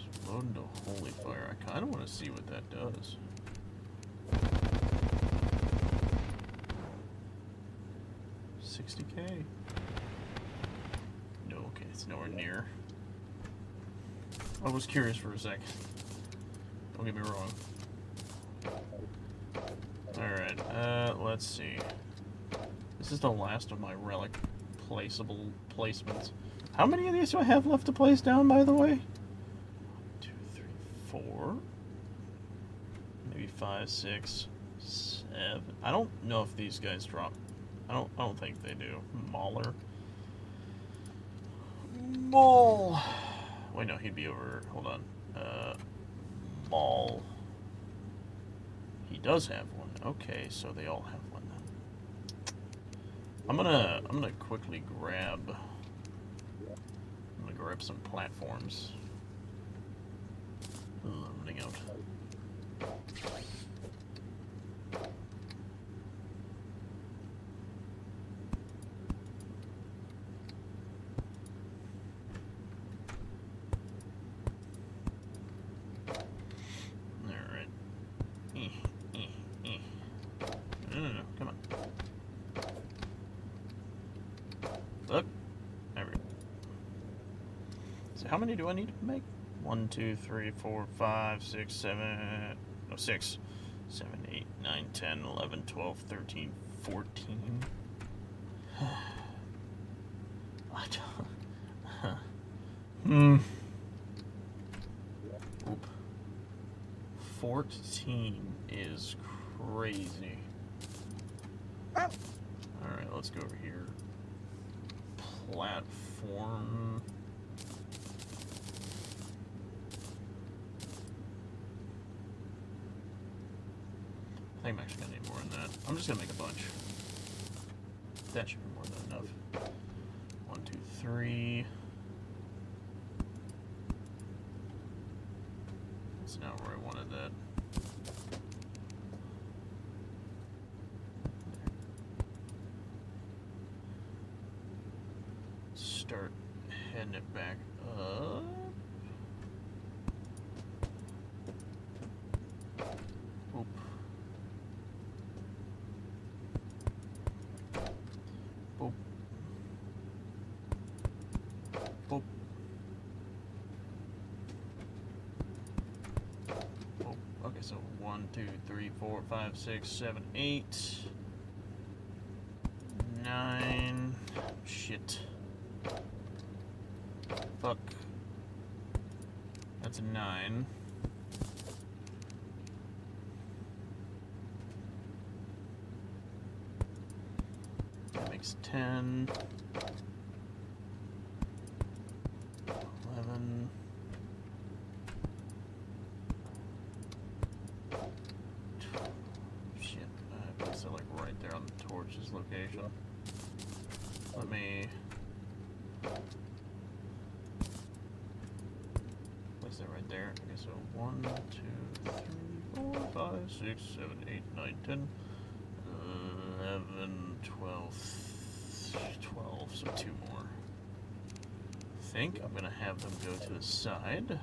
Explode into holy fire. I kind of want to see what that does. $60K. No, okay, it's nowhere near. I was curious for a sec. Don't get me wrong. Alright, let's see. This is the last of my relic placeable placements. How many of these do I have left to place down, by the way? 1, 2, 3, 4. Maybe 5, 6, 7. I don't know if these guys drop. I don't think they do. Mauler. Maul. Wait, no, he'd be over. Hold on. Maul. He does have one. Okay, so they all have one then. I'm gonna quickly grab. I'm gonna grab some platforms. Ooh, I'm running out. How many do I need to make? 1, 2, 3, 4, 5, 6, 7... No, 6, 7, 8, 9, 10, 11, 12, 13, 14... I don't... Oop. 14 is crazy. Alright, let's go over here. Platform... I think I'm actually gonna need more than that. I'm just gonna make a bunch. That should be more than enough. 1, 2, 3. That's not where I wanted that. Start heading it back Oop. Boop. Boop. Boop. Okay, so 1, 2, 3, 4, 5, 6, 7, 8, 9. Shit. Fuck. That's a 9. That makes 10. 11. Shit. I place it like right there on the torch's location. Let me place it right there. Okay, so 1, 2, 3, 4, 5, 6, 7, 8, 9, 10, 11, 12, 12, so 2 more. I think I'm gonna have them go to the side.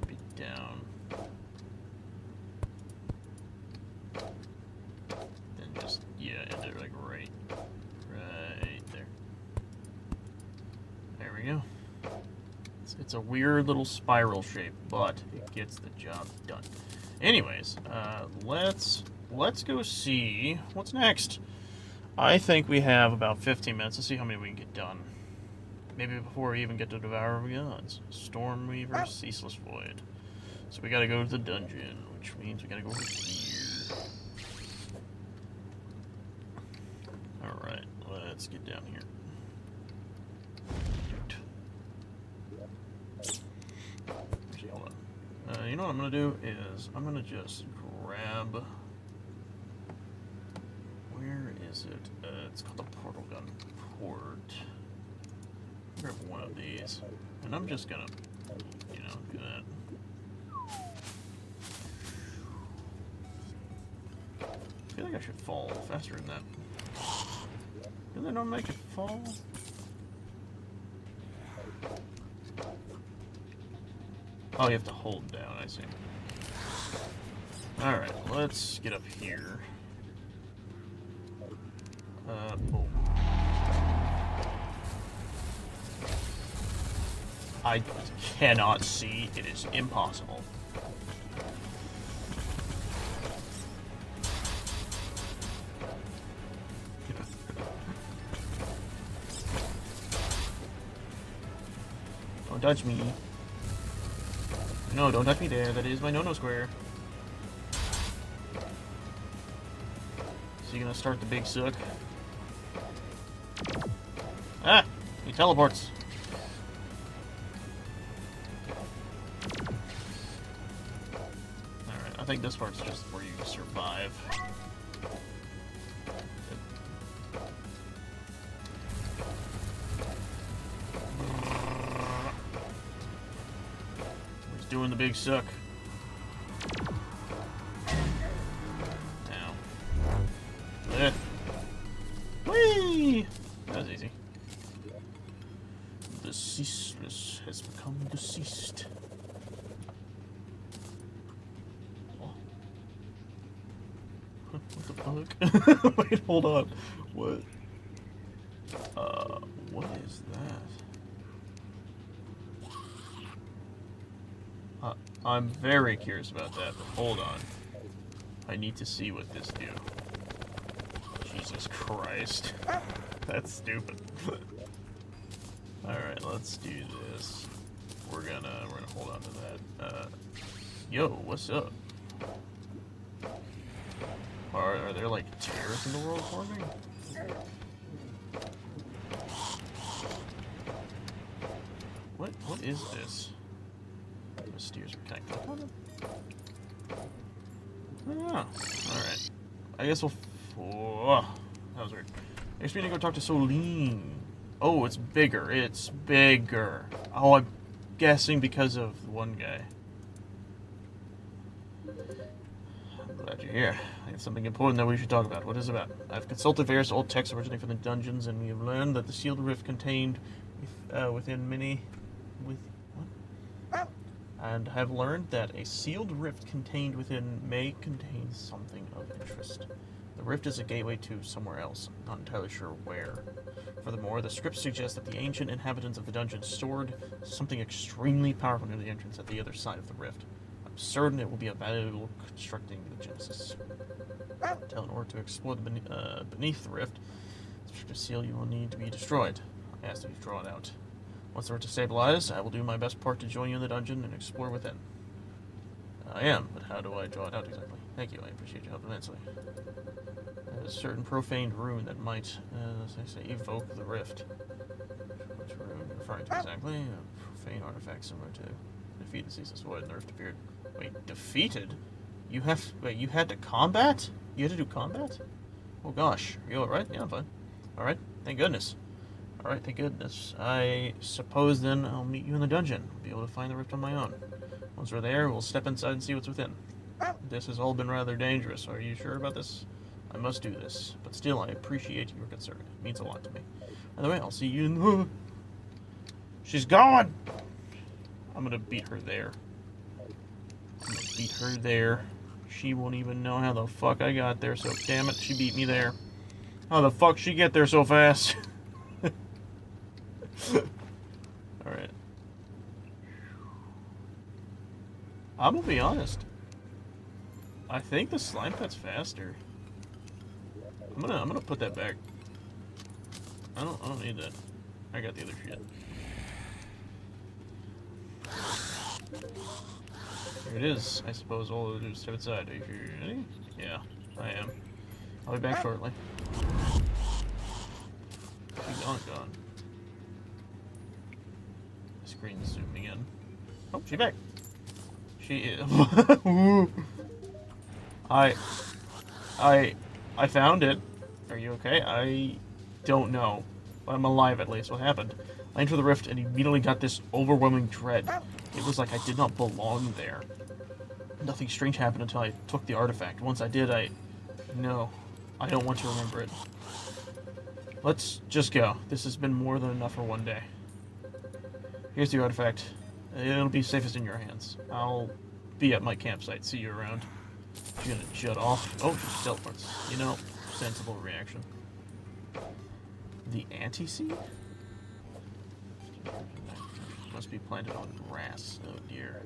Be down. Then just, yeah, end it like right there. There we go. It's a weird little spiral shape, but it gets the job done. Anyways, let's go see what's next. I think we have about 15 minutes. Let's see how many we can get done. Maybe before we even get to Devourer of Gods. Stormweaver, Ceaseless Void. So we gotta go to the dungeon, which means we gotta go over here. Alright, let's get down here. Actually, hold on. You know what I'm gonna do is I'm gonna just grab. Where is it? It's called the portal gun port. Grab one of these, and I'm just gonna, you know, do that. I feel like I should fall faster than that. Do they not make it fall? Oh, you have to hold down, I see. Alright, let's get up here. Boom. I cannot see. It is impossible. Don't touch me. No, don't touch me there. That is my no-no square. So you're gonna start the big sook? Ah! He teleports. Alright, I think this part's just where you survive. He's doing the big sook. Now. Whee! That was easy. The ceaseless has become deceased. Oh. What the fuck? Wait, hold on. What? What is that? I'm very curious about that, but hold on. I need to see what this do. Jesus Christ. That's stupid. Alright, let's do this. We're gonna hold on to that. Yo, what's up? Are there like terrorists in the world forming? What is this? The steers are kind of on it. Ah, alright. I guess we'll. Oh, that was weird. I guess we need to go talk to Solene. Oh, it's bigger. It's bigger. Oh, I'm guessing because of one guy. Glad you're here. I have something important that we should talk about. What is it about? I've consulted various old texts originating from the dungeons, and we have learned that the sealed rift contained within many... What? And have learned that a sealed rift contained within may contain something of interest. The rift is a gateway to somewhere else. I'm not entirely sure where. Furthermore, the script suggests that the ancient inhabitants of the dungeon stored something extremely powerful near the entrance at the other side of the rift. I'm certain it will be a valuable constructing the Genesis. In order to explore the beneath the rift, the restrictive seal you will need to be destroyed. I ask that you draw it out. Once the rift is stabilized, I will do my best part to join you in the dungeon and explore within. I am, but how do I draw it out exactly? Thank you, I appreciate your help immensely. There's a certain profaned rune that might, as I say, evoke the rift. Which rune are you referring to exactly? A profane artifact similar to defeat the ceaseless void and the rift appeared. Wait, defeated? You had to combat? You had to do combat? Oh gosh, are you alright? Yeah, I'm fine. Alright, thank goodness. Alright, thank goodness. I suppose then I'll meet you in the dungeon. I'll be able to find the rift on my own. Once we're there, we'll step inside and see what's within. This has all been rather dangerous. Are you sure about this? I must do this. But still, I appreciate your concern. It means a lot to me. By the way, I'll see you in the... She's gone! I'm gonna beat her there. I'm gonna beat her there. She won't even know how the fuck I got there, so damn it, she beat me there. How the fuck she get there so fast? Alright. I'm gonna be honest. I think the slime pet's faster. I'm gonna put that back. I don't need that. I got the other shit. Here it is. I suppose all we'll do is step inside. Are you ready? Yeah, I am. I'll be back shortly. She's gone. The screen's zooming in. Oh, she's back. She is. I found it. Are you okay? I don't know. But I'm alive at least. What happened? I entered the rift and immediately got this overwhelming dread. It was like I did not belong there. Nothing strange happened until I took the artifact. Once I did, No. I don't want to remember it. Let's just go. This has been more than enough for one day. Here's the artifact. It'll be safest in your hands. I'll be at my campsite. See you around. She's gonna jut off. Oh, she teleports. You know, sensible reaction. The anti-seed? Must be planted on grass. Oh dear.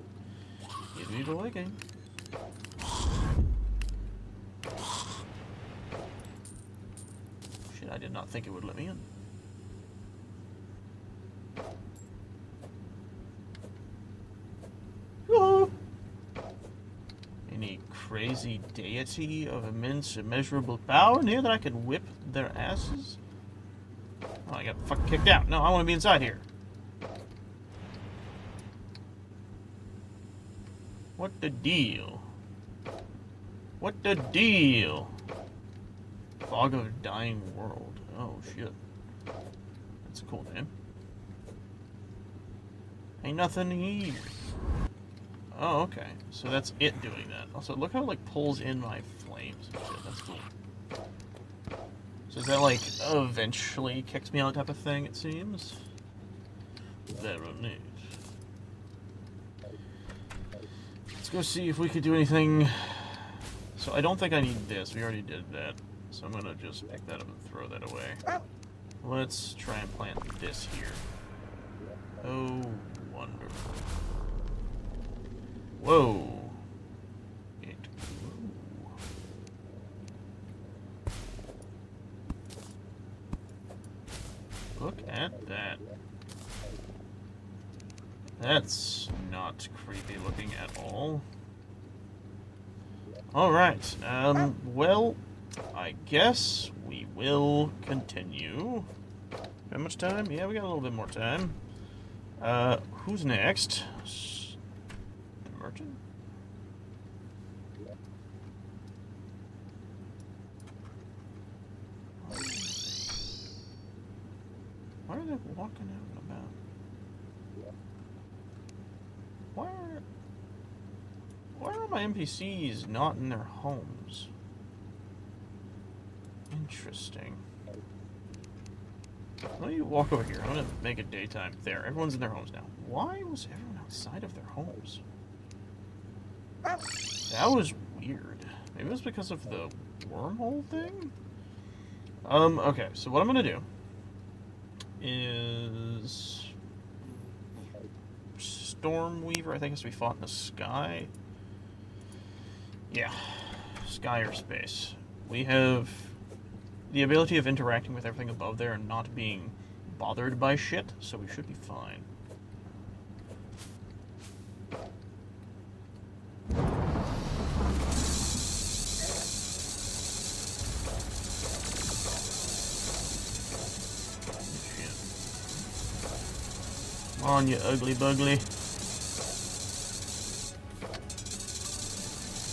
Give me the liking. Shit, I did not think it would let me in. Whoa! Any crazy deity of immense, immeasurable power near that I could whip their asses? Oh, I got fucking kicked out. No, I want to be inside here. What the deal? What the deal? Fog of Dying World. Oh, shit. That's a cool name. Ain't nothing here. Oh, okay. So that's it doing that. Also, look how it, like, pulls in my flames and shit. That's cool. So is that, like, eventually kicks me out type of thing, it seems? Very neat. Let's go see if we could do anything. So I don't think I need this. We already did that. So I'm gonna just pick that up and throw that away. Let's try and plant this here. Oh, wonderful. Whoa. It grew. Look at that. That's not creepy looking at all. Alright, well, I guess we will continue. How much time? Yeah, we got a little bit more time. Who's next? The merchant? Why are they walking out and about? Why are my NPCs not in their homes? Interesting. Let me walk over here. I'm gonna make it daytime. There, everyone's in their homes now. Why was everyone outside of their homes? That was weird. Maybe it was because of the wormhole thing? Okay, so what I'm gonna do is Stormweaver, I think, has to be fought in the sky. Yeah, sky or space. We have the ability of interacting with everything above there and not being bothered by shit, so we should be fine. Come on, you ugly bugly.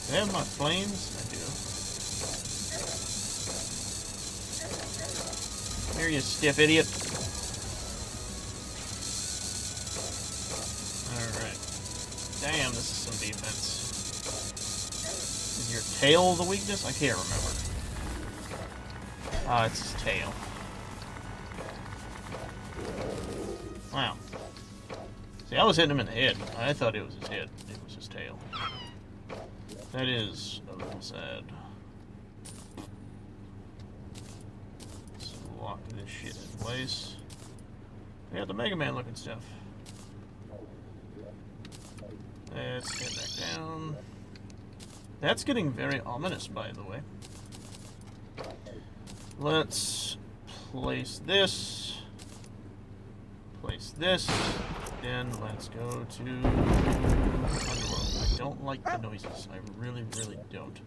Do I have my flames? I do. Here, you stiff idiot. Alright. Damn, this is some defense. Is your tail the weakness? I can't remember. Ah, it's his tail. Wow. See, I was hitting him in the head. I thought it was his head. It was his tail. That is a little sad. Let's lock this shit in place. We got the Mega Man looking stuff. Let's get back down. That's getting very ominous, by the way. Let's place this. Place this. Then let's go to Underworld. I don't like the noises. I really, really don't.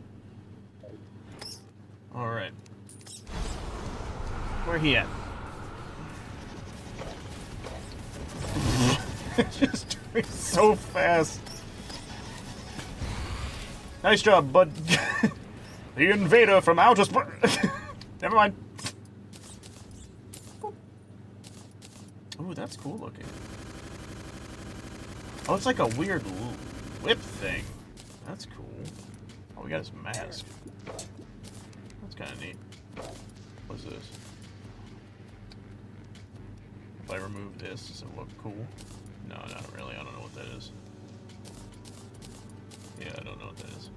Alright. Where he at? Just doing so fast. Nice job, bud. The invader from outer space. Never mind. Ooh, that's cool looking. Oh, it's like a weird whip thing. That's cool. Oh, we got his mask. That's kind of neat. What's this? If I remove this, does it look cool? No, not really. I don't know what that is. Yeah, I don't know what that is.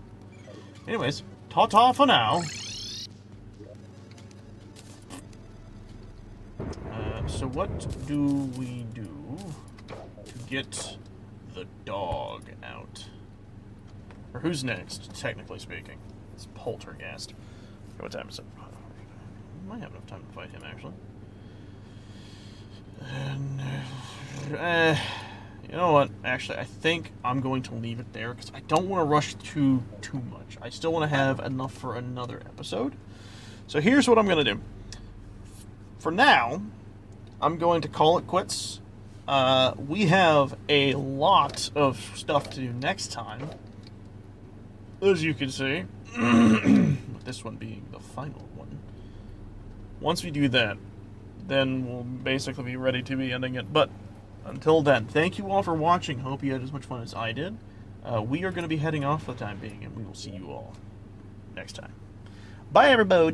Anyways, ta-ta for now. So what do we do to get the dog out? Or who's next, technically speaking? It's Poltergeist. What time is it? We might have enough time to fight him, actually. And, you know what? Actually, I think I'm going to leave it there because I don't want to rush too much. I still want to have enough for another episode. So here's what I'm going to do. For now, I'm going to call it quits. We have a lot of stuff to do next time, as you can see. With this one being the final one. Once we do that, then we'll basically be ready to be ending it. But until then, thank you all for watching. Hope you had as much fun as I did. We are going to be heading off for the time being, and we will see you all next time. Bye, everybody.